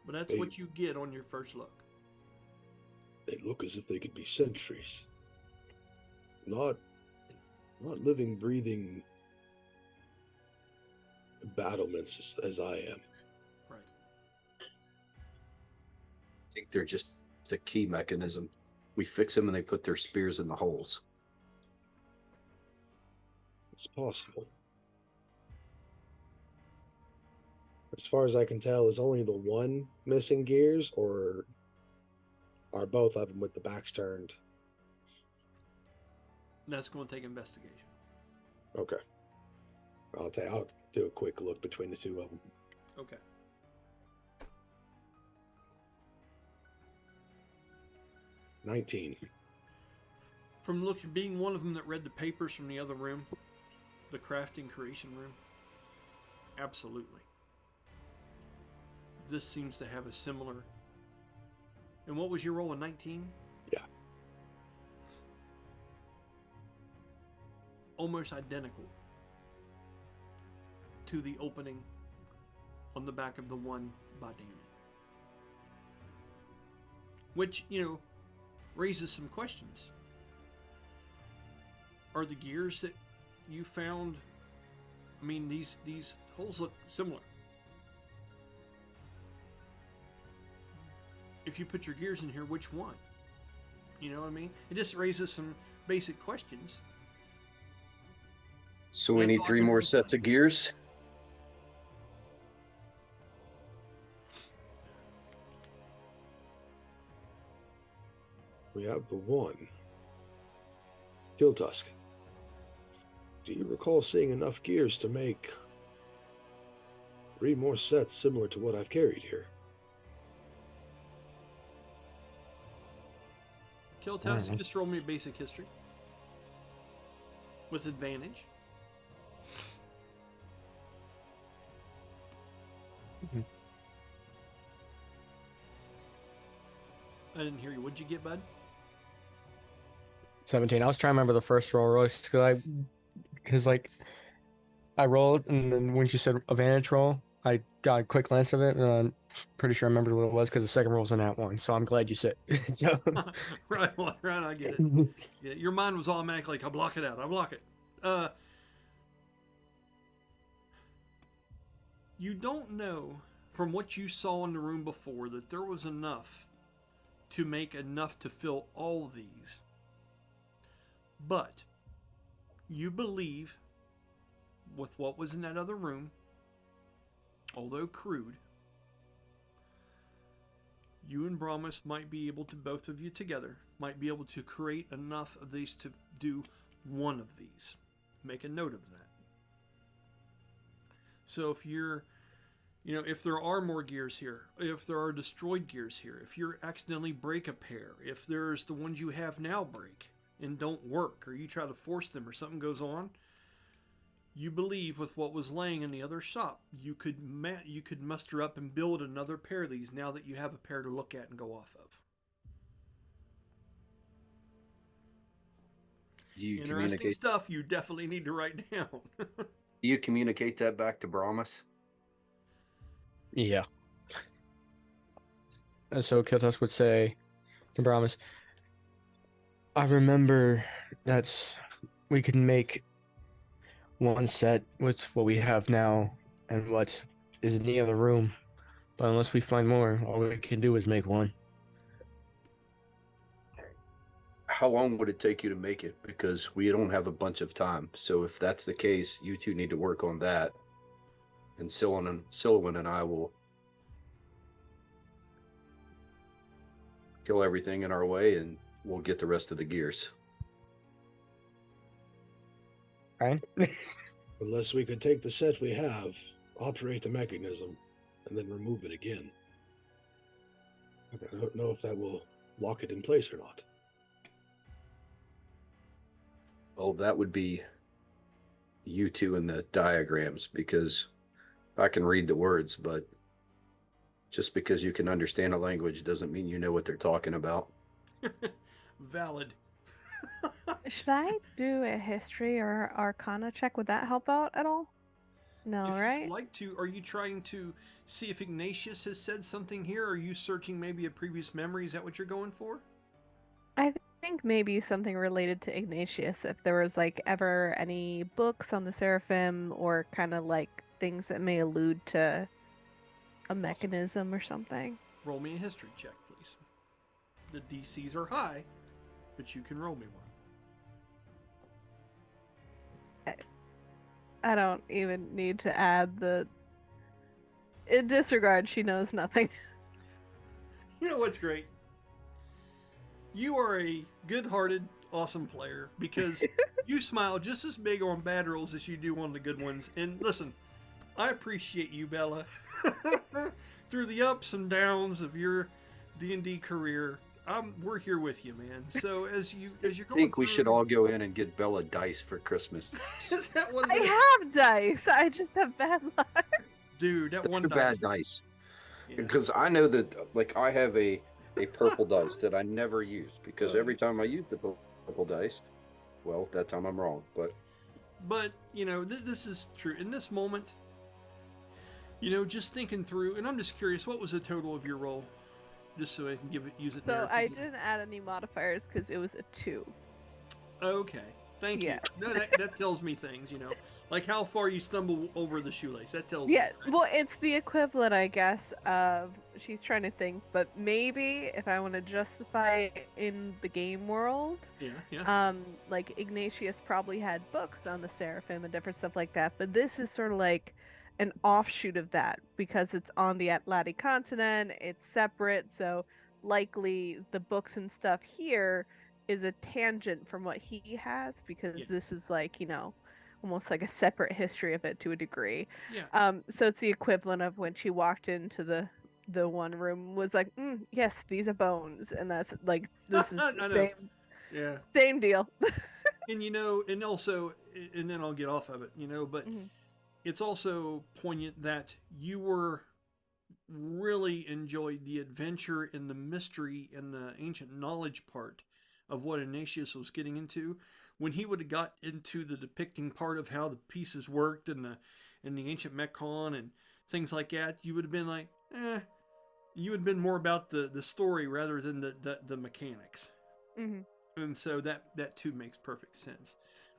But that's Hey. what you get on your first look. They look as if they could be sentries. Not living, breathing battlements as I am. Right. I think they're just a key mechanism. We fix them and they put their spears in the holes. It's possible. As far as I can tell, is only the one missing gears, or Are both of them with the backs turned? That's going to take investigation. Okay. I'll do a quick look between the two of them. Okay. $19. From being one of them that read the papers from the other room, the crafting creation room, absolutely. This seems to have a similar. And what was your roll in 19? Yeah. Almost identical to the opening on the back of the one by Danny. Which, raises some questions. Are the gears that you found, I mean, these holes look similar. If you put your gears in here, which one? You know what I mean? It just raises some basic questions. So we That's need all I 3 can more think sets of. of gears. We have the one. Kill Tusk. Do you recall seeing enough gears to make 3 more sets similar to what I've carried here? Kill test, Alright. just roll me a basic history. With advantage. Mhm. I didn't hear you. What'd you get, bud? 17. I was trying to remember the first roll, Royce, because I rolled, and then when you said advantage roll, I got a quick glance of it, and I'm pretty sure I remembered what it was because the second roll was in that one. So I'm glad you said. So- right, I get it. Yeah, your mind was automatic like, I block it out. I block it. You don't know from what you saw in the room before that there was enough to make enough to fill all these. But you believe with what was in that other room, although crude, you and Brahmas might be able to, both of you together, might be able to create enough of these to do one of these. Make a note of that. So if you're, if there are more gears here, if there are destroyed gears here, if you accidentally break a pair, if there's the ones you have now break and don't work, or you try to force them or something goes on, you believe with what was laying in the other shop, you could muster up and build another pair of these now that you have a pair to look at and go off of. You Interesting communicate. stuff you definitely need to write down. You communicate that back to Brahmas. Yeah. And so Kiltas would say to Brahmas, I remember that we could make one set with what we have now and what is in the other room. But unless we find more, all we can do is make one. How long would it take you to make it? Because we don't have a bunch of time. So if that's the case, you two need to work on that. And Silwyn and I will kill everything in our way, and we'll get the rest of the gears. Right? Unless we could take the set we have, operate the mechanism, and then remove it again. I don't know if that will lock it in place or not. Well, that would be you two in the diagrams, because I can read the words, but just because you can understand a language doesn't mean you know what they're talking about. Valid. Should I do a history or arcana check? Would that help out at all? No, If right? you'd like to, are you trying to see if Ignatius has said something here? Are you searching maybe a previous memory? Is that what you're going for? I think maybe something related to Ignatius, if there was ever any books on the Seraphim or kind of things that may allude to a mechanism or something. Roll me a history check, please. The DCs are high, but you can roll me one. I don't even need to add the. In disregard, she knows nothing. You know what's great? You are a good-hearted, awesome player because you smile just as big on bad rolls as you do on the good ones. And listen, I appreciate you, Bella. Through the ups and downs of your D&D career, we're here with you, man. So as you're I going think we through- should all go in and get Bella dice for Christmas. Is that what it is? I have dice. I just have bad luck. Dude, that one They're dice. bad dice. Yeah. Because I know that, like, I have a purple dice that I never use because every time I use the purple dice, well, that time I'm wrong. But this is true. In this moment, just thinking through, and I'm just curious, what was the total of your roll, just so I can use it. So I didn't add any modifiers because it was a 2. Okay, thank Yeah. you. No, that tells me things, like how far you stumble over the shoelace. That tells me. Yeah, well, it's the equivalent, I guess, of she's trying to think, but maybe if I want to justify it in the game world, Yeah. like Ignatius probably had books on the Seraphim and different stuff like that, but this is sort of like an offshoot of that because it's on the Atlati continent, it's separate, so likely the books and stuff here is a tangent from what he has because Yeah. this is like, almost like a separate history of it to a degree. Yeah. So it's the equivalent of when she walked into the one room was like, yes, these are bones, and that's like this is I the know. Yeah. same deal. And and also, and then I'll get off of it, but it's also poignant that you were really enjoyed the adventure and the mystery and the ancient knowledge part of what Ignatius was getting into. When he would have got into the depicting part of how the pieces worked and the ancient Mechon and things like that, you would have been like, you would have been more about the story rather than the mechanics. And so that too makes perfect sense.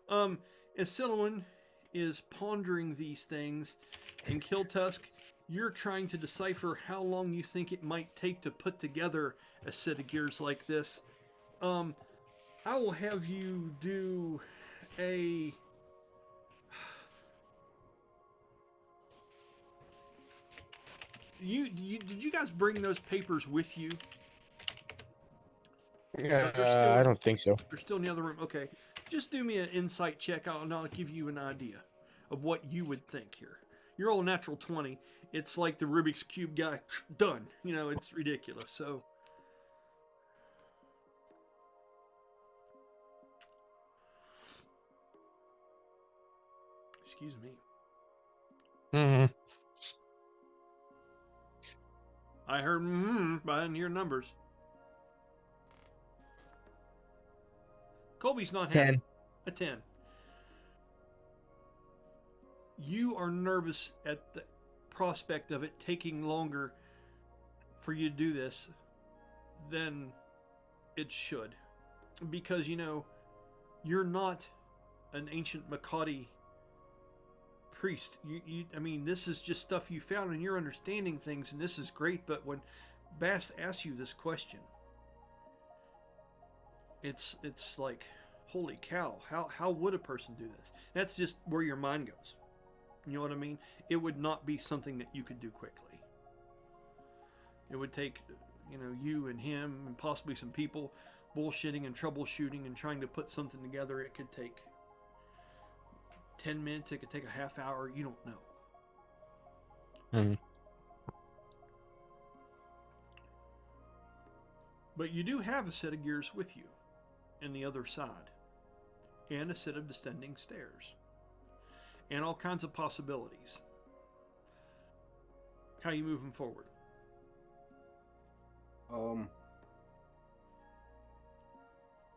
As Silouan is pondering these things, and Kiltusk, you're trying to decipher how long you think it might take to put together a set of gears like this. I will have you do a... Did you guys bring those papers with you? I don't think so. They're still in the other room. Okay. Just do me an insight check, and I'll give you an idea of what you would think here. You're all natural 20. It's like the Rubik's Cube guy. Done. It's ridiculous. So... Excuse me. I heard but I didn't hear numbers. Colby's not happy. 10. A 10. You are nervous at the prospect of it taking longer for you to do this than it should. Because, you're not an ancient Makati priest. I mean, this is just stuff you found and you're understanding things, and this is great, but when Bast asks you this question, it's like, holy cow, how would a person do this? That's just where your mind goes. You know what I mean? It would not be something that you could do quickly. It would take, you and him and possibly some people bullshitting and troubleshooting and trying to put something together. It could take 10 minutes. It could take a half hour. You don't know. But you do have a set of gears with you in the other side, and a set of descending stairs, and all kinds of possibilities. How are you moving forward?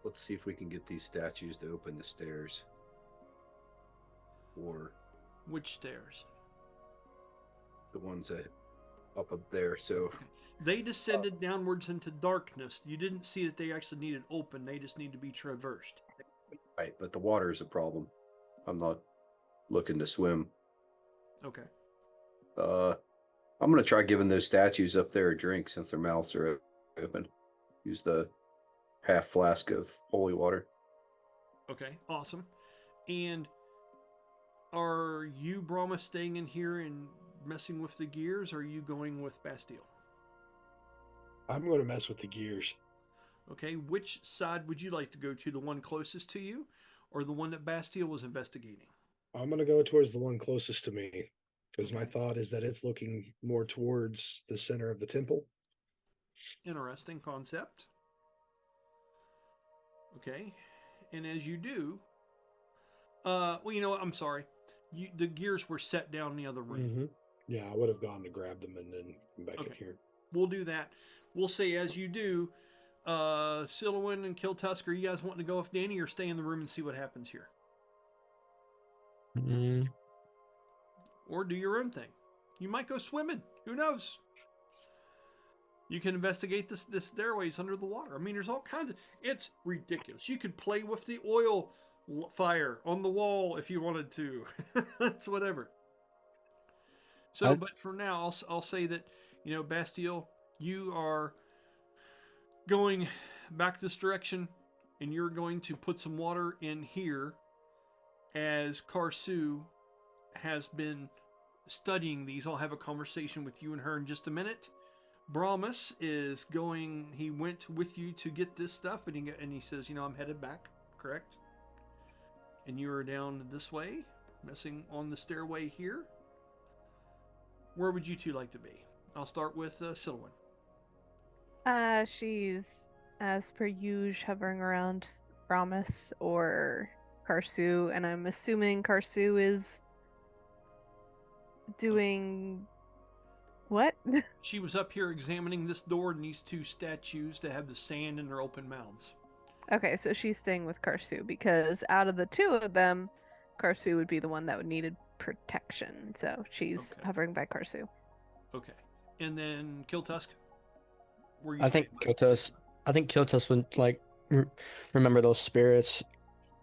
Let's see if we can get these statues to open the stairs. Or which stairs? The ones that up there. So okay. They descended downwards into darkness. You didn't see that they actually needed open. They just need to be traversed. Right, but the water is a problem. I'm not looking to swim. Okay. I'm gonna try giving those statues up there a drink since their mouths are open. Use the half flask of holy water. Okay, awesome. And are you, Brahma, staying in here and messing with the gears, or are you going with Bastille? I'm going to mess with the gears. Okay, which side would you like to go to? The one closest to you, or the one that Bastille was investigating? I'm gonna go towards the one closest to me because my Okay. thought is that it's looking more towards the center of the temple. Interesting concept. Okay, and as you do, well, you know what? I'm sorry. The gears were set down in the other room. Mm-hmm. Yeah, I would have gone to grab them and then come back in Okay. here. We'll do that. We'll say as you do, Silowin and Kiltusk, are you guys wanting to go with Danny or stay in the room and see what happens here? Mm, Or do your own thing? You might go swimming. Who knows? You can investigate the stairways under the water. I mean, there's all kinds of... It's ridiculous. You could play with the oil fire on the wall if you wanted to. It's whatever. So, but for now, I'll say that, you know, Bastille, you are going back this direction, and you're going to put some water in here as Karsu has been studying these. I'll have a conversation with you and her in just a minute. Brahmas is going, he went with you to get this stuff, and he says, you know, I'm headed back, correct? And you are down this way, messing on the stairway here. Where would you two like to be? I'll start with Silowin. She's, as per usual, hovering around Brahmas or Karsu, and I'm assuming Karsu is doing what? She was up here examining this door and these two statues that have the sand in their open mouths. Okay, so she's staying with Karsu because out of the two of them, Karsu would be the one that would needed protection. So she's Okay. hovering by Karsu. Okay. And then Kiltusk? Where you I think staying? Kiltus would like remember those spirits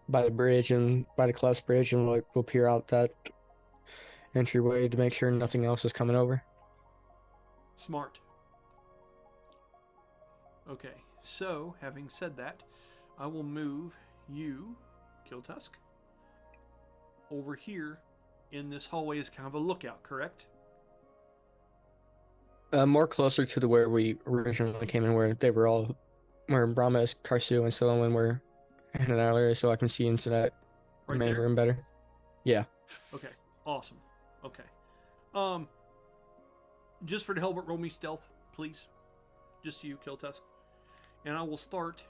by the bridge and by the collapse bridge, and like we'll peer out that entryway to make sure nothing else is coming over. Smart. Okay, so having said that, I will move you, Kiltusk, over here in this hallway as kind of a lookout, correct? More closer to the where we originally came in, where they were all, where Brahmas, Karsu, and Silowin were in an area, so I can see into that Right main there? room better. Yeah. Okay, awesome. Okay. Just for the hell of it, roll me stealth, please. Just you, Kiltusk. And I will start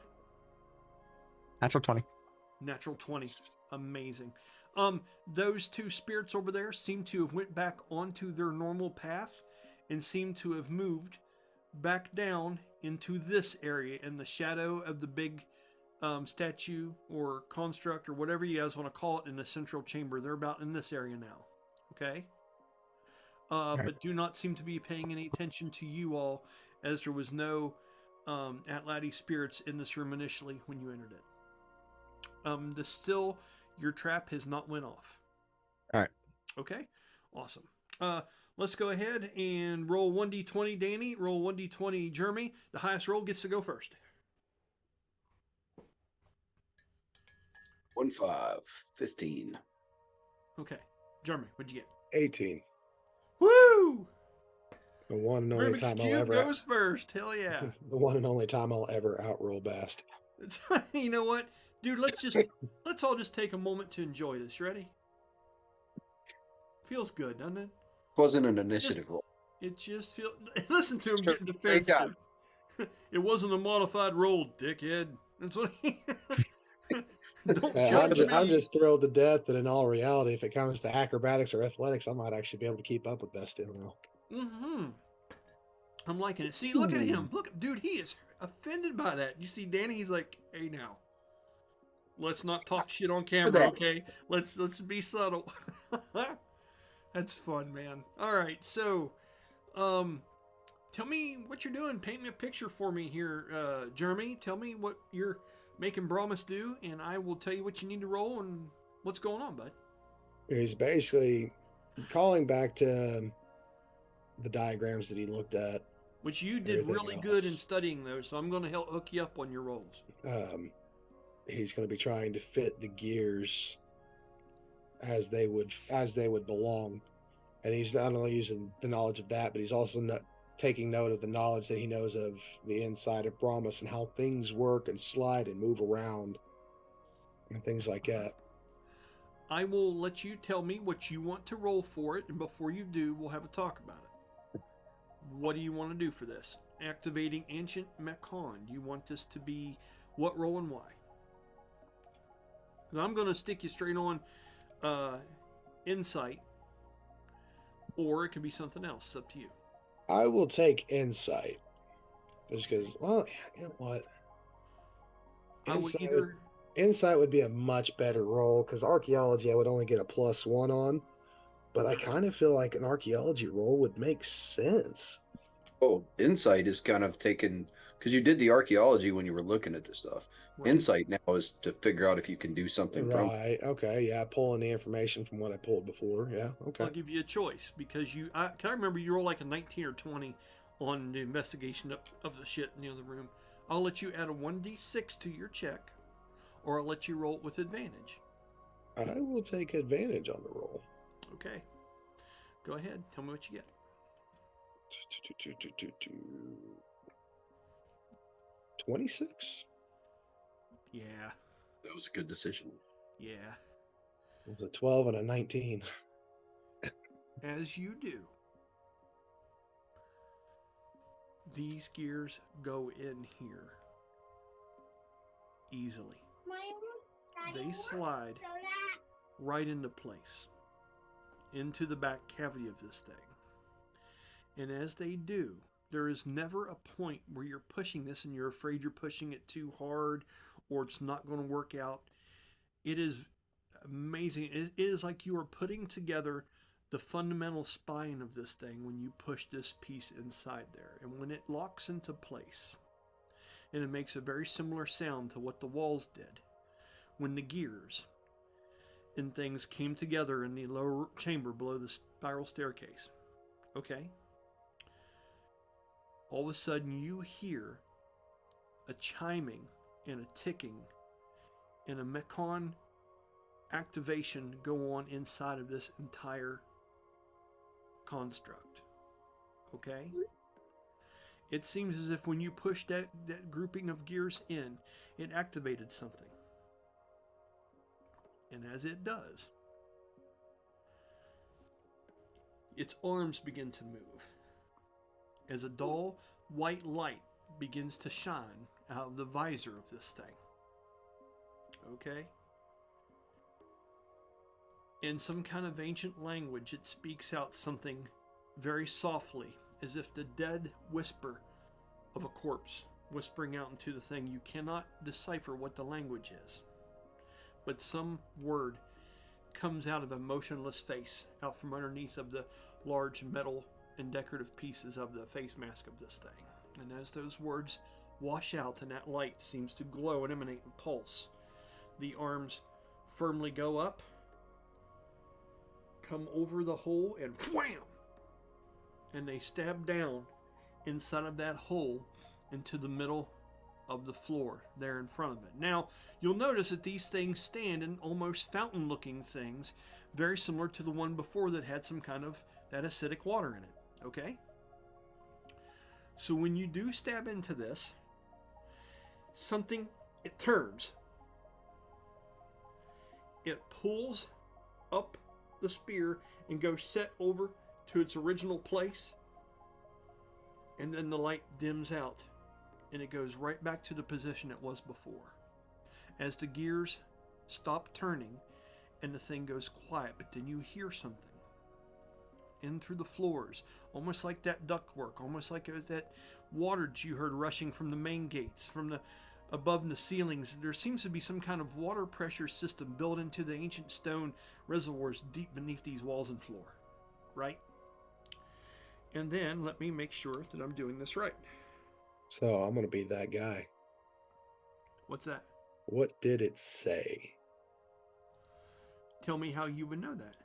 Natural 20. natural 20. Amazing. Those two spirits over there seem to have went back onto their normal path and seem to have moved back down into this area in the shadow of the big statue or construct or whatever you guys want to call it in the central chamber. They're about in this area now. Okay? But do not seem to be paying any attention to you all, as there was no Atlati spirits in this room initially when you entered it. Your trap has not went off. All right. Okay, awesome. Let's go ahead and roll 1d20, Danny. Roll 1d20, Jeremy. The highest roll gets to go first. 1, 5, 15. Okay, Jeremy, what'd you get? 18. Woo! The one and only Rubik's time I'll Cube ever goes first. Hell yeah. the one and only time I'll ever outroll Bast. You know what? Dude, let's all just take a moment to enjoy this. You ready? Feels good, doesn't it? Wasn't an initiative roll. It just feels... Listen to him Sure. getting Great job. defensive. It wasn't a modified roll, dickhead. That's what he... Don't judge me. I'm just thrilled to death that in all reality, if it comes to acrobatics or athletics, I might actually be able to keep up with Bastille now. Mm-hmm. I'm liking it. See, look at him. Look, dude, he is offended by that. You see Danny, he's like, hey now. Let's not talk shit on camera, okay? Let's be subtle. That's fun, man. All right, so tell me what you're doing. Paint me a picture for me here, Jeremy. Tell me what you're making Brahmas do, and I will tell you what you need to roll and what's going on, bud. He's basically calling back to the diagrams that he looked at. Which you did Everything really good in else. studying those, so I'm going to help hook you up on your rolls. He's going to be trying to fit the gears as they would belong, and he's not only using the knowledge of that, but he's also taking note of the knowledge that he knows of the inside of Brahmas and how things work and slide and move around and things like that. I will let you tell me what you want to roll for it, and before you do, we'll have a talk about it. What do you want to do for this? Activating Ancient Mekon. Do you want this to be what roll and why? And I'm going to stick you straight on Insight, or it can be something else. It's up to you. I will take Insight. Just because, well, you know what? Insight would be a much better roll because archaeology I would only get a +1 on, but I kind of feel like an archaeology roll would make sense. Oh, insight is kind of taken because you did the archaeology when you were looking at this stuff. Right. Insight now is to figure out if you can do something from. Right. Okay. Yeah. Pulling the information from what I pulled before. Yeah. Okay. I'll give you a choice because I remember you roll like a 19 or 20 on the investigation of the shit in the other room. I'll let you add a 1d6 to your check, or I'll let you roll it with advantage. I will take advantage on the roll. Okay. Go ahead. Tell me what you get. 26. Yeah. That was a good decision. Yeah. It was a 12 and a 19. As you do, these gears go in here easily. They slide right into place, into the back cavity of this thing. And as they do, there is never a point where you're pushing this and you're afraid you're pushing it too hard or it's not going to work out. It is amazing. It is like you are putting together the fundamental spine of this thing when you push this piece inside there. And when it locks into place, and it makes a very similar sound to what the walls did, when the gears and things came together in the lower chamber below the spiral staircase. Okay? All of a sudden you hear a chiming and a ticking and a Mekon activation go on inside of this entire construct. Okay? It seems as if when you pushed that grouping of gears in, it activated something. And as it does, its arms begin to move as a dull white light begins to shine out of the visor of this thing. Okay? In some kind of ancient language, it speaks out something very softly, as if the dead whisper of a corpse whispering out into the thing. You cannot decipher what the language is, but some word comes out of a motionless face, out from underneath of the large metal and decorative pieces of the face mask of this thing. And as those words wash out and that light seems to glow and emanate and pulse, the arms firmly go up, come over the hole, and wham! And they stab down inside of that hole into the middle of the floor there in front of it. Now, you'll notice that these things stand in almost fountain-looking things, very similar to the one before that had some kind of that acidic water in it. Okay? So when you do stab into this, it turns. It pulls up the spear and goes set over to its original place, and then the light dims out and it goes right back to the position it was before. As the gears stop turning and the thing goes quiet, but then you hear something in through the floors, almost like that ductwork, almost like that water that you heard rushing from the main gates, from the above the ceilings. There seems to be some kind of water pressure system built into the ancient stone reservoirs deep beneath these walls and floor, right? And then let me make sure that I'm doing this right. So I'm going to be that guy. What's that? What did it say? Tell me how you would know that.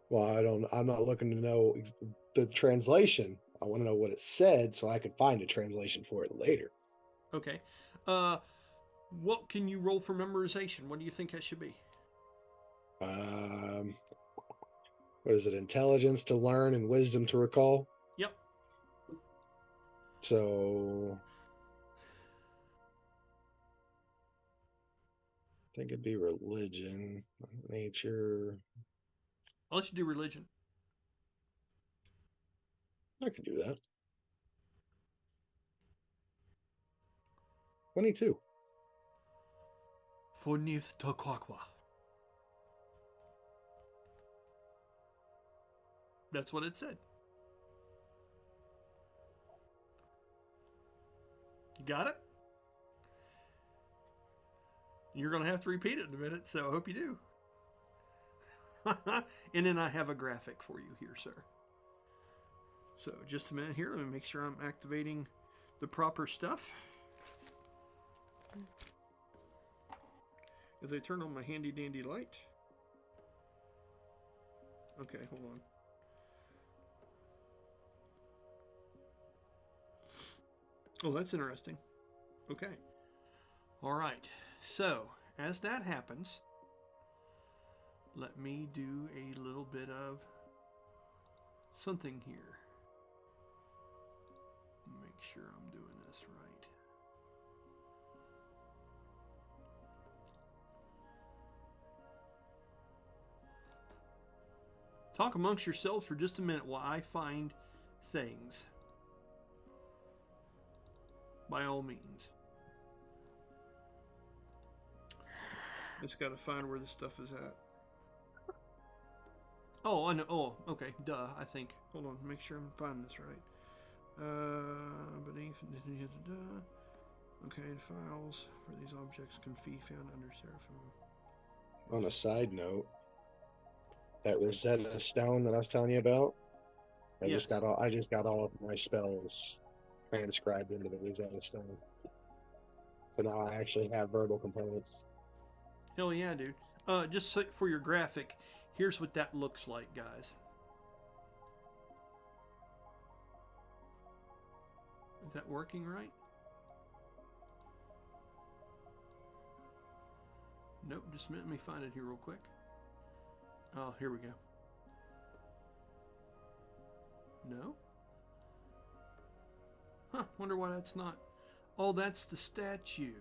Well, I'm not looking to know the translation. I want to know what it said so I could find a translation for it later. Okay. What can you roll for memorization? What do you think that should be? What is it? Intelligence to learn and wisdom to recall? Yep. So I think it'd be religion, nature. I'll let you do religion. I can do that. 22. Fornith Tokwakwa. That's what it said. You got it? You're going to have to repeat it in a minute, so I hope you do. And then I have a graphic for you here, sir. So just a minute here. Let me make sure I'm activating the proper stuff. As I turn on my handy dandy light. Okay, hold on. Oh, that's interesting. Okay. All right. So, as that happens, let me do a little bit of something here. Make sure I'm doing this right. Talk amongst yourselves for just a minute while I find things. By all means. Just gotta find where the stuff is at. Oh, I know. Oh, okay. Duh, I think. Hold on. Make sure I'm finding this right. Beneath. Okay, files for these objects can be found under Seraphim. On a side note, that Rosetta Stone that I was telling you about, I Yes. just got all of my spells transcribed into the Rosetta Stone. So now I actually have verbal components. Hell yeah, dude. Just so for your graphic, here's what that looks like, guys. Is that working right? Nope, just a minute. Let me find it here real quick. Oh, here we go. No? Huh, wonder why that's not. Oh, that's the statue.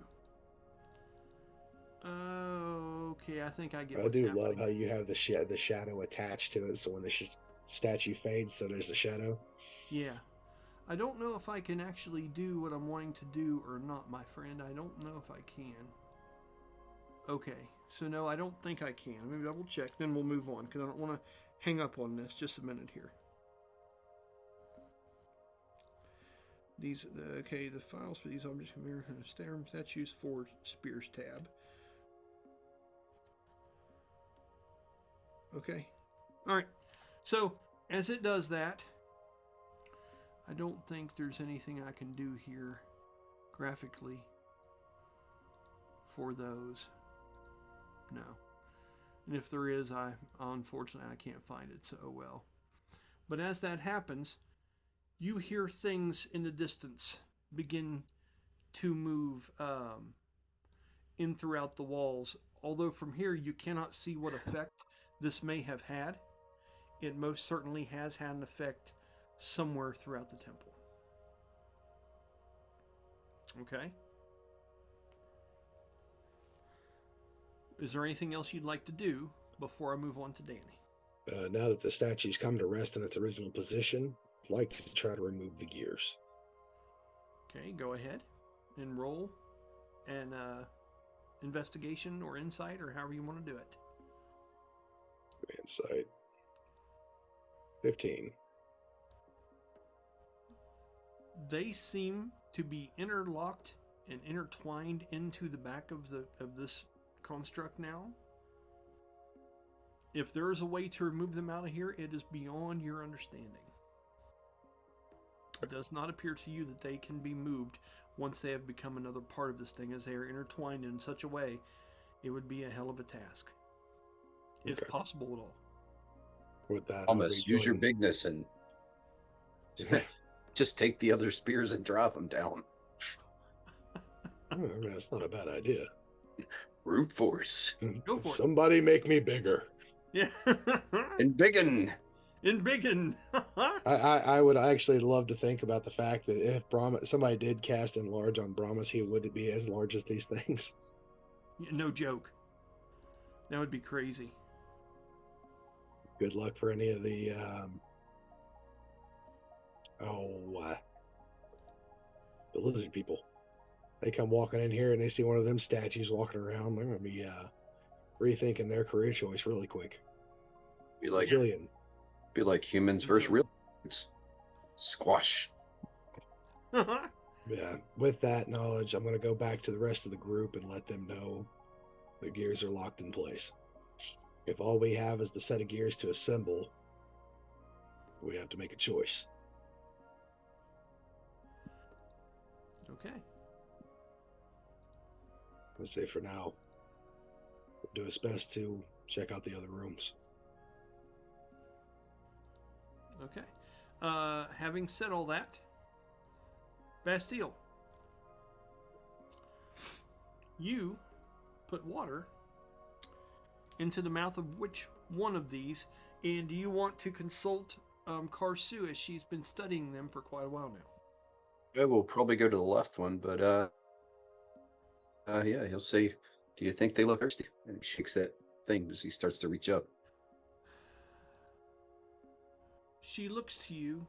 Oh, okay, I think I get I what's do happening. love how you have the shadow attached to it, so when the statue fades, so there's a shadow. Yeah. I don't know if I can actually do what I'm wanting to do or not, my friend. I don't know if I can. Okay, so no, I don't think I can. Let me double check, then we'll move on, because I don't want to hang up on this. Just a minute here. These, okay, the files for these objects can mirror statues for Spears tab. Okay. All right. So, as it does that, I don't think there's anything I can do here graphically for those. No. And if there is, unfortunately, I can't find it, so oh well. But as that happens, you hear things in the distance begin to move in throughout the walls. Although from here you cannot see what effect this may have had, it most certainly has had an effect somewhere throughout the temple. Okay? Is there anything else you'd like to do before I move on to Danny? Now that the statue's come to rest in its original position, I'd like to try to remove the gears. Okay, go ahead and roll an investigation or insight or however you want to do it. Insight. 15. They seem to be interlocked and intertwined into the back of this construct now. If there is a way to remove them out of here, it is beyond your understanding. It does not appear to you that they can be moved once they have become another part of this thing, as they are intertwined in such a way, it would be a hell of a task. If Okay. possible at all. With that, Thomas, use your rejoin- bigness and just take the other spears and drop them down. Oh, man, that's not a bad idea. Brute force. Go for it. Somebody make me bigger. Yeah. And biggin. In Biggin. I would actually love to think about the fact that if somebody did cast enlarge on Brahmas, he would be as large as these things. No joke. That would be crazy. Good luck for any of the the lizard people. They come walking in here and they see one of them statues walking around. They're going to be rethinking their career choice really quick. Be like Zillion. humans versus real humans. Squash. Yeah. With that knowledge, I'm going to go back to the rest of the group and let them know the gears are locked in place. If all we have is the set of gears to assemble, we have to make a choice. Okay. Let's say for now, we'll do his best to check out the other rooms. Okay. Having said all that, Bastille, you put water into the mouth of which one of these, and do you want to consult Karsu, as she's been studying them for quite a while now? Yeah, we'll probably go to the left one, but yeah, he'll say, "Do you think they look thirsty?" And he shakes that thing as he starts to reach up. She looks to you,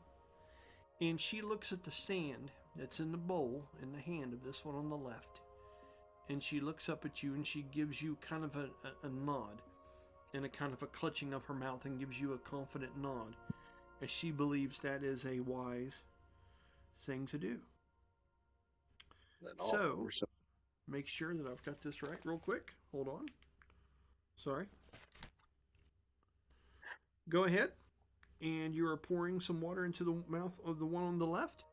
and she looks at the sand that's in the bowl in the hand of this one on the left. And she looks up at you and she gives you kind of a nod and a kind of a clutching of her mouth and gives you a confident nod, as she believes that is a wise thing to do. Then So, make sure that I've got this right real quick. Hold on. Sorry. Go ahead. And you are pouring some water into the mouth of the one on the left.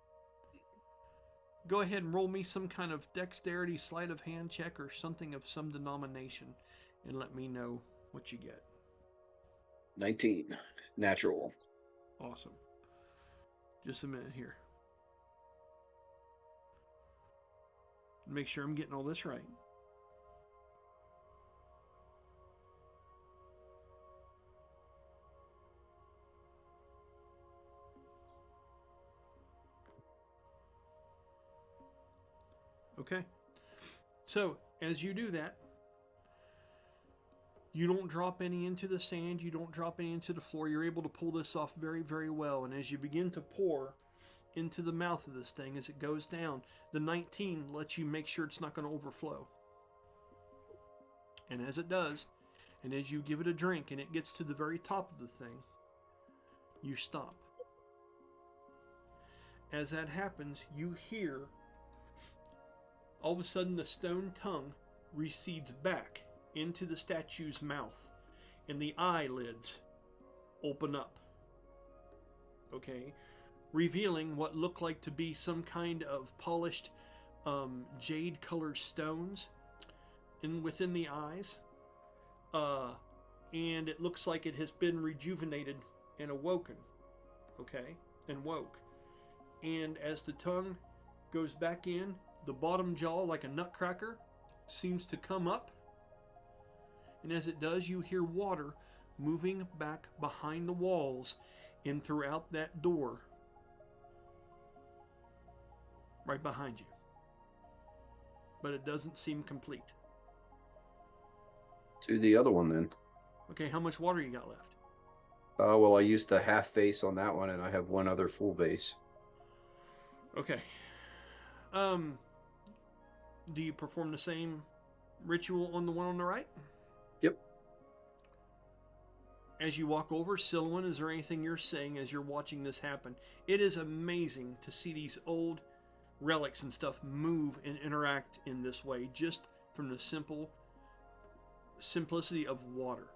Go ahead and roll me some kind of dexterity sleight of hand check or something of some denomination and let me know what you get. 19, natural. Awesome. Just a minute here. Make sure I'm getting all this right. Okay. So, as you do that, you don't drop any into the sand, you don't drop any into the floor. You're able to pull this off very, very well. And as you begin to pour into the mouth of this thing, as it goes down, the 19 lets you make sure it's not going to overflow. And as it does, and as you give it a drink and it gets to the very top of the thing, you stop. As that happens, you hear all of a sudden the stone tongue recedes back into the statue's mouth and the eyelids open up. Okay? Revealing what look like to be some kind of polished jade colored stones within the eyes. And it looks like it has been rejuvenated and awoken. Okay? And woke. And as the tongue goes back in, the bottom jaw, like a nutcracker, seems to come up. And as it does, you hear water moving back behind the walls and throughout that door right behind you. But it doesn't seem complete. To the other one then. Okay, how much water you got left? Well, I used the half vase on that one, and I have one other full vase. Okay. Do you perform the same ritual on the one on the right? Yep. As you walk over, Silwyn, is there anything you're saying as you're watching this happen? It is amazing to see these old relics and stuff move and interact in this way, just from the simplicity of water.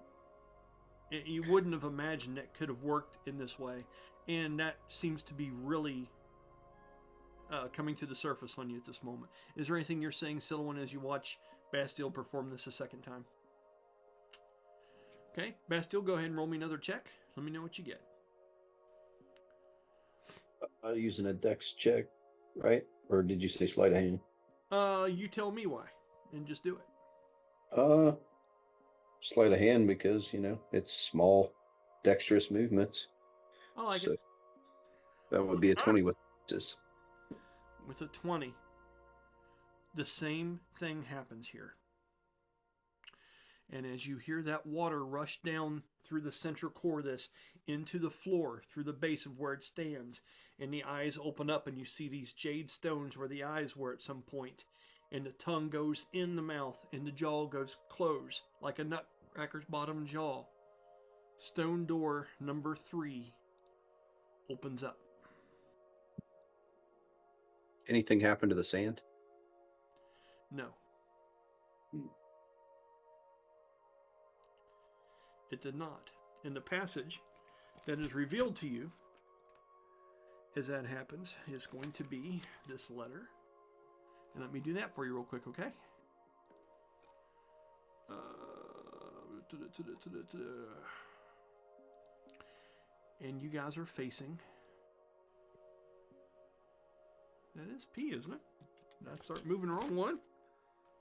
You wouldn't have imagined that could have worked in this way, and that seems to be really coming to the surface on you at this moment. Is there anything you're saying, Silwyn, as you watch Bastille perform this a second time? Okay, Bastille, go ahead and roll me another check. Let me know what you get. Using a dex check, right? Or did you say sleight of hand? You tell me why, and just do it. Sleight of hand because, it's small, dexterous movements. I like So it. that would be a 20 with this. With a 20, the same thing happens here. And as you hear that water rush down through the central core of this into the floor, through the base of where it stands, and the eyes open up, and you see these jade stones where the eyes were at some point, and the tongue goes in the mouth, and the jaw goes closed like a nutcracker's bottom jaw. Stone door number 3 opens up. Anything happen to the sand? No. It did not. And the passage that is revealed to you as that happens is going to be this letter. And let me do that for you real quick, okay? And you guys are facing... That is P, isn't it? Did I start moving the wrong one?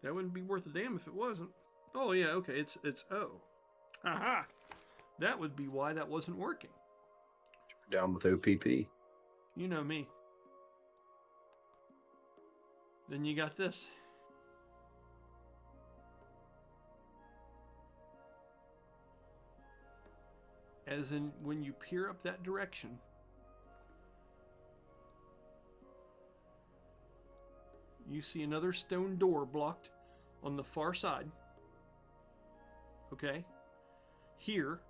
That wouldn't be worth a damn if it wasn't. Oh, yeah, okay, it's O. Aha! That would be why that wasn't working. Down with OPP. You know me. Then you got this. As in, when you peer up that direction, you see another stone door blocked on the far side. Okay? Here,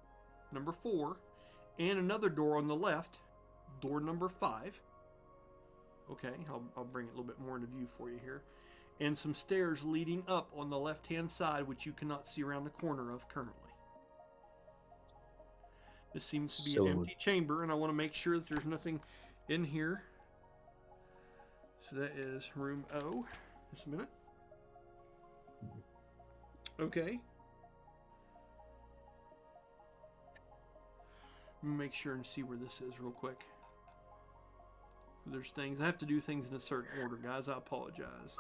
number 4, and another door on the left, door number 5. Okay, I'll bring it a little bit more into view for you here. And some stairs leading up on the left-hand side, which you cannot see around the corner of currently. This seems to be an empty chamber, and I want to make sure that there's nothing in here. So that is room O. Just a minute. Okay. Let me make sure and see where this is real quick. There's things. I have to do things in a certain order, guys. I apologize.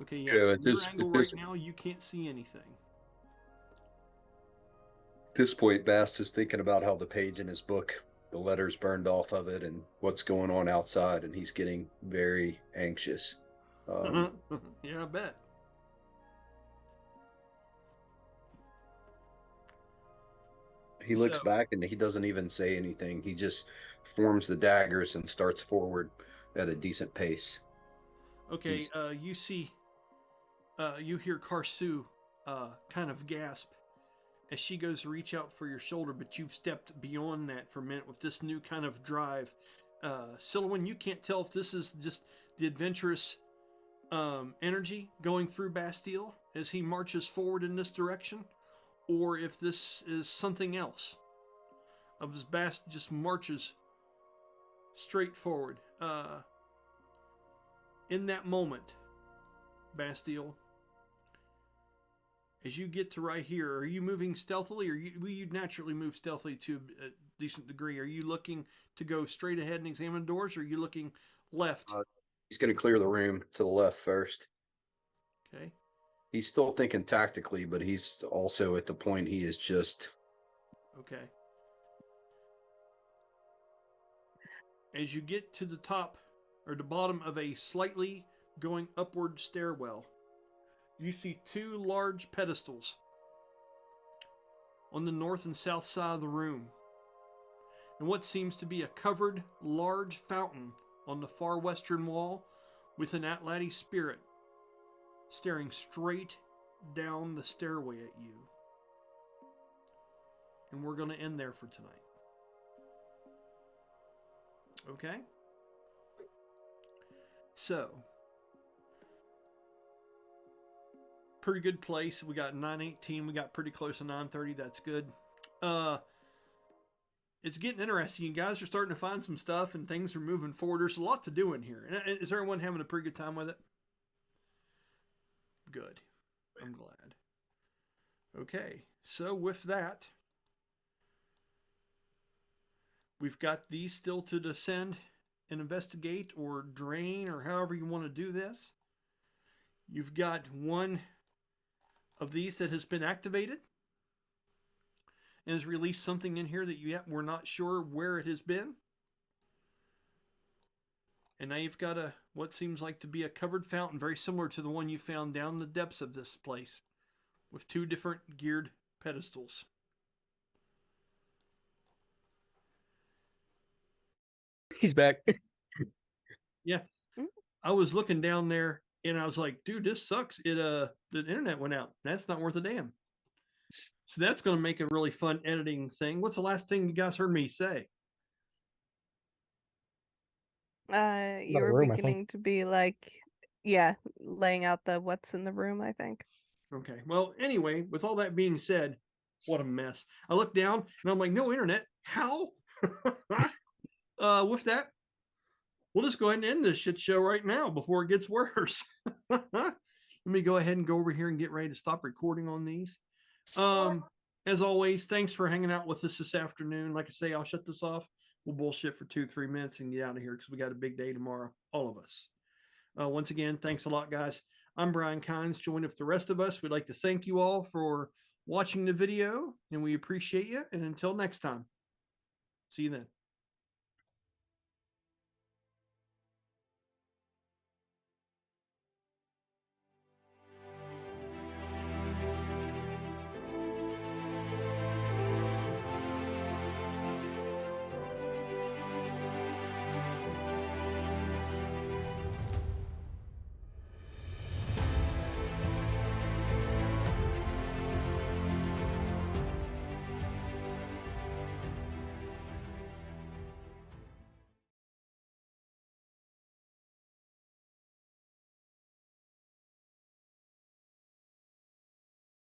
Okay, yeah. Yeah, From your angle right now, you can't see anything. At this point, Bast is thinking about how the page in his book, the letters burned off of it, and what's going on outside, and he's getting very anxious. Yeah, I bet. He looks back and he doesn't even say anything. He just forms the daggers and starts forward at a decent pace. Okay, you see, you hear Karsu kind of gasp as she goes to reach out for your shoulder, but you've stepped beyond that for a minute with this new kind of drive. Silhouette, you can't tell if this is just the adventurous energy going through Bastille as he marches forward in this direction, or if this is something else. Of his Bast just marches straight forward. In that moment, Bastille, as you get to right here, are you moving stealthily, or will you naturally move stealthily to a decent degree? Are you looking to go straight ahead and examine doors, or are you looking left? He's going to clear the room to the left first. Okay. He's still thinking tactically, but he's also at the point he is just... Okay. As you get to the top, or the bottom of a slightly going upward stairwell, you see 2 large pedestals on the north and south side of the room, and what seems to be a covered large fountain on the far western wall with an Atlati spirit staring straight down the stairway at you. And we're going to end there for tonight. Okay? So, pretty good place. We got 9:18. We got pretty close to 9:30. That's good. It's getting interesting. You guys are starting to find some stuff and things are moving forward. There's a lot to do in here. And is everyone having a pretty good time with it? Good. I'm glad. Okay. So with that, we've got these still to descend and investigate or drain or however you want to do this. You've got one of these that has been activated. and has released something in here that you yet we're not sure where it has been. And now you've got what seems like to be a covered fountain, very similar to the one you found down the depths of this place, with 2 different geared pedestals. He's back. Yeah. I was looking down there and I was like, dude, this sucks. The internet went out. That's not worth a damn. So that's going to make a really fun editing thing. What's the last thing you guys heard me say? You Not a were room, I think. beginning to be like, yeah, laying out the what's in the room, I think. Okay. Well, anyway, with all that being said, what a mess. I look down and I'm like, no internet. How? With that, we'll just go ahead and end this shit show right now before it gets worse. Let me go ahead and go over here and get ready to stop recording on these. As always, thanks for hanging out with us this afternoon. Like I say, I'll shut this off. We'll bullshit for 2-3 minutes and get out of here because we got a big day tomorrow, all of us. Once again, thanks a lot, guys. I'm Brian Kynes, joined with the rest of us. We'd like to thank you all for watching the video, and we appreciate you. And until next time, see you then.